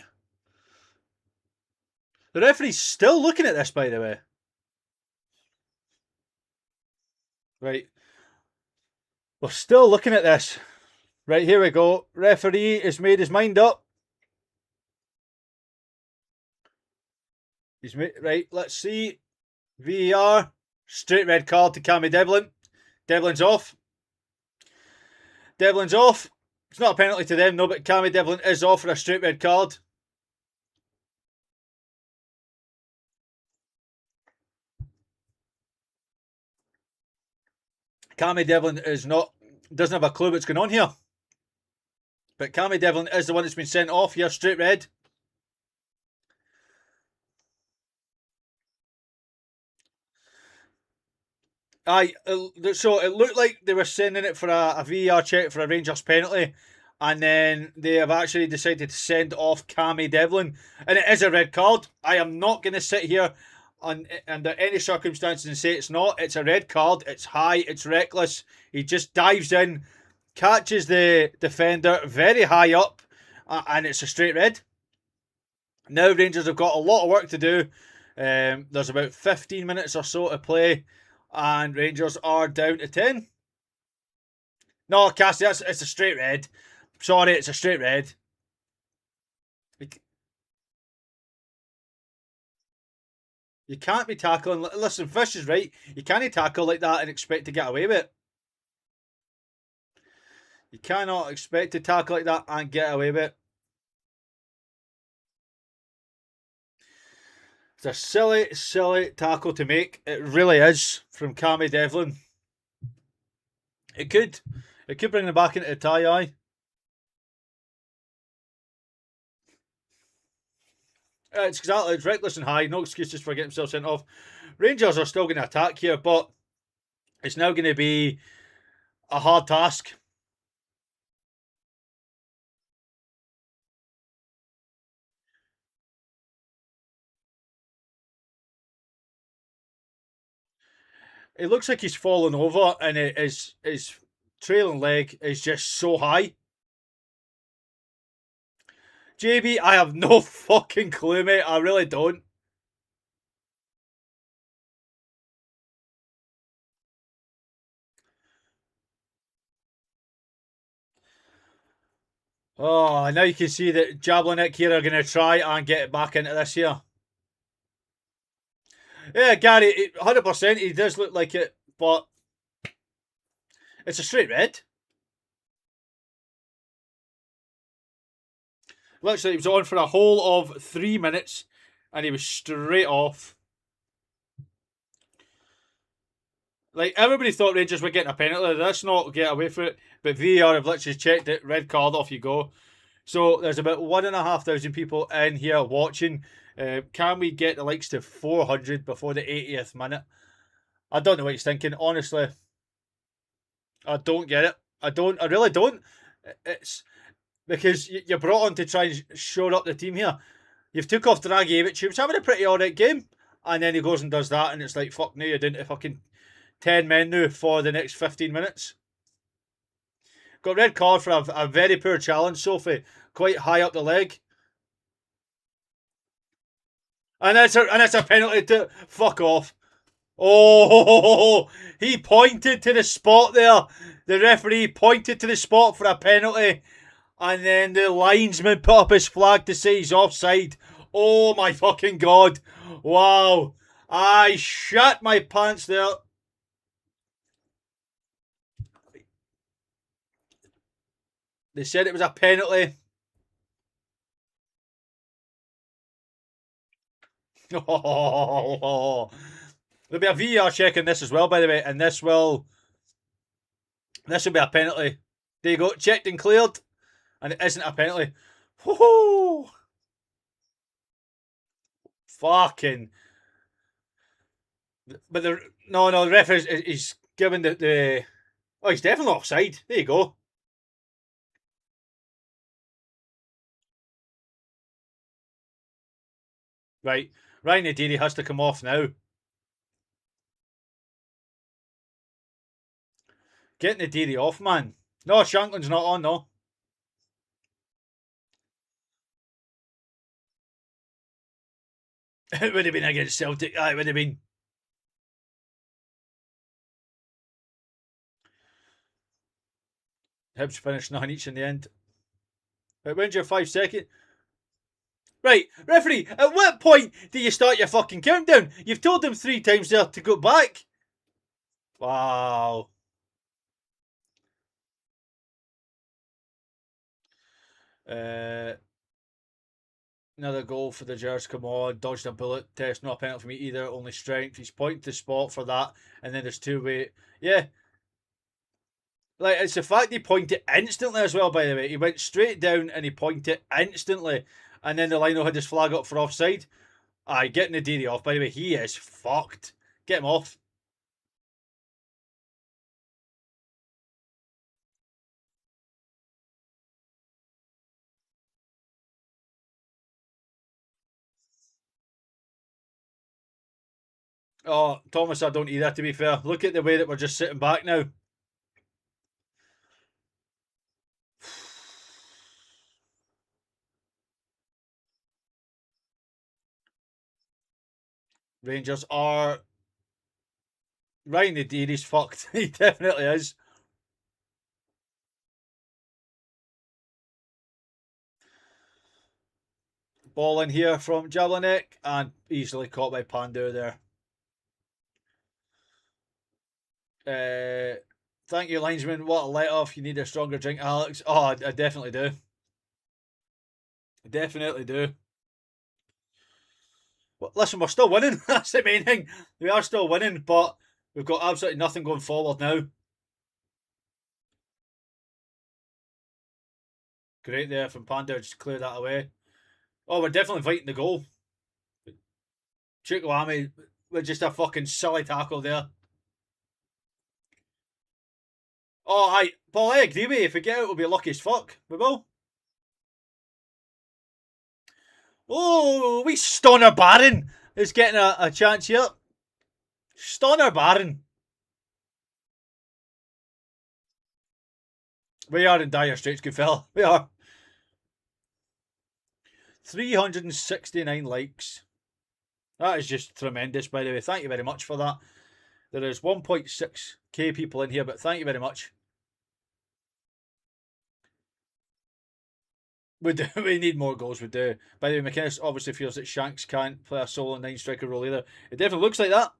The referee's still looking at this, by the way. Right. We're still looking at this. Right, here we go. Referee has made his mind up. Right, let's see. VAR. Straight red card to Cammy Devlin. Devlin's off. Devlin's off. It's not a penalty to them, no, but Cammy Devlin is off for a straight red card. Cammy Devlin doesn't have a clue what's going on here. But Cammy Devlin is the one that's been sent off here, straight red. So it looked like they were sending it for a VAR check for a Rangers penalty, and then they have actually decided to send off Cammy Devlin, and it is a red card. I am not going to sit here under any circumstances and say it's not. It's a red card. It's high. It's reckless. He just dives in, catches the defender very high up, and it's a straight red. Now Rangers have got a lot of work to do. There's about 15 minutes or so to play, and Rangers are down to 10. No, Cassie, it's a straight red. Sorry, it's a straight red. You can't be tackling. Listen, Fish is right. You can't tackle like that and expect to get away with it. You cannot expect to tackle like that and get away with it. It's a silly tackle to make. It really is from Cammy Devlin. It could bring them back into the tie, aye. It's reckless and high. No excuses for getting himself sent off. Rangers are still going to attack here, but it's now going to be a hard task. It looks like he's fallen over, and his trailing leg is just so high. JB, I have no fucking clue, mate. I really don't. Oh, now you can see that Jablonec here are going to try and get it back into this here. Yeah, Gary, 100%, he does look like it, but it's a straight red. Literally, he was on for a whole of 3 minutes, and he was straight off. Like, everybody thought Rangers were getting a penalty. Let's not get away from it. But VAR have literally checked it. Red card, off you go. So, there's about 1,500 people in here watching. Can we get the likes to 400 before the 80th minute? I don't know what he's thinking. Honestly, I don't get it. I really don't. It's because you're brought on to try and shore up the team here. You've took off Dragicevic, who was having a pretty alright game, and then he goes and does that, and it's like, fuck no, you're down to fucking 10 men now for the next 15 minutes. Got red card for a very poor challenge, Sophie. Quite high up the leg. And it's a penalty to fuck off. Oh, he pointed to the spot there. The referee pointed to the spot for a penalty. And then the linesman put up his flag to say he's offside. Oh my fucking God. Wow. I shat my pants there. They said it was a penalty. Oh, There'll be a VAR check in this as well, by the way, and this will be a penalty. There you go, checked and cleared, and it isn't a penalty. Woohoo! Fucking. But the referee is giving the. Oh, he's definitely offside. There you go. Right, Ryan Nadiri has to come off now. Get Nadiri off, man. No, Shankland's not on, no. It would have been against Celtic. It would have been. Hibs finished nothing each in the end. Right, when's your 5 second? Right, referee, at what point do you start your fucking countdown? You've told them 3 times there to go back. Wow. Another goal for the Jers. Come on, dodged a bullet test. Not a penalty for me either. Only strength. He's pointing to spot for that, and then there's 2-way. Yeah. Like, it's the fact he pointed instantly as well, by the way. He went straight down and he pointed instantly. And then the lino had his flag up for offside. Aye, getting the Nadiri off, by the way. He is fucked. Get him off. Oh, Thomas, I don't either, to be fair. Look at the way that we're just sitting back now. Rangers are. Ryan Nadiri's fucked. He definitely is. Ball in here from Jablonec and easily caught by Pandur there. Thank you, linesman. What a let off. You need a stronger drink, Alex. Oh, I definitely do. I definitely do. Well, listen, we're still winning. That's the main thing. We are still winning, but we've got absolutely nothing going forward now. Great there from Pandur. Just clear that away. Oh, we're definitely fighting the goal. Chukwueze with just a fucking silly tackle there. Oh, Paul, I agree with you. If we get out, we'll be lucky as fuck. We will. Oh, we Stunner Baron is getting a chance here. Stunner Baron. We are in dire straits, good fella. We are. 369 likes. That is just tremendous, by the way. Thank you very much for that. There is 1.6k people in here, but thank you very much. We need more goals, we do. By the way, McInnes obviously feels that Shanks can't play a solo 9-striker role either. It definitely looks like that.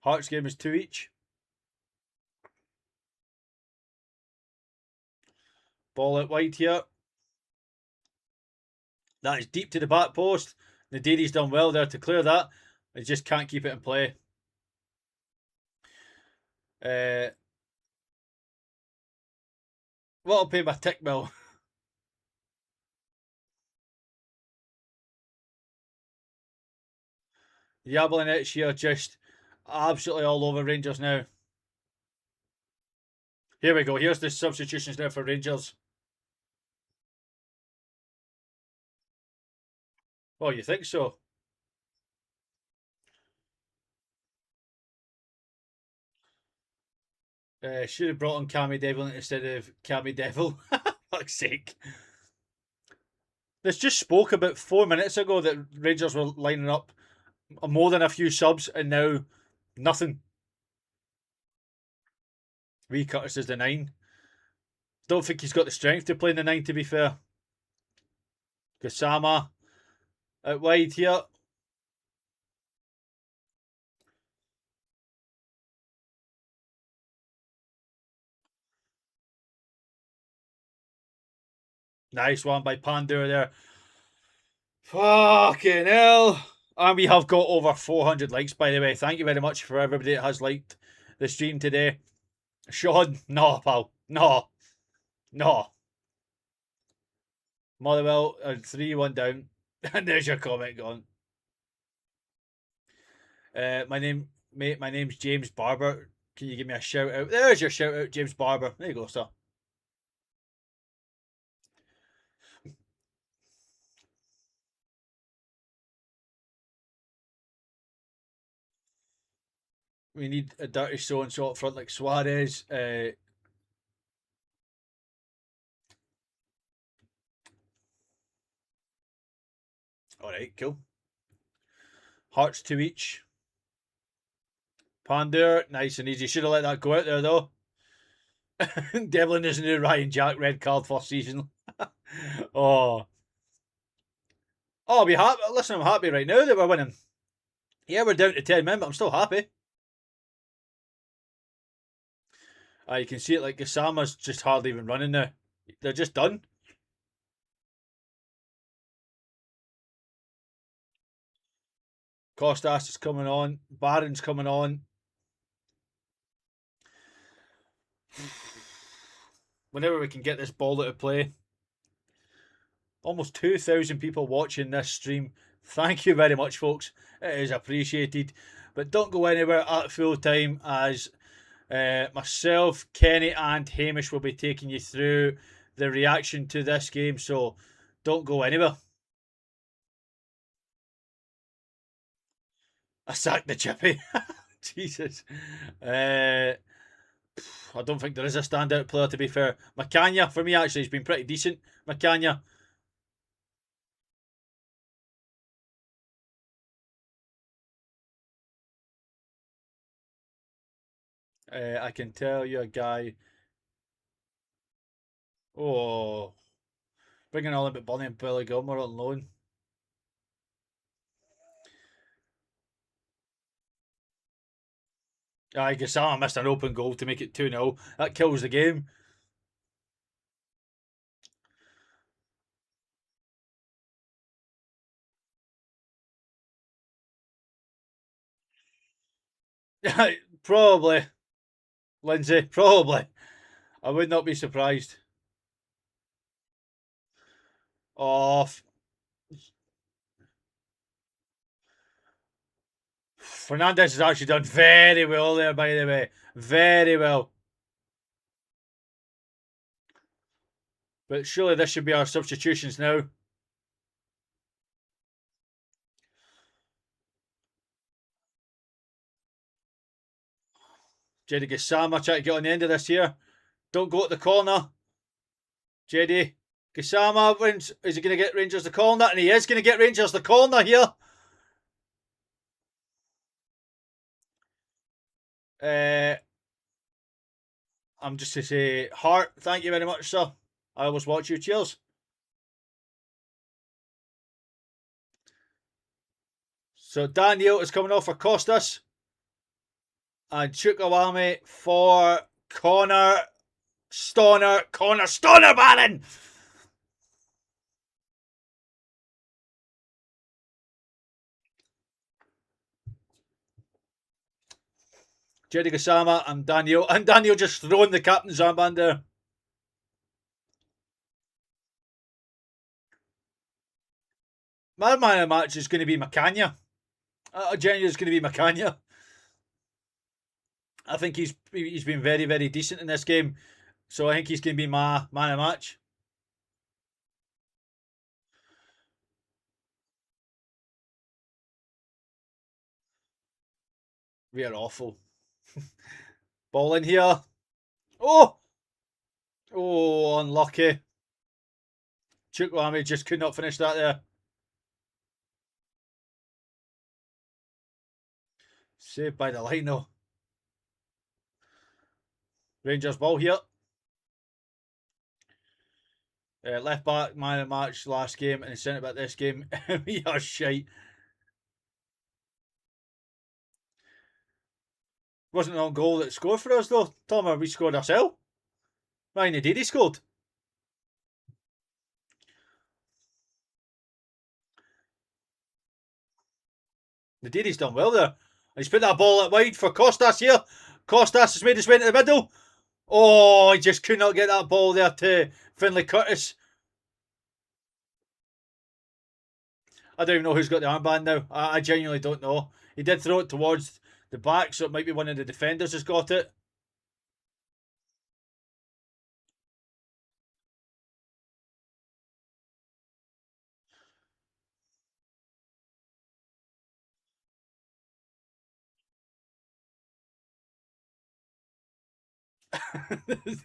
Hearts game is 2 each. Ball out wide here. That is deep to the back post. Nadiri's done well there to clear that. He just can't keep it in play. What'll pay my tick bill? Jablonec here just absolutely all over Rangers now. Here we go. Here's the substitutions now for Rangers. Oh, you think so? Should have brought on Cammy Devil instead of Cammy Devil. Fuck's sake. This just spoke about 4 minutes ago that Rangers were lining up more than a few subs and now nothing. Ree Curtis is the 9. Don't think he's got the strength to play in the 9, to be fair. Gassama out wide here. Nice one by Pandur there. Fucking hell. And we have got over 400 likes, by the way. Thank you very much for everybody that has liked the stream today. Sean, no, pal. No. Motherwell, 3-1 down. And there's your comment gone. My name's James Barber. Can you give me a shout out? There's your shout out, James Barber. There you go, sir. We need a dirty so-and-so up front like Suarez. Alright, cool. Hearts to each. Pandur, nice and easy. Should have let that go out there though. Devlin is new Ryan Jack, red card first season. Oh, I'll be happy. Listen, I'm happy right now that we're winning. Yeah, we're down to 10 men, but I'm still happy. You can see it like Gasama's just hardly even running now. They're just done. Costas is coming on. Barron's coming on. Whenever we can get this ball out of play. Almost 2,000 people watching this stream. Thank you very much, folks. It is appreciated. But don't go anywhere at full time, as myself, Kenny and Hamish will be taking you through the reaction to this game. So don't go anywhere. I sacked the chippy. Jesus. I don't think there is a standout player, to be fair. Macania, for me, actually, has been pretty decent. Macania. I can tell you a guy. Oh. Bringing all about Bonnie and Billy Gilmore on loan. I guess I missed an open goal to make it 2-0. That kills the game. Probably. Lindsay, probably. I would not be surprised. Off. Fernandez has actually done very well there, by the way. Very well. But surely this should be our substitutions now. Jedi Gasama trying to get on the end of this here. Don't go at the corner. Jedi Gasama wins. Is he going to get Rangers the corner? And he is going to get Rangers the corner here. I'm just to say, Hart, thank you very much, sir. I always watch you. Cheers. So Daniel is coming off for Costas. And Chukwueze for Connor Stoner. Connor Stoner, Baron! Jerry Gasama and Daniel. And Daniel just throwing the captain's armband there. My man of the match is going to be Macania. Genuinely is going to be Macania. I think he's been very, very decent in this game. So I think he's going to be my man of the match. We are awful. Ball in here. Oh! Oh, unlucky. Chukwueze just could not finish that there. Saved by the line though. Rangers ball here. Left back, man of the match last game, and centre back this game. We are shite. Wasn't an own goal that scored for us though. Tom, we scored ourselves. Ryan Adidi scored. Nadiri's done well there. He's put that ball out wide for Costas here. Costas has made his way into the middle. Oh, he just could not get that ball there to Finlay Curtis. I don't even know who's got the armband now. I genuinely don't know. He did throw it towards the back, so it might be one of the defenders has got it.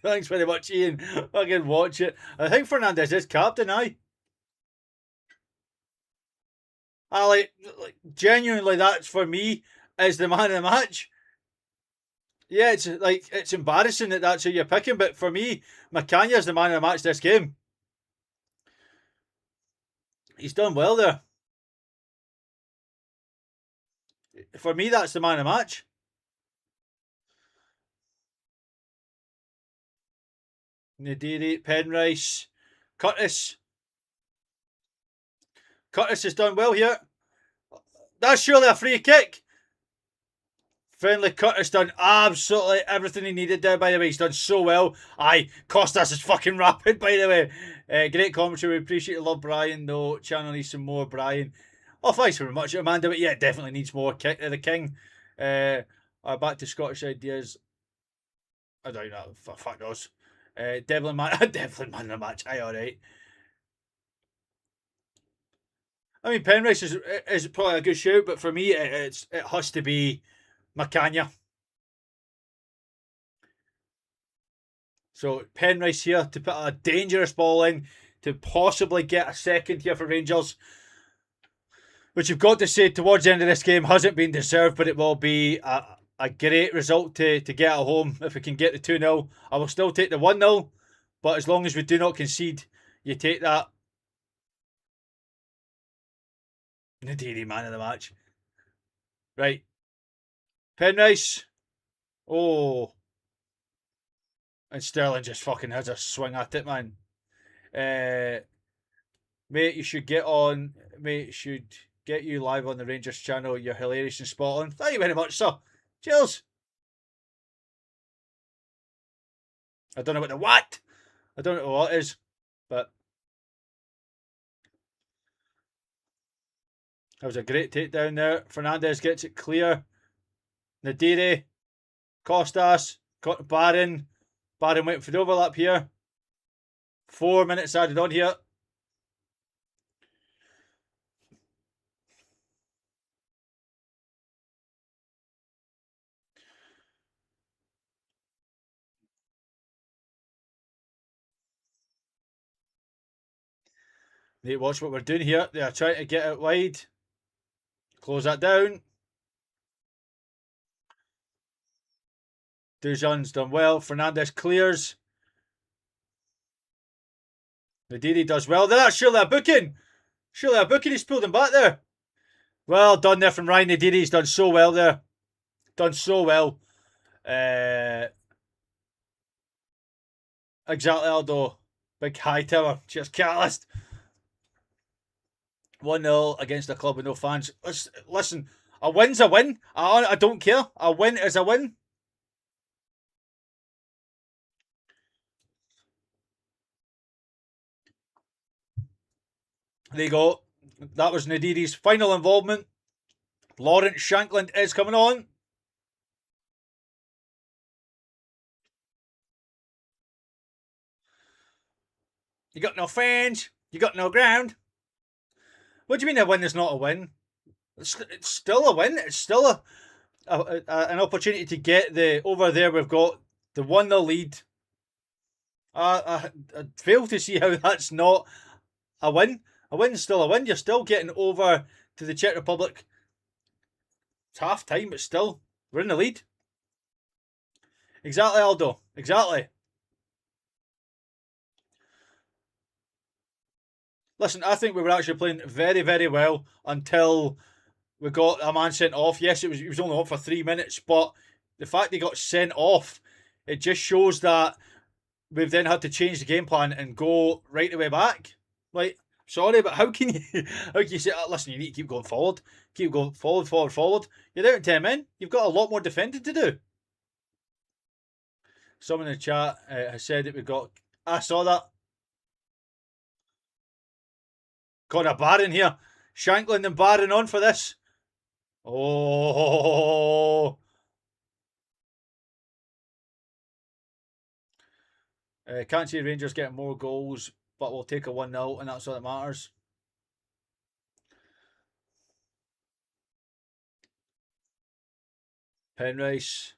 Thanks very much, Ian. I can watch it. I think Fernandez is captain, aye. Like genuinely, that's for me is the man of the match. Yeah, it's embarrassing that that's who you're picking, but for me, Macania is the man of the match this game. He's done well there. For me, that's the man of the match. Nadiri, Penrice, Curtis. Curtis has done well here. That's surely a free kick. Finlay Curtis done absolutely everything he needed there, by the way. He's done so well. Aye, Costas is fucking rapid, by the way. Great commentary. We appreciate it. Love Brian, though. Channel needs some more Brian. Oh, thanks very much, Amanda. But yeah, it definitely needs more kick to the king. Back to Scottish ideas. I don't know. Fuck knows. Devlin man of the match. Aye, alright. I mean, Penrice is probably a good shout, but for me, it has to be Macania. So Penrice here to put a dangerous ball in to possibly get a second here for Rangers, which you've got to say towards the end of this game hasn't been deserved, but it will be a great result to get at home if we can get the 2-0. I will still take the 1-0, but as long as we do not concede, you take that. Nadiri, man of the match. Right. Penrice. Oh. And Sterling just fucking has a swing at it, man. Mate, you should get on. Mate, should get you live on the Rangers channel. You're hilarious and spot on. Thank you very much, sir. Cheers. I don't know what the what. I don't know what it is, but that was a great takedown there. Fernandez gets it clear. Nadiri, Costas, Barron. Barron waiting for the overlap here. 4 minutes added on here. Need to watch what we're doing here. They are trying to get it wide. Close that down. Dujon's done well. Fernandez clears. Nadiri does well. That's surely a booking. Surely a booking. He's pulled him back there. Well done there from Ryan Nadiri. He's done so well there. Done so well. Exactly, Aldo. Big high tower. Cheers, Catalyst. 1-0 against a club with no fans. Listen, a win's a win. I don't care. A win is a win. There you go. That was Nadiri's final involvement. Lawrence Shankland is coming on. You got no fans. You got no ground. What do you mean a win is not a win? It's still a win. It's still an opportunity to get the over there. We've got the 1-0 lead. I fail to see how that's not a win. A win's still a win. You're still getting over to the Czech Republic. It's half time, but still, we're in the lead. Exactly, Aldo. Exactly. Listen, I think we were actually playing very, very well until we got a man sent off. Yes, he was only on for 3 minutes, but the fact he got sent off, it just shows that we've then had to change the game plan and go right the way back. Like, Sorry, but how can you say, listen, you need to keep going forward. Keep going forward. You're down to 10 men. You've got a lot more defending to do. Someone in the chat has said that we've got... I saw that. Got a Barron here. Shankland and Barron on for this. Oh. Can't see Rangers getting more goals, but we'll take a 1-0, and that's all that matters. Penrice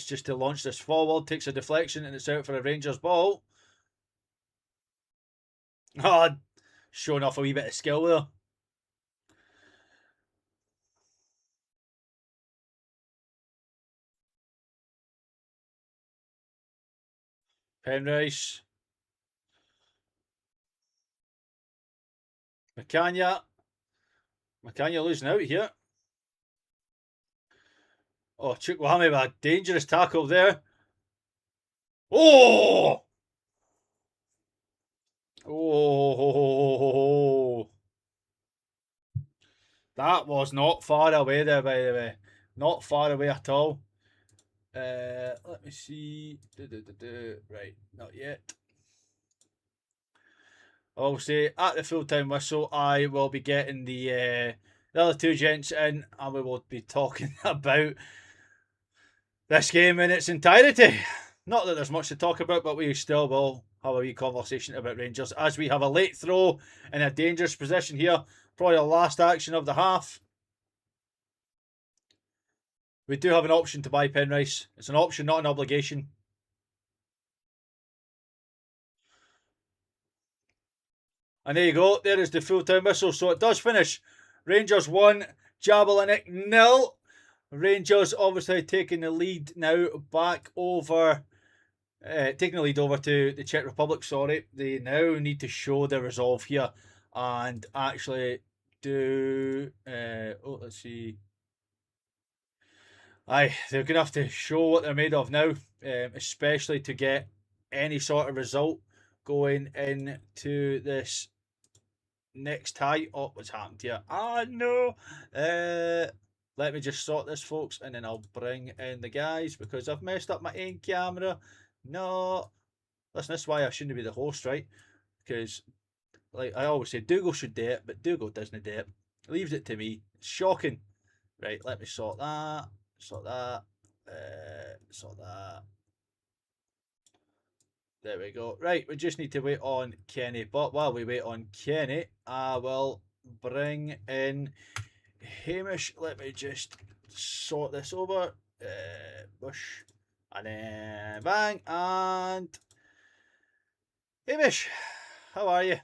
just to launch this forward, takes a deflection, and it's out for a Rangers ball. Oh, showing off a wee bit of skill there. Penrice. McCann losing out here. Oh, Chukwuemeka with a dangerous tackle there. Oh! Oh! That was not far away there, by the way. Not far away at all. Let me see. Right, not yet. I'll say at the full-time whistle, I will be getting the other two gents in, and we will be talking about this game in its entirety. Not that there's much to talk about, but we still will have a wee conversation about Rangers as we have a late throw in a dangerous position here. Probably the last action of the half. We do have an option to buy Penrice. It's an option, not an obligation. And there you go. There is the full-time whistle. So it does finish. Rangers 1, Jablonec 0. Rangers obviously taking the lead now back over... taking the lead over to the Czech Republic, sorry. They now need to show their resolve here and actually do... let's see. They're going to have to show what they're made of now, especially to get any sort of result going into this next tie. Oh, what's happened here? No. Let me just sort this, folks, and then I'll bring in the guys because I've messed up my own camera. No. Listen, this is why I shouldn't be the host, right? Because, like I always say, Dougal should do it, but Dougal doesn't do it. Leaves it to me. It's shocking. Right, let me sort that. Sort that. Sort that. There we go. Right, we just need to wait on Kenny. But while we wait on Kenny, I will bring in Hamish. Let me just sort this over. Bush. And then bang. And Hamish, how are you?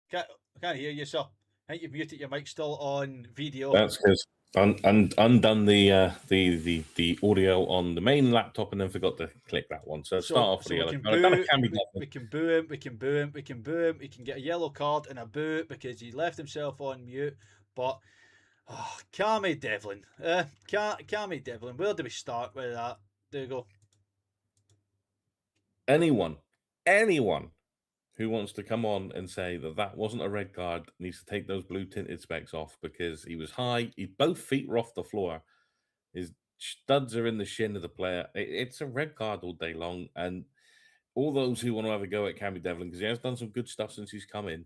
Can't hear you, sir. I think you've muted your mic still on video. That's because undone the audio on the main laptop and then forgot to click that one. So start off with the yellow card. We can boo him. We can boo him. We can boo him. He can get a yellow card and a boo because he left himself on mute. But Cammy Devlin, Cammy Devlin. Where do we start with that? There you go. Anyone who wants to come on and say that wasn't a red card needs to take those blue tinted specs off because he was high. Both feet were off the floor. His studs are in the shin of the player. It's a red card all day long. And all those who want to have a go at Cammy Devlin, because he has done some good stuff since he's come in,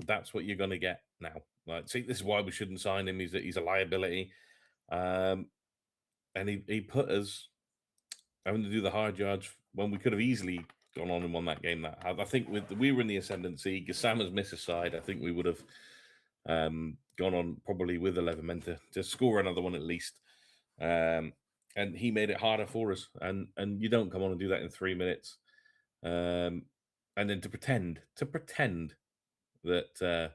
that's what you're going to get now. Like, see, this is why we shouldn't sign him. He's a liability. And he put us having to do the hard yards when we could have easily gone on and won that game. That I think we were in the ascendancy. Gassama's missed aside. I think we would have gone on probably with 11 men to score another one at least. And he made it harder for us. And you don't come on and do that in 3 minutes. And then to pretend that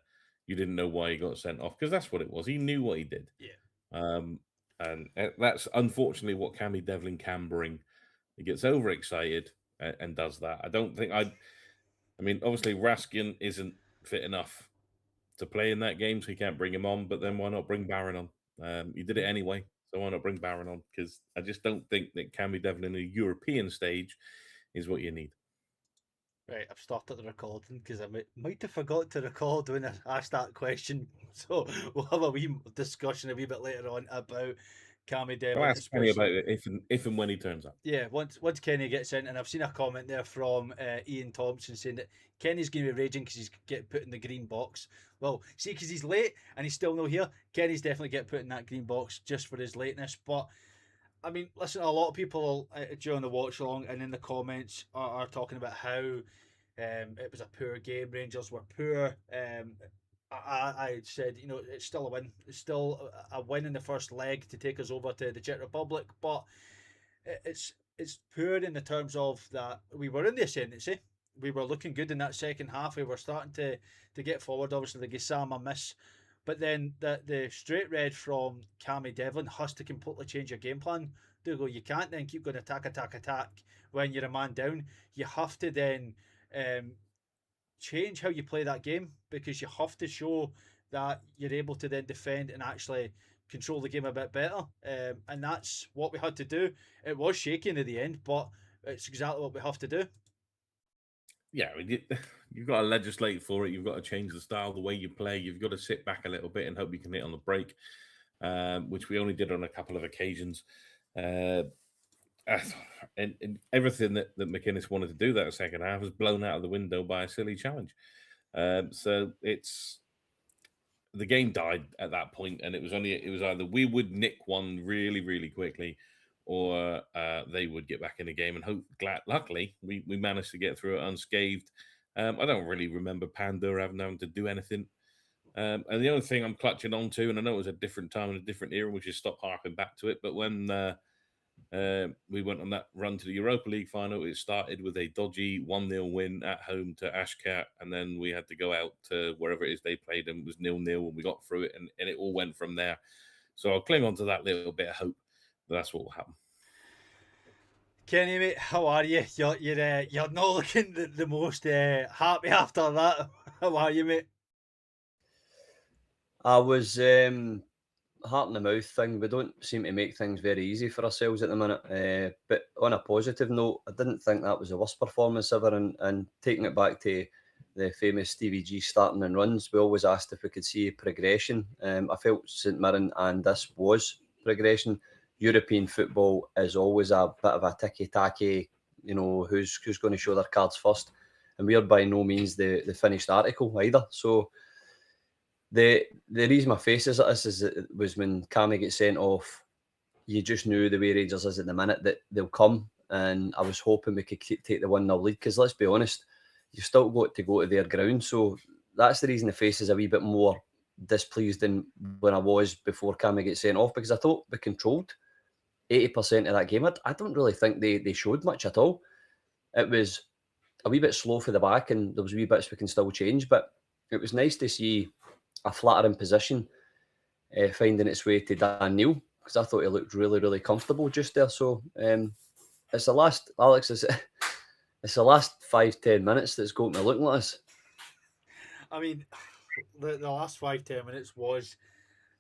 you didn't know why he got sent off, because that's what it was. He knew what he did. Yeah. And that's unfortunately what Cammy Devlin can bring. He gets overexcited and does that. I don't think I mean, obviously Raskin isn't fit enough to play in that game, so he can't bring him on. But then why not bring Barron on? You did it anyway, so why not bring Barron on? Because I just don't think that Cammy Devlin in a European stage is what you need. Right, I've started the recording because I might have forgot to record when I asked that question. So we'll have a wee discussion a wee bit later on about Cammy I'll Devlin, ask Kenny especially. about it if and when he turns up. Yeah, once Kenny gets in, and I've seen a comment there from Ian Thompson saying that Kenny's going to be raging because he's getting put in the green box. Well, see, because he's late and he's still not here, Kenny's definitely getting put in that green box just for his lateness. But I mean, listen, a lot of people during the watch along and in the comments are talking about how it was a poor game. Rangers were poor. I said, it's still a win. It's still a win in the first leg to take us over to the Czech Republic, but it's poor in the terms of that we were in the ascendancy. We were looking good in that second half. We were starting to get forward. Obviously, the Gisama miss, but then the straight red from Cammy Devlin has to completely change your game plan. You can't then keep going attack when you're a man down. You have to then change how you play that game because you have to show that you're able to then defend and actually control the game a bit better. And that's what we had to do. It was shaky at the end, but it's exactly what we have to do. Yeah, I mean, you've got to legislate for it. You've got to change the style, the way you play. You've got to sit back a little bit and hope you can hit on the break, which we only did on a couple of occasions. And everything that McInnes wanted to do that second half was blown out of the window by a silly challenge. So the game died at that point, and it was either we would nick one really, really quickly, or they would get back in the game. And luckily, we managed to get through it unscathed. I don't really remember Pandur having to do anything. And the only thing I'm clutching on to, and I know it was a different time and a different era, we should stop harping back to it, but when we went on that run to the Europa League final, it started with a dodgy 1-0 win at home to Ashkat, and then we had to go out to wherever it is they played, and it was 0-0, and we got through it, and it all went from there. So I'll cling on to that little bit of hope that that's what will happen. Kenny, mate, how are you? You're not looking the most happy after that. How are you, mate? I was heart in the mouth thing. We don't seem to make things very easy for ourselves at the minute. But on a positive note, I didn't think that was the worst performance ever. And taking it back to the famous Stevie G starting and runs, we always asked if we could see progression. I felt St Mirren and this was progression. European football is always a bit of a ticky-tacky, who's going to show their cards first. And we are by no means the finished article either. So the reason my face is like this was when Cammy gets sent off, you just knew the way Rangers is at the minute that they'll come. And I was hoping we could take the 1-0 lead because let's be honest, you've still got to go to their ground. So that's the reason the face is a wee bit more displeased than when I was before Cammy gets sent off, because I thought we controlled 80% of that game. I don't really think they showed much at all. It was a wee bit slow for the back, and there was wee bits we can still change, but it was nice to see a flattering position finding its way to Dan Neil, because I thought he looked really, really comfortable just there. So it's the last, Alex, it's the last 5-10 minutes that's got me looking like this. I mean, the last 5-10 minutes was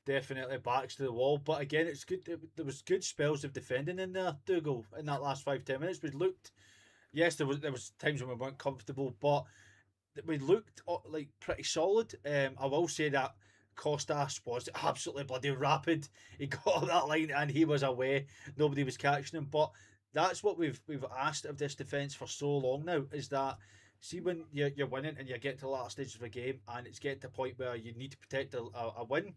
definitely backs to the wall, but again, it's good. There was good spells of defending in there, Dougal, in that last 5-10 minutes. We looked, yes, there was times when we weren't comfortable, but we looked like pretty solid. I will say that Costas was absolutely bloody rapid. He got on that line and he was away. Nobody was catching him, but that's what we've asked of this defence for so long now, is that see when you're winning and you get to the last stages of a game and it's getting to a point where you need to protect a win.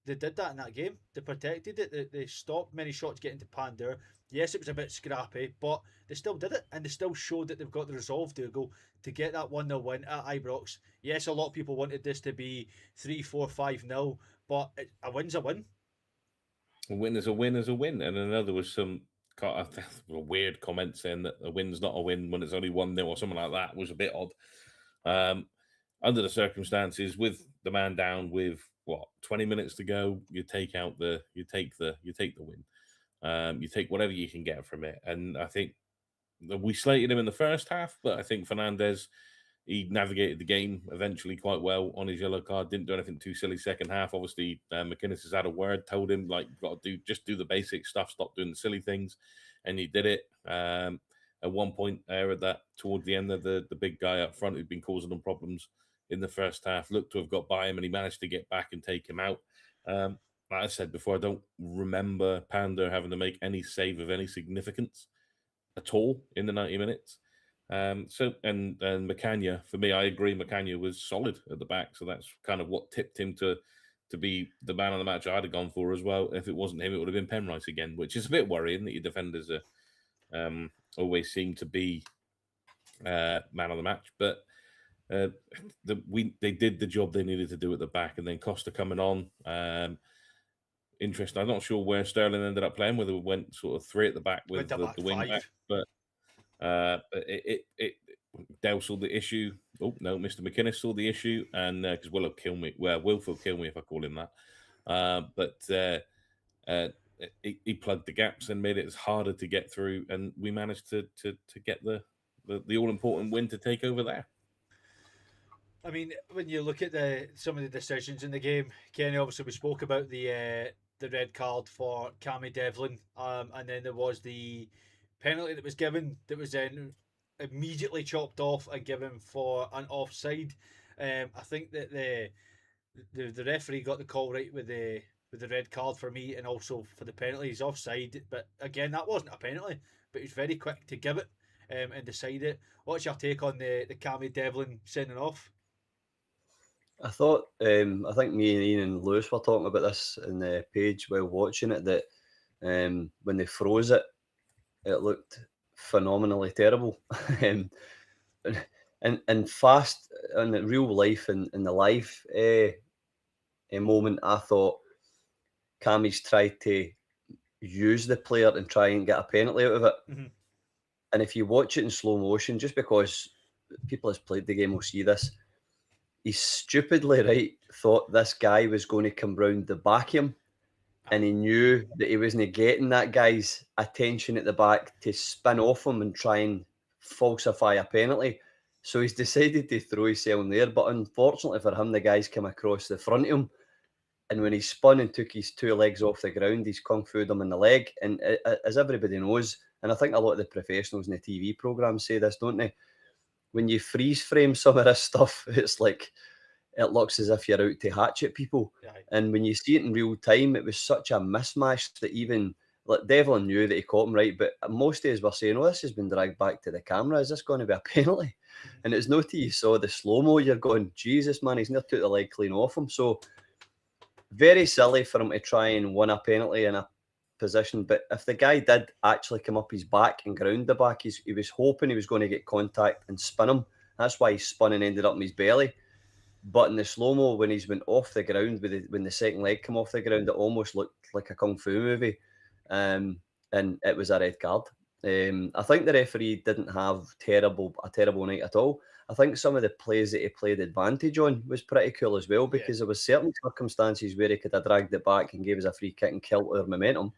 They did that in that game. They protected it. They stopped many shots getting to Pandur. Yes, it was a bit scrappy, but they still did it, and they still showed that they've got the resolve to get that 1-0 win at Ibrox. Yes, a lot of people wanted this to be 3-4-5-0, but a win's a win. A win is a win is a win. And I know there was some a weird comment saying that a win's not a win when it's only 1-0 or something like that. It was a bit odd. Under the circumstances, with the man down with 20 minutes to go, you take the win. You take whatever you can get from it. And I think we slated him in the first half, but I think Fernandez, he navigated the game eventually quite well on his yellow card. Didn't do anything too silly second half. Obviously, McInnes has had a word, told him, like, you've got to do the basic stuff, stop doing the silly things. And he did it. at one point there at that toward the end of the big guy up front who'd been causing them problems in the first half looked to have got by him, and he managed to get back and take him out. Like I said before, I don't remember Panda having to make any save of any significance at all in the 90 minutes. And Macania, for me, I agree, Macania was solid at the back, so that's kind of what tipped him to be the man of the match I'd have gone for as well. If it wasn't him, it would have been Penrice again, which is a bit worrying that your defenders are always seem to be man of the match. But they did the job they needed to do at the back, and then Costa coming on. Interesting. I'm not sure where Sterling ended up playing, whether we went sort of three at the back with the wing back, but Dale saw the issue. Oh no, Mr. McInnes saw the issue, and because Will kill me if I call him that. But he plugged the gaps and made it harder to get through, and we managed to get the all important win to take over there. I mean, when you look at some of the decisions in the game, Kenny, obviously we spoke about the red card for Cammy Devlin, and then there was the penalty that was given that was then immediately chopped off and given for an offside. I think that the referee got the call right with the red card for me, and also for the penalty. He's offside, but again, that wasn't a penalty, but he was very quick to give it and decide it. What's your take on the Cammy Devlin sending off? I thought, I think me and Ian and Lewis were talking about this in the page while watching it, that when they froze it, it looked phenomenally terrible. and fast in the real life and in the live moment, I thought Cammy's tried to use the player and try and get a penalty out of it. Mm-hmm. And if you watch it in slow motion, just because people has played the game will see this, he stupidly thought this guy was going to come round the back of him, and he knew that he wasn't getting that guy's attention at the back to spin off him and try and falsify a penalty. So he's decided to throw himself in there, but unfortunately for him, the guy's come across the front of him, and when he spun and took his two legs off the ground, he's kung fu'd him in the leg. And as everybody knows, and I think a lot of the professionals in the TV programmes say this, don't they? When you freeze frame some of this stuff, it's like it looks as if you're out to hatchet people. Yeah. And when you see it in real time, it was such a mismatch that even like Devlin knew that he caught him right, but most of us were saying, "Oh, this has been dragged back to the camera. Is this going to be a penalty?" And it's not till you saw the slow mo, you're going, "Jesus, man, he's near took the leg clean off him." So very silly for him to try and win a penalty in a position. But if the guy did actually come up his back and ground the back, he was hoping he was going to get contact and spin him. That's why he spun and ended up in his belly. But in the slow-mo, when he's went off the ground, when the second leg came off the ground, it almost looked like a kung fu movie. And it was a red card. I think the referee didn't have a terrible night at all. I think some of the plays that he played advantage on was pretty cool as well, because there was certain circumstances where he could have dragged it back and gave us a free kick and killed our momentum.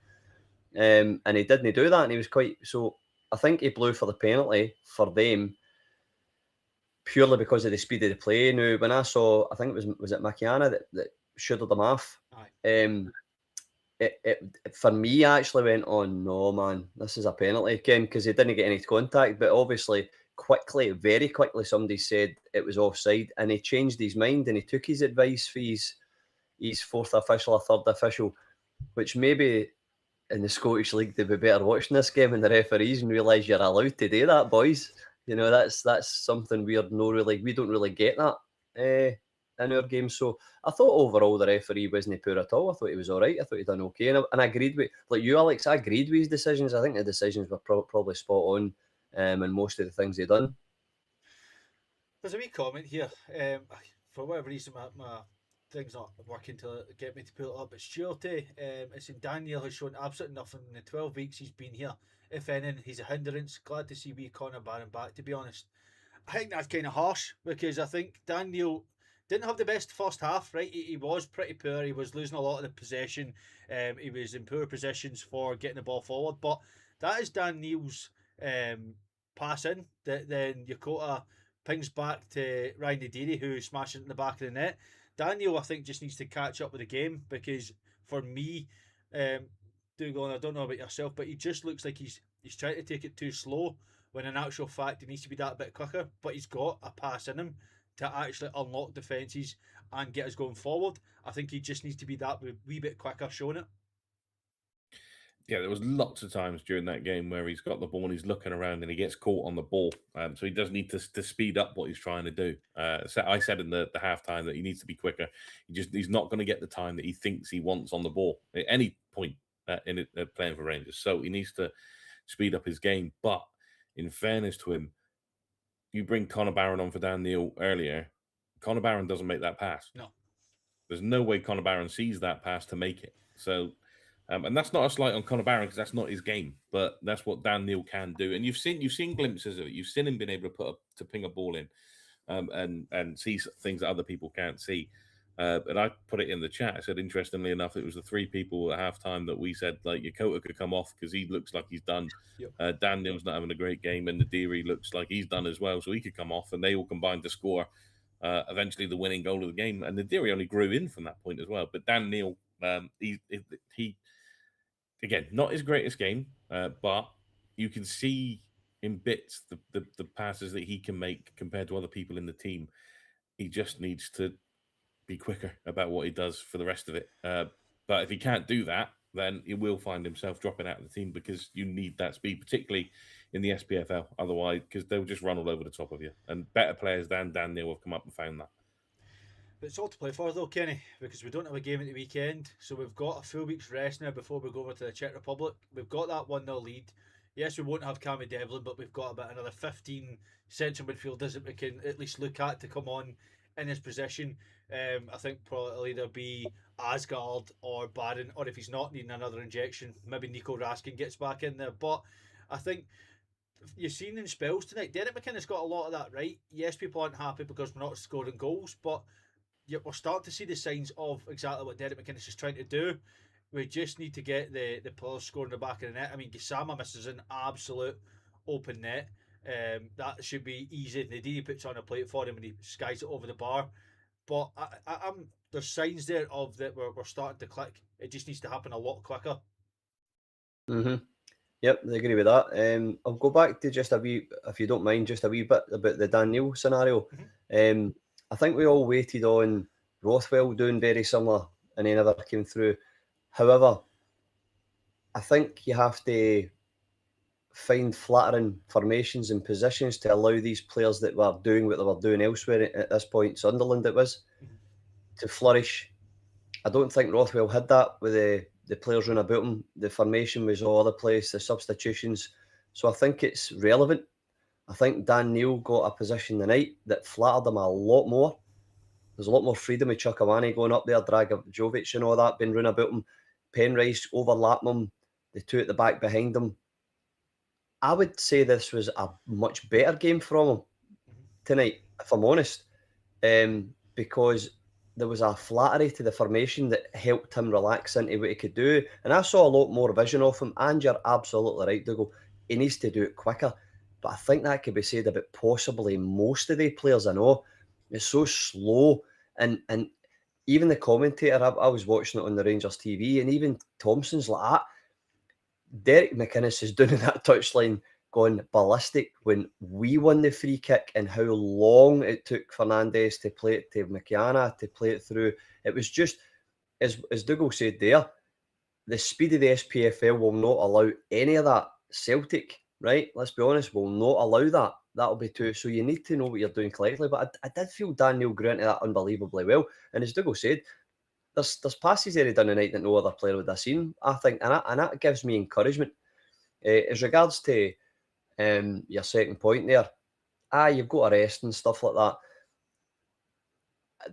And he didn't do that, and he was quite... So I think he blew for the penalty for them purely because of the speed of the play. Now, when I saw, I think it was it Makiana that shoulded him off. It for me actually went, "Oh no, man, this is a penalty again," because he didn't get any contact. But obviously, very quickly, somebody said it was offside, and he changed his mind and he took his advice for his fourth official or third official, which maybe in the Scottish League they'd be better watching this game and the referees and realise you're allowed to do that, boys. You know, that's something we don't really get that in our game. So I thought overall the referee wasn't poor at all. I thought he was all right. I thought he done okay, and I agreed with, like you, Alex. I agreed with his decisions. I think the decisions were probably spot on, and most of the things he done. There's a wee comment here. For whatever reason, my thing's not working to get me to pull it up. But Stuart, it's in Daniel has shown absolutely nothing in the 12 weeks he's been here. If anything, he's a hindrance. Glad to see wee Connor Barron back, to be honest. I think that's kind of harsh, because I think Daniel didn't have the best first half, right? He was pretty poor. He was losing a lot of the possession. He was in poor positions for getting the ball forward. But that is Daniel's pass in. That then Yokota pings back to Ryan Nadiri, who smashed it in the back of the net. Daniel, I think, just needs to catch up with the game, because for me, Dougal, I don't know about yourself, but he just looks like he's trying to take it too slow when in actual fact he needs to be that bit quicker, but he's got a pass in him to actually unlock defences and get us going forward. I think he just needs to be that wee bit quicker showing it. Yeah, there was lots of times during that game where he's got the ball and he's looking around and he gets caught on the ball. So he does need to speed up what he's trying to do. So I said in the halftime that he needs to be quicker. He's not going to get the time that he thinks he wants on the ball at any point in playing for Rangers. So he needs to speed up his game. But in fairness to him, you bring Connor Barron on for Dan Neil earlier. Connor Barron doesn't make that pass. No. There's no way Connor Barron sees that pass to make it. So... and that's not a slight on Connor Barron because that's not his game, but that's what Dan Neil can do. And you've seen glimpses of it. You've seen him being able to ping a ball in, and see things that other people can't see. And I put it in the chat. I said, interestingly enough, it was the three people at halftime that we said like Yokota could come off because he looks like he's done. Yep. Dan Neil's not having a great game, and Nadiri looks like he's done as well, so he could come off, and they all combined to score eventually the winning goal of the game. And Nadiri only grew in from that point as well. But Dan Neil, he again, not his greatest game, but you can see in bits the passes that he can make compared to other people in the team. He just needs to be quicker about what he does for the rest of it. But if he can't do that, then he will find himself dropping out of the team because you need that speed, particularly in the SPFL. Otherwise, because they'll just run all over the top of you. And better players than Dan Neil have come up and found that. But it's all to play for though, Kenny, because we don't have a game at the weekend. So we've got a full week's rest now before we go over to the Czech Republic. We've got that 1-0 lead. Yes, we won't have Cammy Devlin, but we've got about another 15 central midfielders that we can at least look at to come on in his position. I think probably it'll either be Asgard or Barron, or if he's not needing another injection, maybe Nico Raskin gets back in there. But I think you've seen in spells tonight, Derek McInnes got a lot of that right. Yes, people aren't happy because we're not scoring goals, but we're starting to see the signs of exactly what Derek McInnes is trying to do. We just need to get the players scoring the back of the net. I mean, Gisama misses an absolute open net. That should be easy. Nadiri puts on a plate for him and he skies it over the bar. But I'm there's signs there of that we're starting to click. It just needs to happen a lot quicker. Yep, I agree with that. I'll go back to just a wee, if you don't mind, just a wee bit about the Dan Neil scenario. I think we all waited on Rothwell doing very similar and he never came through. However, I think you have to find flattering formations and positions to allow these players that were doing what they were doing elsewhere at this point, Sunderland it was, to flourish. I don't think Rothwell had that with the players running about him. The formation was all over the place, the substitutions. So I think it's relevant. I think Dan Neil got a position tonight that flattered him a lot more. There's a lot more freedom with Chukwueze going up there, Dragovic and all that, being run about him. Penrice overlapping him, the two at the back behind him. I would say this was a much better game from him tonight, if I'm honest, because there was a flattery to the formation that helped him relax into what he could do. And I saw a lot more vision of him, and you're absolutely right, Dougal. He needs to do it quicker. But I think that could be said about possibly most of the players I know. It's so slow. And even the commentator, I was watching it on the Rangers TV, and even Thompson's like that. Derek McInnes is doing that touchline going ballistic when we won the free kick and how long it took Fernandez to play it to McKenna, to play it through. It was just, as Dougal said there, the speed of the SPFL will not allow any of that. Celtic, right, let's be honest, will not allow that. That'll be too. So you need to know what you're doing collectively. But I did feel Dan Neil grew into that unbelievably well. And as Dougal said, there's passes there he done tonight that no other player would have seen, I think. And that gives me encouragement. As regards to your second point there, you've got a rest and stuff like that.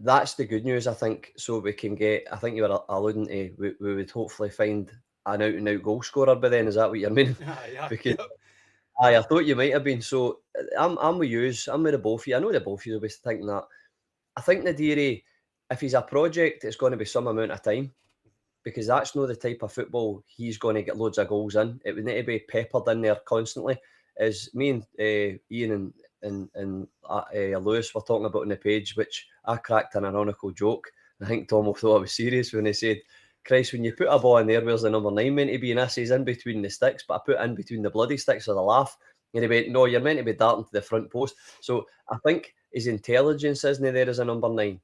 That's the good news, I think. So we can get, I think you were alluding to, we would hopefully find an out-and-out goal scorer by then. Is that what you're meaning? Yeah. Because I thought you might have been. So I'm with yous. I'm with the both of you. I know the both of you will be thinking that. I think Nadiri, if he's a project, it's going to be some amount of time, because that's not the type of football he's going to get loads of goals in. It would need to be peppered in there constantly. As me and Ian and Lewis were talking about on the page, which I cracked an ironical joke. I think Tom thought I was serious when he said, Christ, when you put a ball in there, where's the number 9 meant to be? And I says in between the sticks, but I put in between the bloody sticks as a laugh. And he went, no, you're meant to be darting to the front post. So I think his intelligence isn't there as a number 9.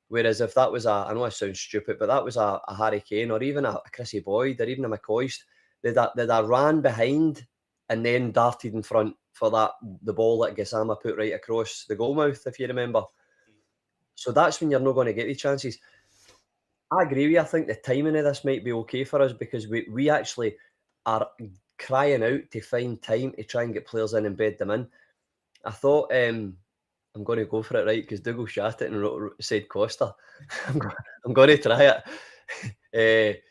Whereas if that was I know it sounds stupid, but that was a Harry Kane or even a Chrissy Boyd or even a McCoist, they'd have ran behind and then darted in front for the ball that Gassama put right across the goalmouth, if you remember. So that's when you're not going to get the chances. I agree with you. I think the timing of this might be okay for us because we actually are crying out to find time to try and get players in and bed them in. I thought I'm going to go for it, right? Because Dougal shat it and said Costa. I'm going to try it.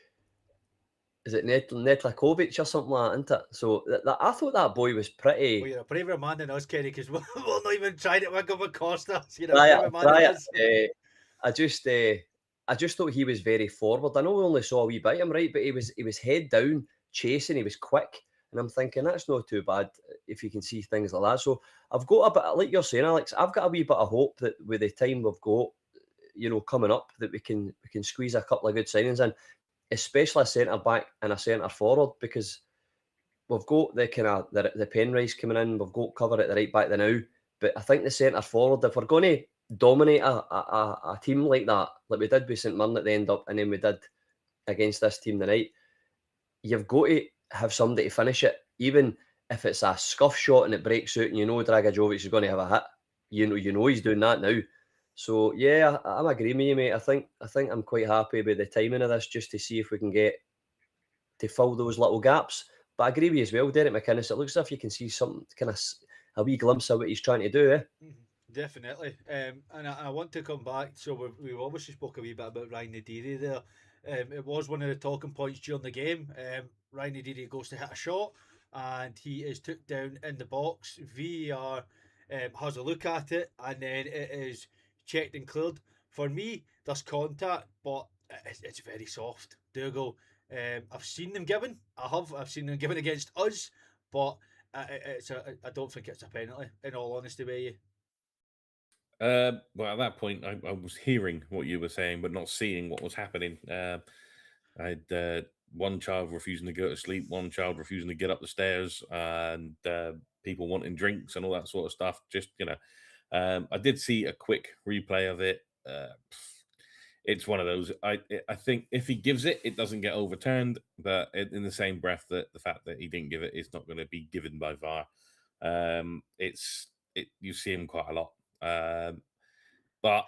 Is it Netlakovic or something like that, isn't it? So I thought that boy was pretty. Well, you're a braver man than us, Kenny, because we're not even trying to wiggle with Costa. So you're a Try braver it, man try than it. us. I just thought he was very forward. I know we only saw a wee bit of him, right? But he was head down, chasing. He was quick. And I'm thinking, that's not too bad if you can see things like that. So I've got a bit, like you're saying, Alex, I've got a wee bit of hope that with the time we've got, coming up, that we can squeeze a couple of good signings in, especially a centre-back and a centre-forward, because we've got the kind of the Penrice coming in, we've got cover at the right back now. But I think the centre-forward, if we're going to dominate a team like that, like we did with St Mirren at the end up, and then we did against this team tonight, you've got to have somebody to finish it, even if it's a scuff shot and it breaks out, and Dragicevic is going to have a hit. You know he's doing that now. So yeah, I'm agreeing with you, mate. I think I'm quite happy with the timing of this, just to see if we can get to fill those little gaps. But I agree with you as well, Derek McInnes. It looks as if you can see something, kind of a wee glimpse of what he's trying to do. Definitely. And I want to come back. So we've obviously spoke a wee bit about Ryan Nadiri there. It was one of the talking points during the game. Ryan Nadiri goes to hit a shot and he is took down in the box. VAR has a look at it and then it is checked and cleared. For me, there's contact, but it's very soft. Dougal, I've seen them given. I've seen them given against us, but I don't think it's a penalty, in all honesty with you. Well, at that point, I was hearing what you were saying, but not seeing what was happening. I had one child refusing to go to sleep, one child refusing to get up the stairs, and people wanting drinks and all that sort of stuff. Just, I did see a quick replay of it. It's one of those. I think if he gives it, it doesn't get overturned. But in the same breath, that the fact that he didn't give it is not going to be given by VAR. You see him quite a lot. But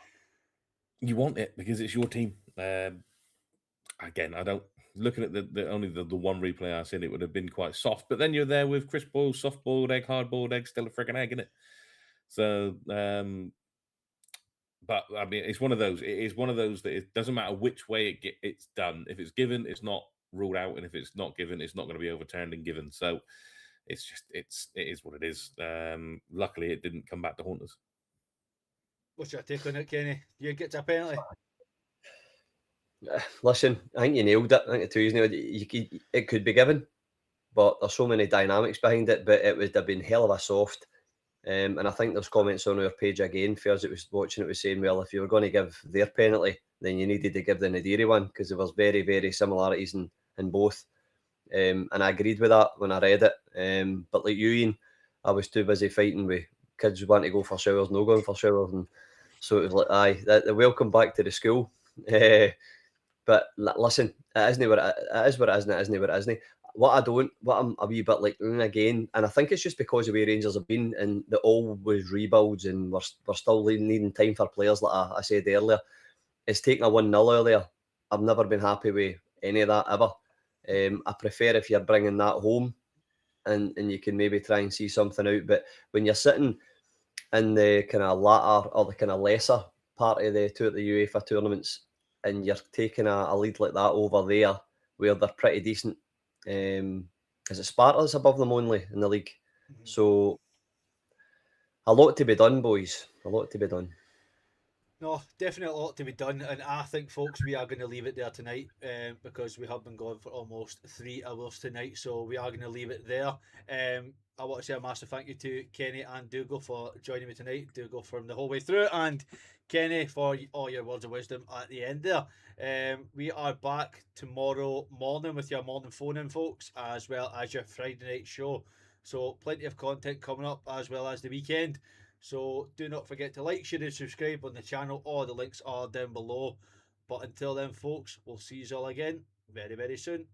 you want it because it's your team. Again, I don't looking at the one replay I said, it would have been quite soft. But then you're there with Chris Boyle, soft boiled egg, hard boiled egg, still a freaking egg, isn't it? So, but I mean, it's one of those. It is one of those that it doesn't matter which way it's done. If it's given, it's not ruled out, and if it's not given, it's not going to be overturned and given. So, it is what it is. Luckily, it didn't come back to haunt us. What's your take on it, Kenny? Do you get a penalty? Listen, I think you nailed it. I think the two is nailed it. It could be given, but there's so many dynamics behind it. But it would have been hell of a soft. And I think there's comments on our page again. Fairs it was watching it was saying, well, if you were going to give their penalty, then you needed to give the Nadiri one because there was very, very similarities in both. And I agreed with that when I read it. But like you, Ian, I was too busy fighting with kids who want to go for showers, no going for showers, and so it was like, aye, welcome back to the school. But listen, it is what it is, and it isn't what it isn't. What I'm a wee bit like again, and I think it's just because of the way Rangers have been, and the always rebuilds, and we're still needing time for players, like I said earlier. It's taking a 1-0 earlier. I've never been happy with any of that ever. I prefer if you're bringing that home, and you can maybe try and see something out. But when you're sitting in the kind of latter or the kind of lesser part of the UEFA tournaments, and you're taking a lead like that over there, where they're pretty decent. Is it Sparta that's above them only in the league? Mm-hmm. So a lot to be done, boys. A lot to be done. No, definitely a lot to be done, and I think, folks, we are going to leave it there tonight because we have been going for almost 3 hours tonight, so we are going to leave it there. I want to say a massive thank you to Kenny and Dougal for joining me tonight. Dougal from the whole way through, and Kenny for all your words of wisdom at the end there. We are back tomorrow morning with your morning phone-in, folks, as well as your Friday night show. So plenty of content coming up as well as the weekend. So do not forget to like, share and subscribe on the channel. All the links are down below. But until then, folks, we'll see you all again very, very soon.